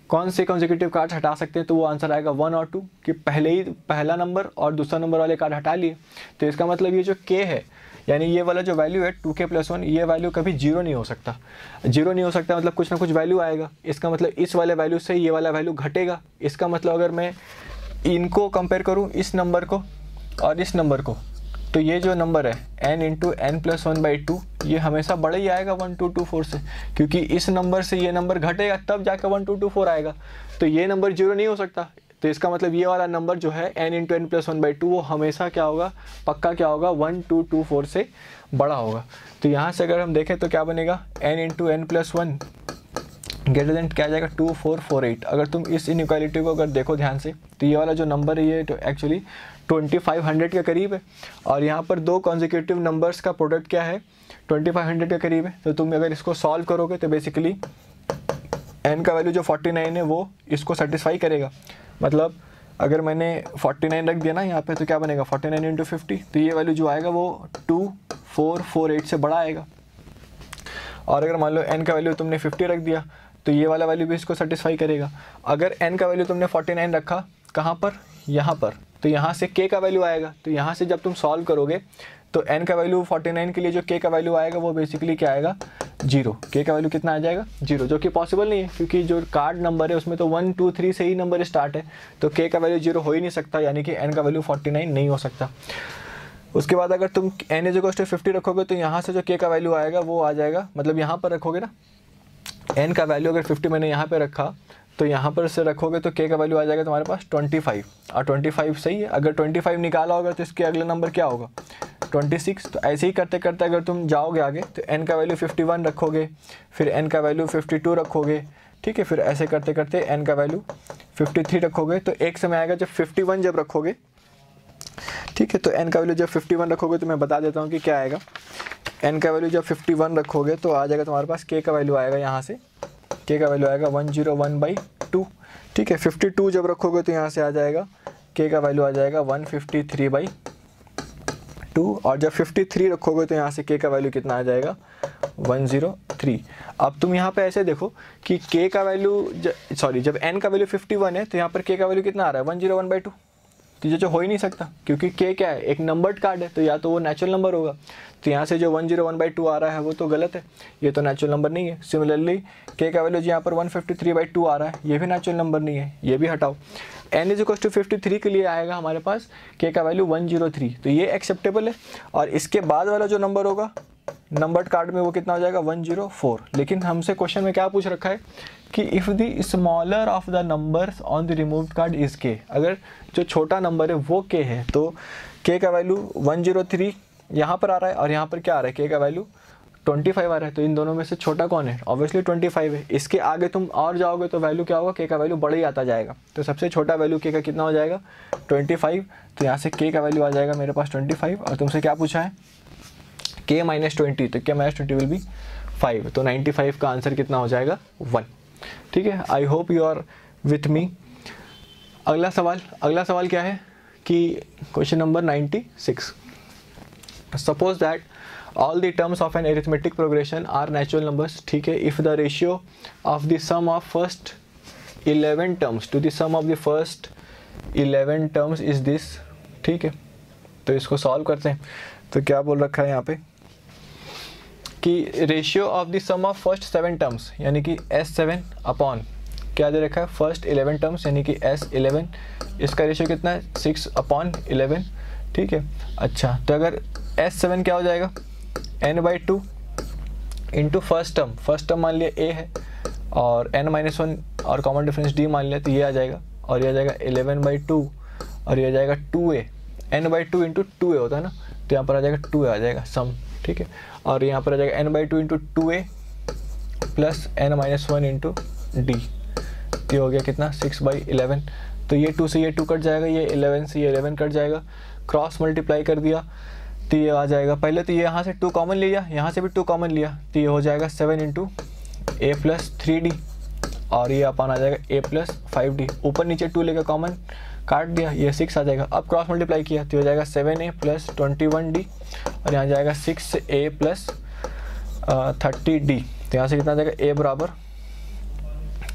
कौन से कॉन्जिक्यूटिव कार्ड्स हटा सकते हैं, तो वो आंसर आएगा 1 और 2, कि पहला नंबर और दूसरा नंबर वाले कार्ड हटा लिए। तो इसका मतलब ये जो k है यानी ये वाला जो वैल्यू है 2k प्लस 1, ये वैल्यू कभी 0 नहीं हो सकता। 0 नहीं हो सकता मतलब कुछ ना कुछ वैल्यू आएगा। इसका मतलब इस वाले वैल्यू से ये वाला वैल्यू घटेगा। इसका मतलब अगर मैं इनको कंपेयर करूं इस नंबर को और इस नंबर को, तो ये जो नंबर है n इंटू एन प्लस 1/2 ये हमेशा बड़ा ही आएगा 1224 से, क्योंकि इस नंबर से ये नंबर घटेगा तब जाकर 1224 आएगा। तो ये नंबर 0 नहीं हो सकता। तो इसका मतलब ये वाला नंबर जो है n इंटू एन प्लस 1/2 वो हमेशा क्या होगा, पक्का क्या होगा, 1224 से बड़ा होगा। तो यहाँ से अगर हम देखें तो क्या बनेगा, n into n plus 1 greater than क्या आ जाएगा 2448। अगर तुम इस इनइक्वालिटी को अगर देखो ध्यान से तो ये वाला जो नंबर है ये तो एक्चुअली 2500 के करीब है, और यहाँ पर दो कॉन्जिक्यूटिव नंबर्स का प्रोडक्ट क्या है 2500 के करीब है। तो तुम अगर इसको सॉल्व करोगे तो बेसिकली n का वैल्यू जो 49 है वो इसको सेटिस्फाई करेगा। मतलब अगर मैंने 49 रख दिया ना यहाँ पे तो क्या बनेगा 49 इंटू 50, तो ये वैल्यू जो आएगा वो 2448 से बड़ा आएगा। और अगर मान लो n का वैल्यू तुमने 50 रख दिया तो ये वाला वैल्यू भी इसको सेटिस्फाई करेगा। अगर n का वैल्यू तुमने 49 रखा कहाँ पर, यहाँ पर, तो यहाँ से k का वैल्यू आएगा। तो यहाँ से जब तुम सॉल्व करोगे तो n का वैल्यू 49 के लिए जो k का वैल्यू आएगा वो बेसिकली क्या आएगा 0। k का वैल्यू कितना आ जाएगा 0, जो कि पॉसिबल नहीं है क्योंकि जो कार्ड नंबर है उसमें तो 1 2 3 से ही नंबर स्टार्ट है। तो k का वैल्यू 0 हो ही नहीं सकता, यानी कि n का वैल्यू 49 नहीं हो सकता। उसके बाद अगर तुम n इज टू 50 रखोगे तो यहाँ से जो k का वैल्यू आएगा वो आ जाएगा, मतलब यहाँ पर रखोगे ना n का वैल्यू अगर 50 मैंने यहाँ पे रखा तो यहाँ पर से रखोगे तो k का वैल्यू आ जाएगा तुम्हारे पास 25, और 25 सही है। अगर 25 निकाला होगा तो इसके अगला नंबर क्या होगा 26। तो ऐसे ही करते करते अगर तुम जाओगे आगे तो n का वैल्यू 51 रखोगे, फिर n का वैल्यू 52 रखोगे, ठीक है, फिर ऐसे करते करते n का वैल्यू 53 रखोगे। तो एक समय आएगा जब 51 जब रखोगे, ठीक है, तो n का वैल्यू जब 51 रखोगे तो मैं बता देता हूँ कि क्या आएगा। n का वैल्यू जब 51 रखोगे तो आ जाएगा तुम्हारे पास k का वैल्यू आएगा, यहाँ से k का वैल्यू आएगा 101/2, ठीक है। 52 जब रखोगे तो यहाँ से आ जाएगा k का वैल्यू आ जाएगा 153/2, और जब 53 रखोगे तो यहाँ से k का वैल्यू कितना आ जाएगा 103। अब तुम यहाँ पे ऐसे देखो कि k का वैल्यू जब n का वैल्यू 51 है तो यहाँ पर k का वैल्यू कितना आ रहा है 101/2। तो ये जो हो ही नहीं सकता क्योंकि k क्या है, एक नंबर्ड कार्ड है, तो या तो वो नेचुरल नंबर होगा। तो यहाँ से जो 101/2 आ रहा है वो तो गलत है, ये तो नेचुरल नंबर नहीं है। सिमिलरली k का वैल्यू यहाँ पर 153/2 आ रहा है, ये भी नेचुरल नंबर नहीं है, ये भी हटाओ। n इज टू 53 के लिए आएगा हमारे पास k का वैल्यू 103, तो ये एक्सेप्टेबल है। और इसके बाद वाला जो नंबर होगा नंबर्ड कार्ड में वो कितना हो जाएगा 104। लेकिन हमसे क्वेश्चन में क्या पूछ रखा है कि if the smaller of the numbers on the removed card is k, अगर जो छोटा नंबर है वो k है तो k का वैल्यू 103 यहाँ पर आ रहा है और यहाँ पर क्या आ रहा है k का वैल्यू 25 आ रहा है। तो इन दोनों में से छोटा कौन है, ऑब्वियसली 25 है। इसके आगे तुम और जाओगे तो वैल्यू क्या होगा, k का वैल्यू बड़ा ही आता जाएगा। तो सबसे छोटा वैल्यू k का कितना हो जाएगा 25। तो यहाँ से k का वैल्यू आ जाएगा मेरे पास 25, और तुमसे क्या पूछा है k माइनस 20, तो k माइनस 20 विल बी 5। तो 95 का आंसर कितना हो जाएगा 1, ठीक है। I hope you are with me. अगला सवाल क्या है कि question number 96, suppose that all the terms of an arithmetic progression are natural numbers, ठीक है, if the ratio of the sum of first 11 terms to the sum of the first 11 terms is this, ठीक है। तो इसको सॉल्व करते हैं। तो क्या बोल रखा है यहाँ पे कि ratio of the sum of first 7 terms यानी कि S7 अपॉन क्या दे रखा है फर्स्ट 11 टर्म्स यानी कि S11, इसका रेशियो कितना है 6/11, ठीक है। अच्छा, तो अगर S7 क्या हो जाएगा n/2 इंटू फर्स्ट टर्म मान लिया a है और n-1 और कॉमन डिफरेंस d मान लिया, तो ये आ जाएगा, और ये आ जाएगा 11/2 और ये आ जाएगा 2a, n/2 इंटू 2a होता है ना, तो यहाँ पर आ जाएगा 2a आ जाएगा सम, ठीक है। और यहाँ पर आ जाएगा n/2 into 2a plus n-1 into d, ये हो गया कितना 6/11। तो ये 2 से ये 2 कट जाएगा, ये 11 से ये 11 कट जाएगा, क्रॉस मल्टीप्लाई कर दिया तो ये आ जाएगा। पहले तो ये यहाँ से 2 कॉमन लिया, यहाँ से भी 2 कॉमन लिया, तो ये हो जाएगा 7 इंटू a प्लस 3d, और ये अपन आ जाएगा a प्लस 5d। ऊपर नीचे 2 लेकर कॉमन काट दिया, ये 6 आ जाएगा। अब क्रॉस मल्टीप्लाई किया तो हो जाएगा 7a प्लस 21d, और यहाँ जाएगा 6a प्लस 30d। तो यहाँ से कितना आ जाएगा a बराबर,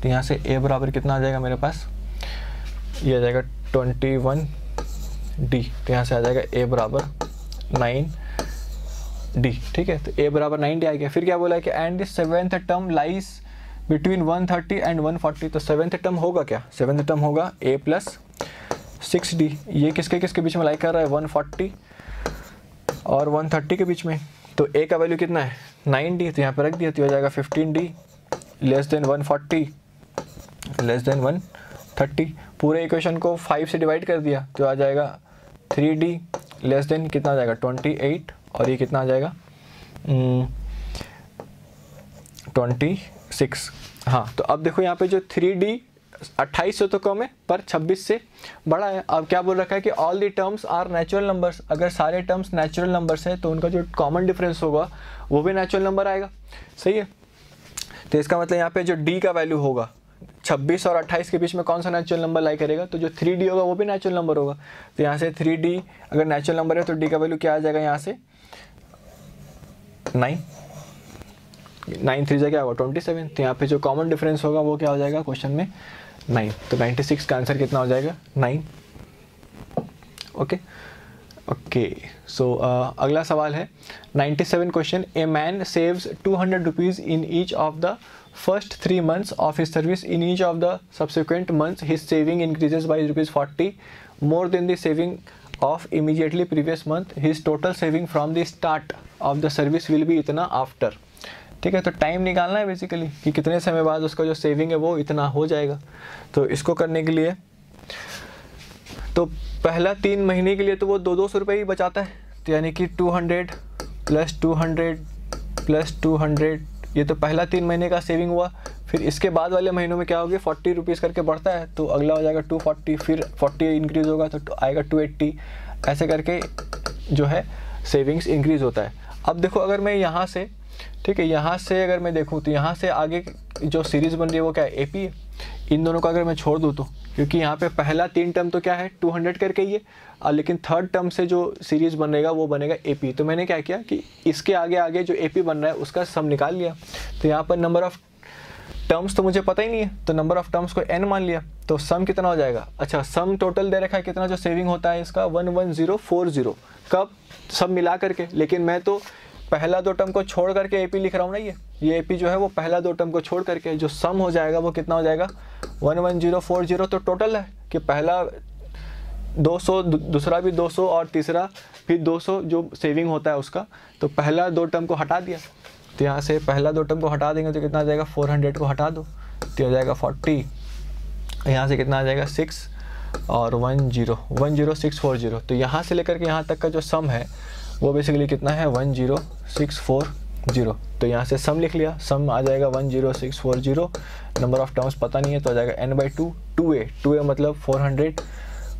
तो यहाँ से a बराबर कितना आ जाएगा मेरे पास, ये आ जाएगा 21d। तो यहाँ से आ जाएगा a बराबर 9d, ठीक है। तो a बराबर 9d आ गया। फिर क्या बोला है कि and the 7th term lies between 130 and 140। तो 7th टर्म होगा क्या, 7th टर्म होगा a प्लस 6d। ये किसके किसके बीच में लाइक कर रहा है 140 और 130 के बीच में। तो a का वैल्यू कितना है 9d, तो यहाँ पर रख दिया, तो हो जाएगा 15d less than 140 less than 130। पूरे इक्वेशन को 5 से डिवाइड कर दिया तो आ जाएगा 3d लेस देन कितना आ जाएगा 28, और ये कितना आ जाएगा 26। हाँ, तो अब देखो यहाँ पे जो 3d 28 से तो कम है पर 26 से बड़ा है। अब क्या बोल रखा है कि all the terms are natural numbers. अगर सारे टर्म्स नेचुरल नंबर्स है तो उनका जो कॉमन डिफरेंस होगा वो भी नेचुरल नंबर आएगा। सही है, तो इसका मतलब यहाँ पे जो d का वैल्यू होगा 26 और 28 के बीच में कौन सा नेचुरल नंबर लाई करेगा, तो जो 3d होगा वो भी नेचुरल नंबर होगा। तो यहाँ से 3d अगर नेचुरल नंबर है तो d का वैल्यू क्या आ जाएगा यहाँ से 9 3 से क्या होगा 27। तो यहाँ पे जो कॉमन डिफरेंस होगा वो क्या हो जाएगा क्वेश्चन में 9। तो 96 का आंसर कितना हो जाएगा 9। ओके सो अगला सवाल है 97 question. A man saves 200 rupees in each of the first 3 months of his service. In each of the subsequent months his saving increases by ₹40 more than the saving of immediately previous month. His total saving from the start of the service will be इतना after। ठीक है, तो टाइम निकालना है बेसिकली कि कितने समय बाद उसका जो सेविंग है वो इतना हो जाएगा। तो इसको करने के लिए तो पहला 3 महीने के लिए तो वो 200 रुपये ही बचाता है, तो यानी कि 200 + 200 + 200, ये तो पहला 3 महीने का सेविंग हुआ। फिर इसके बाद वाले महीनों में क्या होगी 40 रुपीज़ करके बढ़ता है, तो अगला हो जाएगा 240, फिर 40 इंक्रीज़ होगा तो आएगा 280, ऐसे करके जो है सेविंग्स इंक्रीज़ होता है। अब देखो अगर मैं यहाँ से, ठीक है, यहाँ से अगर मैं देखूँ तो यहाँ से आगे जो सीरीज़ बन रही है वो क्या है AP है। इन दोनों को अगर मैं छोड़ दूँ तो, क्योंकि यहाँ पे पहला 3 टर्म तो क्या है 200 करके ही है, लेकिन थर्ड टर्म से जो सीरीज़ बनेगा वो बनेगा AP। तो मैंने क्या किया कि इसके आगे आगे जो AP बन रहा है उसका सम निकाल लिया। तो यहाँ पर नंबर ऑफ़ टर्म्स तो मुझे पता ही नहीं है, तो नंबर ऑफ़ टर्म्स को n मान लिया। तो सम कितना हो जाएगा, अच्छा सम टोटल दे रखा है कितना जो सेविंग होता है इसका 11040, कब सब मिला करके। लेकिन मैं तो पहला 2 टर्म को छोड़ करके AP लिख रहा हूँ ना, ये AP जो है वो पहला 2 टर्म को छोड़ करके जो सम हो जाएगा वो कितना हो जाएगा 11040। तो टोटल है कि पहला 200, दूसरा भी 200 और तीसरा फिर 200 जो सेविंग होता है उसका। तो पहला 2 टर्म को हटा दिया, तो यहाँ से पहला 2 टर्म को हटा देंगे तो कितना आ जाएगा 400 को हटा दो तो हो जाएगा 40। यहाँ से कितना आ जाएगा 6 और 10640। तो यहाँ से लेकर के यहाँ तक का जो सम है वो बेसिकली कितना है 10640। तो यहाँ से सम लिख लिया, सम आ जाएगा 10640। नंबर ऑफ टर्म्स पता नहीं है तो आ जाएगा n/2, 2a मतलब 400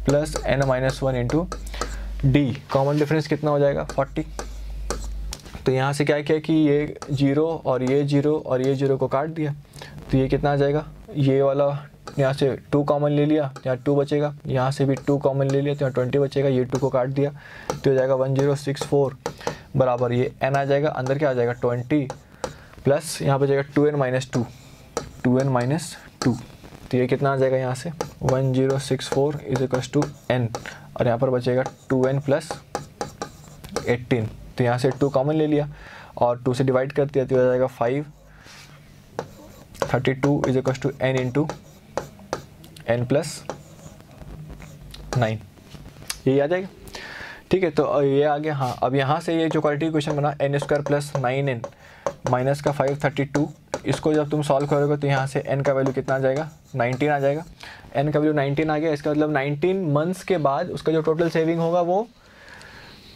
+ n-1 × d। कॉमन डिफरेंस कितना हो जाएगा 40। तो यहाँ से क्या किया कि ये 0 और ये 0 और ये 0 को काट दिया, तो ये कितना आ जाएगा, ये वाला यहाँ से 2 कॉमन ले लिया, यहाँ 2 बचेगा, यहाँ से भी 2 कॉमन ले लिया तो यहाँ 20 बचेगा, ये 2 को काट दिया तो हो जाएगा 1064 बराबर ये n आ जाएगा, अंदर क्या आ जाएगा 20 प्लस यहाँ बचेगा 2n-2, 2n-2। तो ये कितना आ जाएगा यहाँ से 1064 = n, और यहाँ पर बचेगा 2n + 18। तो यहाँ से 2 कॉमन ले लिया और 2 से डिवाइड कर दिया तो हो जाएगा 5, 32 = n × n + 9, यही आ जाएगा। ठीक है, तो ये आ गया। हाँ, अब यहाँ से ये जो क्वाड्रेटिक इक्वेशन बना n² + 9n माइनस का 532, इसको जब तुम सॉल्व करोगे तो यहाँ से n का वैल्यू कितना आ जाएगा 19 आ जाएगा। n का वैल्यू 19 आ गया, इसका मतलब 19 मंथ्स के बाद उसका जो टोटल सेविंग होगा वो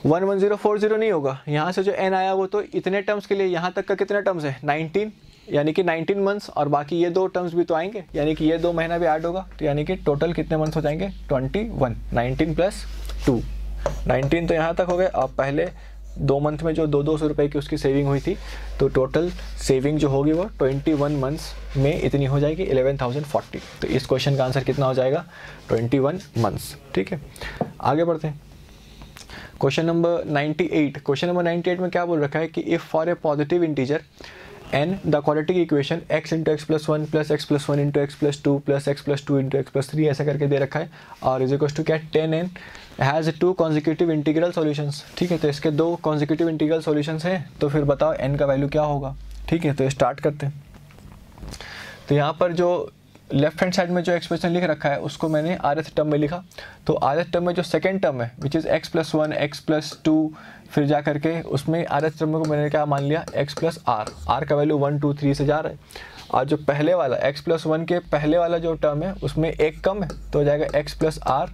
11040 नहीं होगा। यहाँ से जो n आया वो तो इतने टर्म्स के लिए, यहाँ तक का कितने टर्म्स है 19, यानी कि 19 मंथ्स, और बाकी ये 2 टर्म्स भी तो आएंगे, यानी कि ये 2 महीना भी ऐड होगा, तो यानी कि टोटल कितने मंथ्स हो जाएंगे 21। 19 + 2, 19 तो यहाँ तक हो गए। अब पहले 2 मंथ में जो 200 रुपये की उसकी सेविंग हुई थी, तो टोटल सेविंग जो होगी वो 21 मंथ्स में इतनी हो जाएगी 11,040। तो इस क्वेश्चन का आंसर कितना हो जाएगा 21 मंथ्स। ठीक है, आगे बढ़ते हैं। Question number 98। क्वेश्चन नंबर 98 में क्या बोल रखा है कि if for a positive integer n the quadratic equation x × x + 1 + x + 1 × x + 2 + x + 2 × x + 3 ऐसा करके दे रखा है, और = क्या 10n has 2 consecutive integral solutions. ठीक है, तो इसके 2 कॉन्जिक्यूटिव इंटीग्रल सॉल्यूशंस हैं, तो फिर बताओ n का वैल्यू क्या होगा। ठीक है, तो स्टार्ट करते हैं। तो यहाँ पर जो लेफ्ट हैंड साइड में जो एक्सप्रेशन लिख रखा है उसको मैंने rth टर्म में लिखा। तो rth टर्म में जो सेकेंड टर्म है विच इज़ x+1 x+2 फिर जा करके उसमें rth टर्म को मैंने क्या मान लिया x+r। r का वैल्यू 1 2 3 से जा रहा है, और जो पहले वाला x+1 के पहले वाला जो टर्म है उसमें एक कम है तो हो जाएगा x+r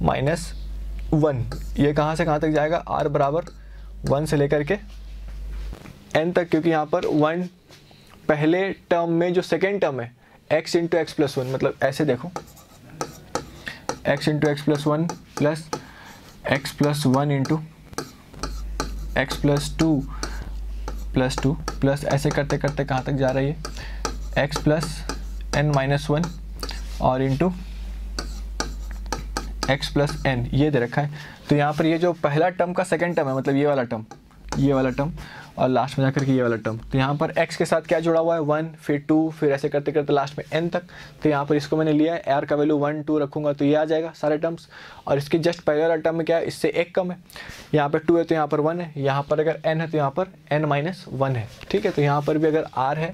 -1। ये कहाँ से कहाँ तक जाएगा, r बराबर 1 से लेकर के n तक, क्योंकि यहाँ पर 1 पहले टर्म में जो सेकेंड टर्म है x इंटू x+1, मतलब ऐसे देखो x into x+1 plus x+1 into x+2 plus 2 plus ऐसे करते करते कहाँ तक जा रही है x+n-1 और इंटू x+n ये दे रखा है। तो यहाँ पर ये जो पहला टर्म का सेकेंड टर्म है, मतलब ये वाला टर्म और लास्ट में जाकर के ये वाला टर्म, तो यहाँ पर x के साथ क्या जुड़ा हुआ है 1 फिर 2 फिर ऐसे करते करते लास्ट में n तक। तो यहाँ पर इसको मैंने लिया है, r का वैल्यू 1 2 रखूँगा तो ये आ जाएगा सारे टर्म्स, और इसकी जस्ट पहले वाला टर्म में क्या है, इससे एक कम है, यहाँ पर 2 है तो यहाँ पर 1 है, यहाँ पर अगर n है तो यहाँ पर n-1 है। ठीक है, तो यहाँ पर भी अगर r है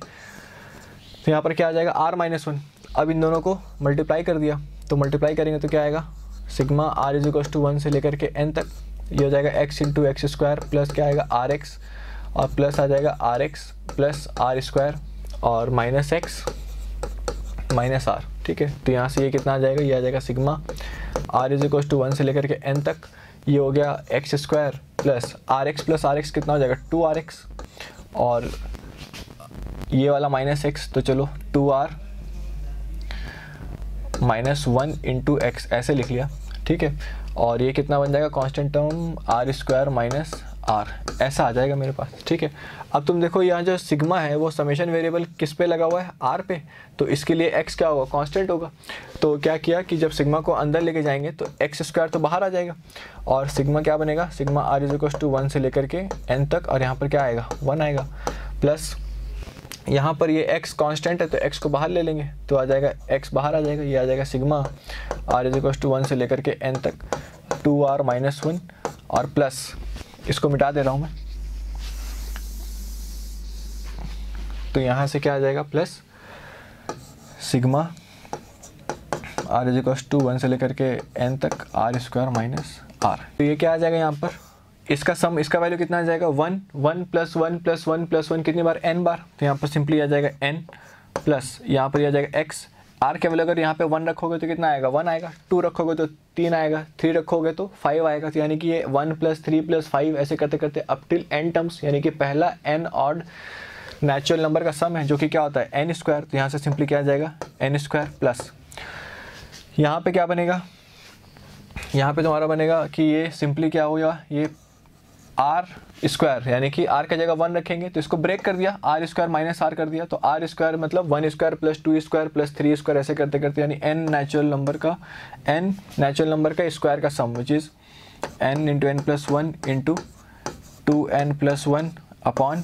तो यहाँ पर क्या आ जाएगा r-1। अब इन दोनों को मल्टीप्लाई कर दिया, तो मल्टीप्लाई करेंगे तो क्या आएगा सिग्मा r = 1 से लेकर के n तक, ये हो जाएगा x इंटू x² प्लस क्या आएगा rx और प्लस आ जाएगा rx प्लस r² और -x -r। ठीक है, तो यहाँ से ये कितना आ जाएगा, ये आ जाएगा सिग्मा r = 1 से लेकर के n तक, ये हो गया x² प्लस rx कितना हो जाएगा 2rx और ये वाला -x, तो चलो 2r -1 इंटू x ऐसे लिख लिया। ठीक है, और ये कितना बन जाएगा कांस्टेंट टर्म r² -r ऐसा आ जाएगा मेरे पास। ठीक है, अब तुम देखो यहाँ जो सिग्मा है वो समेशन वेरिएबल किस पे लगा हुआ है, r पे, तो इसके लिए x क्या होगा कांस्टेंट होगा। तो क्या किया कि जब सिग्मा को अंदर लेके जाएंगे तो x² तो बाहर आ जाएगा और सिग्मा क्या बनेगा, सिग्मा r = 1 से लेकर के n तक, और यहाँ पर क्या आएगा 1 आएगा, प्लस यहाँ पर ये x कांस्टेंट है तो x को बाहर ले लेंगे तो आ जाएगा x बाहर आ जाएगा, ये आ जाएगा सिग्मा r = 1 से लेकर के n तक 2r -1 और प्लस इसको मिटा दे रहा हूँ मैं, तो यहाँ से क्या आ जाएगा प्लस सिग्मा r = 1 से लेकर के n तक r² -r। तो ये क्या आ जाएगा यहाँ पर, इसका सम, इसका वैल्यू कितना आ जाएगा 1 1 + 1 + 1 + 1 कितनी बार n बार, तो यहाँ पर सिंपली आ जाएगा n प्लस यहाँ पर आ जाएगा x। r के वैल्यू अगर यहाँ पे 1 रखोगे तो कितना आएगा 1 आएगा, 2 रखोगे तो 3 आएगा, 3 रखोगे तो 5 आएगा, तो यानी कि ये 1 + 3 + 5 ऐसे करते करते अप टिल n टर्म्स, यानी कि पहला n ऑड नेचुरल नंबर का सम है जो कि क्या होता है n²। तो यहाँ से सिंपली क्या आ जाएगा n² प्लस यहाँ पे क्या बनेगा, यहाँ पे तुम्हारा बनेगा कि ये सिंपली क्या हो गया, ये r² यानी कि r का जगह 1 रखेंगे तो इसको ब्रेक कर दिया, r² -r कर दिया, तो r² मतलब 1² + 2² + 3² ऐसे करते करते यानी n नेचुरल नंबर का स्क्वायर का sum which is n × n + 1 into 2n + 1 upon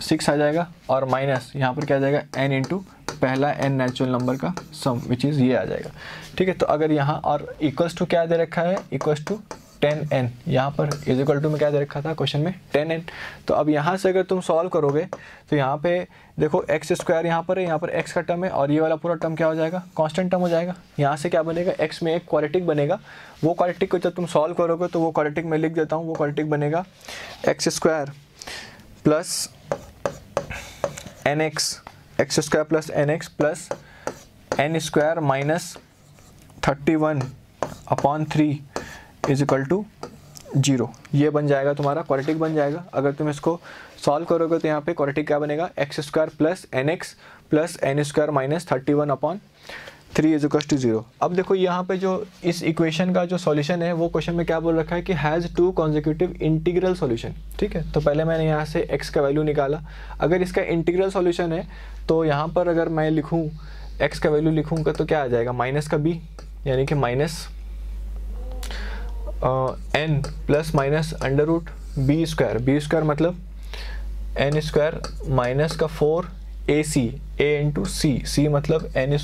6 आ जाएगा, और माइनस यहाँ पर क्या आ जाएगा n इंटू पहला n नेचुरल नंबर का सम विच इज़ ये आ जाएगा। ठीक है, तो अगर यहाँ और इक्वल्स टू क्या दे रखा है, इक्वल्स टू 10n, यहाँ पर इज टू में क्या दे रखा था क्वेश्चन में 10n। तो अब यहाँ से अगर तुम सॉल्व करोगे तो यहाँ पे देखो x² यहाँ पर है, यहाँ पर x का टर्म है और ये वाला पूरा टर्म क्या हो जाएगा कांस्टेंट टर्म हो जाएगा। यहाँ से क्या बनेगा, x में एक क्वाड्रेटिक बनेगा, वो क्वाड्रेटिक को जब तुम सॉल्व करोगे तो वो क्वाड्रेटिक मैं लिख देता हूँ, वो क्वाड्रेटिक बनेगा x² plus nx, x² plus nx plus n² -31 upon 3 = 0। ये बन जाएगा तुम्हारा क्वाड्रेटिक बन जाएगा। अगर तुम इसको सॉल्व करोगे तो यहाँ पे क्वाड्रेटिक क्या बनेगा, x² plus nx plus n² -31 upon 3 = 0। अब देखो यहाँ पे जो इस इक्वेशन का जो सॉल्यूशन है वो क्वेश्चन में क्या बोल रखा है कि हैज़ 2 कॉन्जिक्यूटिव इंटीग्रल सॉल्यूशन। ठीक है, तो पहले मैंने यहाँ से x का वैल्यू निकाला, अगर इसका इंटीग्रल सॉल्यूशन है तो यहाँ पर अगर मैं लिखूँ x का वैल्यू लिखूँगा तो क्या आ जाएगा माइनस का b, यानी कि minus n plus minus √b², b² मतलब n² माइनस का 4ac, a into c, c मतलब n²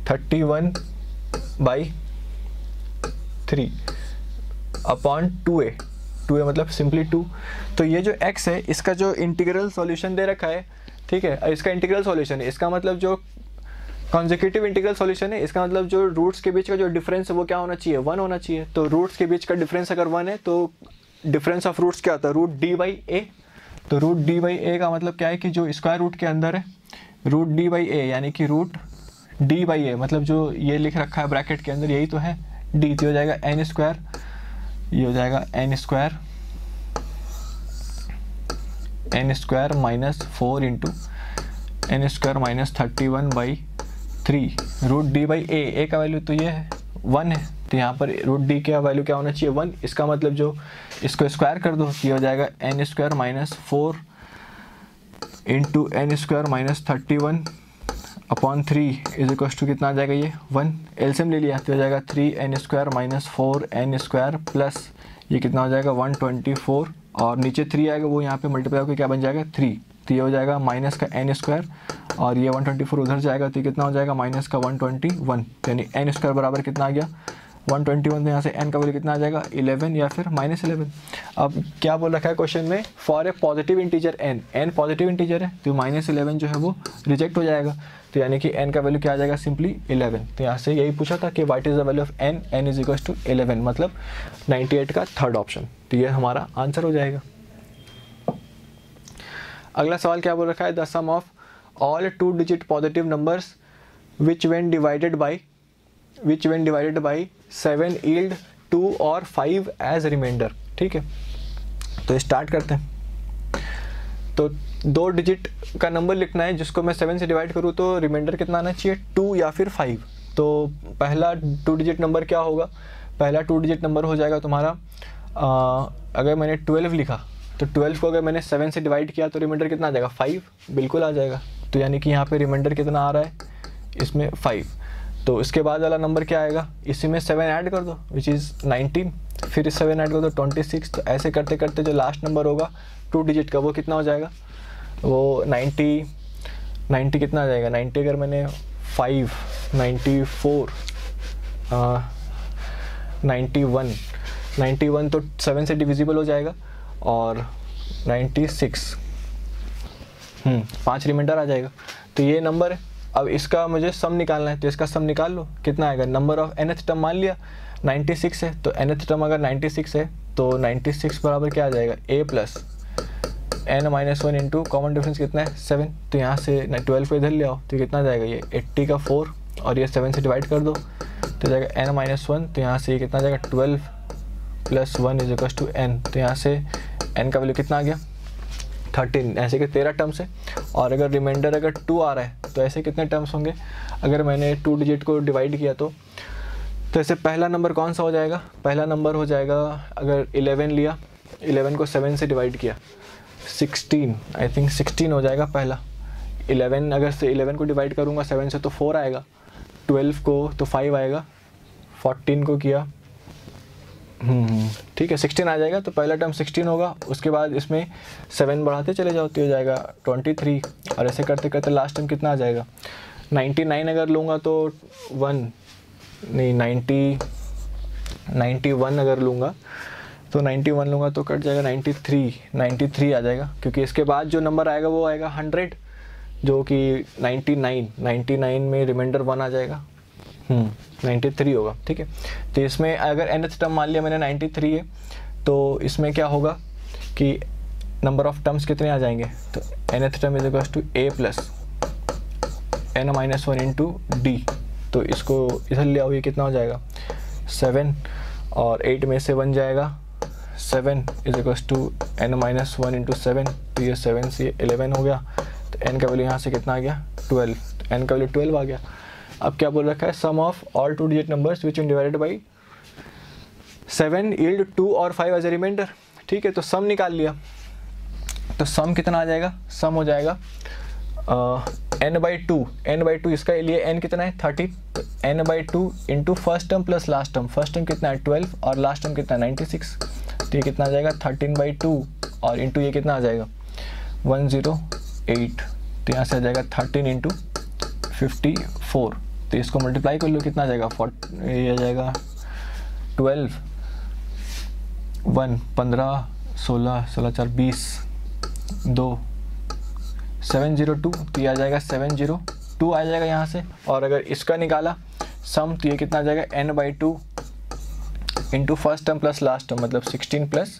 -31/3 अपॉन 2a, 2a मतलब सिंपली 2। तो ये जो x है इसका जो इंटीग्रल सॉल्यूशन दे रखा है, ठीक है, इसका इंटीग्रल सॉल्यूशन है, इसका मतलब जो कॉन्जिक्यूटिव इंटीग्रल सॉल्यूशन है, इसका मतलब जो रूट्स के बीच का जो डिफरेंस है वो क्या होना चाहिए, 1 होना चाहिए। तो रूट्स के बीच का डिफरेंस अगर 1 है तो डिफरेंस ऑफ रूट्स क्या होता है, रूट डी बाई ए। तो रूट डी बाई ए का मतलब क्या है कि जो स्क्वायर रूट के अंदर है रूट डी बाई ए, यानी कि रूट डी बाई ए, मतलब जो ये लिख रखा है ब्रैकेट के अंदर यही तो है डी, तो हो जाएगा एन स्क्वायर, ये हो जाएगा N square minus 4 into N square minus 31/3 root D by A का वैल्यू तो ये है 1 है, तो यहाँ पर रूट डी का वैल्यू क्या होना चाहिए 1। इसका मतलब जो इसको स्क्वायर कर दो ये हो जाएगा N square minus 4 into N square minus 31/3 is equal to कितना आ जाएगा ये 1। एलसीएम ले लिया तो हो जाएगा 3n square minus 4n square plus ये कितना हो जाएगा 124 और नीचे 3 आएगा वो यहाँ पे मल्टीप्लाई होकर क्या बन जाएगा 3, तो ये हो जाएगा माइनस का n स्क्वायर और ये 124 उधर जाएगा तो कितना हो जाएगा माइनस का 121, यानी n स्क्वायर बराबर कितना आ गया 121। तो यहाँ से n का वैल्यू कितना आ जाएगा 11 या फिर -11। अब क्या बोल रखा है क्वेश्चन में, for a positive integer n positive integer है तो -11 जो है वो रिजेक्ट हो जाएगा, तो यानी कि n का वैल्यू क्या आ जाएगा सिंपली 11। तो यहाँ से यही पूछा था कि what is the value of n is equal to 11, मतलब 98 का थर्ड ऑप्शन, तो ये हमारा आंसर हो जाएगा। अगला सवाल क्या बोल रखा है, the sum of all 2 digit positive numbers which when divided by 7 yield 2 और 5 एज रिमाइंडर। ठीक है, तो स्टार्ट करते हैं। तो 2 डिजिट का नंबर लिखना है जिसको मैं 7 से डिवाइड करूँ तो रिमाइंडर कितना आना चाहिए 2 या फिर 5। तो पहला 2 डिजिट नंबर क्या होगा, पहला 2 डिजिट नंबर हो जाएगा तुम्हारा अगर मैंने 12 लिखा तो 12 को अगर मैंने 7 से डिवाइड किया तो रिमाइंडर कितना आ जाएगा 5, बिल्कुल आ जाएगा। तो यानी कि यहाँ पे रिमाइंडर कितना आ रहा है इसमें 5। तो इसके बाद वाला नंबर क्या आएगा, इसी में 7 ऐड कर दो विच इज़ 19, फिर 7 ऐड कर दो 26। तो ऐसे करते करते जो लास्ट नंबर होगा 2 डिजिट का वो कितना हो जाएगा, वो 90 कितना आ जाएगा 90 अगर मैंने 5 94 91 तो 7 से डिविजिबल हो जाएगा और 96 5 रिमाइंडर आ जाएगा। तो ये नंबर है। अब इसका मुझे सम निकालना है तो इसका सम निकाल लो, कितना आएगा, नंबर ऑफ nth टर्म मान लिया 96 है तो nth टर्म अगर 96 है तो 96 बराबर क्या आ जाएगा a plus n-1 into common difference कितना है 7। तो यहाँ से 12 को इधर ले आओ तो कितना जाएगा ये 80 का 4 और ये 7 से डिवाइड कर दो तो जाएगा n-1। तो यहाँ से ये कितना जाएगा 12 plus 1 is equal to n। तो यहाँ से n का वैल्यू कितना आ गया 13, ऐसे के 13 टर्म्स है। और अगर रिमाइंडर अगर 2 आ रहा है तो ऐसे कितने टर्म्स होंगे, अगर मैंने 2 डिजिट को डिवाइड किया तो ऐसे पहला नंबर कौन सा हो जाएगा, पहला नंबर हो जाएगा अगर 11 लिया, 11 को 7 से डिवाइड किया 16, आई थिंक 16 हो जाएगा पहला। 11 अगर से 11 को डिवाइड करूँगा 7 से तो 4 आएगा, 12 को तो 5 आएगा, 14 को किया ठीक है 16 आ जाएगा। तो पहला टर्म 16 होगा, उसके बाद इसमें 7 बढ़ाते चले जाओ तो हो जाएगा 23 और ऐसे करते करते लास्ट टर्म कितना आ जाएगा 99 अगर लूँगा तो 91 अगर लूँगा तो 91 लूँगा तो कट जाएगा 93 आ जाएगा, क्योंकि इसके बाद जो नंबर आएगा वो आएगा 100 जो कि 99 में रिमाइंडर 1 आ जाएगा 93 होगा। ठीक है, तो इसमें अगर nth टर्म मान लिया मैंने 93 है तो इसमें क्या होगा कि नंबर ऑफ टर्म्स कितने आ जाएंगे, तो nth term is equal to a plus n-1 into d. तो इसको इधर ले आओ, ये कितना हो जाएगा 7 और 8 में से 1 जाएगा 7 is equal to n-1 into 7। तो ये 7 से 11 हो गया, तो n का वैल्यू यहाँ से कितना आ गया 12, तो n का वैल्यू 12 आ गया। अब क्या बोल रखा है, sum of all 2 digit numbers which divided by 7 yield 2 और 5 एज ए रिमाइंडर। ठीक है, तो सम निकाल लिया, तो सम कितना आ जाएगा, सम हो जाएगा n/2 इसका लिए n कितना है 30, तो n/2 into first term plus last term, first term कितना है 12 और लास्ट टर्म कितना है 96। तो ये कितना आ जाएगा 13/2 और इंटू ये कितना आ जाएगा 108। तो यहाँ से आ जाएगा 13 इंटू 54। तो इसको मल्टीप्लाई कर लो कितना आ जाएगा ये आ जाएगा 12 1 15 16 16 4 20 2 702। तो ये आ जाएगा 70 2 आ जाएगा यहाँ से। और अगर इसका निकाला सम तो ये कितना आ जाएगा n/2 into first term plus last term, मतलब 16 प्लस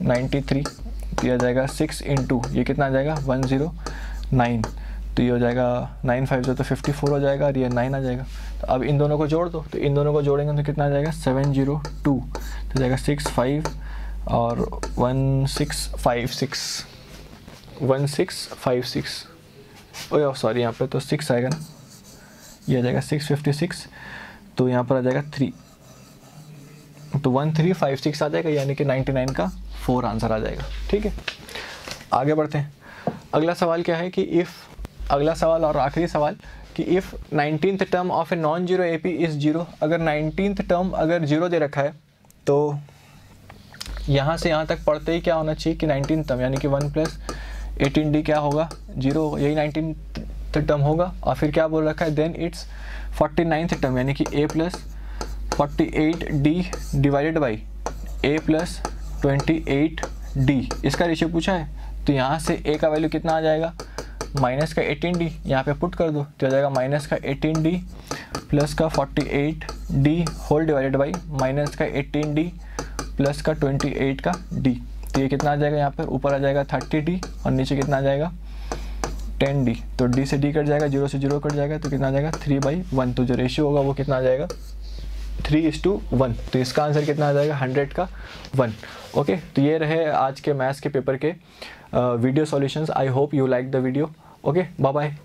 93 तो ये आ जाएगा 6 इंटू ये कितना आ जाएगा 109, तो ये हो जाएगा 9 5 तो 54 हो जाएगा और ये 9 आ जाएगा। तो अब इन दोनों को जोड़ दो, तो इन दोनों को जोड़ेंगे तो कितना आ जाएगा 702 तो जाएगा 65 और 1656 ओह सॉरी यहाँ पे तो 6 आएगा ना, ये आ जाएगा 656 तो यहाँ पर आ जाएगा 3 तो 1356 आ जाएगा, यानी कि 99 का 4 आंसर आ जाएगा। ठीक है, आगे बढ़ते हैं। अगला सवाल क्या है कि इफ़, अगला सवाल और आखिरी सवाल कि if 19th term of a non zero A P is 0, अगर 19th टर्म अगर 0 दे रखा है तो यहाँ से यहाँ तक पढ़ते ही क्या होना चाहिए कि 19th टर्म यानी कि 1 + 18d क्या होगा 0, यही 19th टर्म होगा। और फिर क्या बोल रखा है देन इट्स 49th टर्म यानी कि a + 48d divided by a + 28d, इसका रेशियो पूछा है। तो यहाँ से a का वैल्यू कितना आ जाएगा माइनस का 18d, यहाँ पे पुट कर दो तो आ जाएगा माइनस का 18d प्लस का 48d whole divided by minus का 18d प्लस का 28 का d, तो ये कितना आ जाएगा यहाँ पर ऊपर आ जाएगा 30d और नीचे कितना आ जाएगा 10d, तो d से d कट जाएगा, 0 से 0 कट जाएगा तो कितना आ जाएगा 3/1, तो जो रेशियो होगा वो कितना आ जाएगा 3:1, तो इसका आंसर कितना आ जाएगा 100 का 1। ओके, तो ये रहे आज के मैथ्स के पेपर के video solutions. I hope you like the video. Okay, bye bye.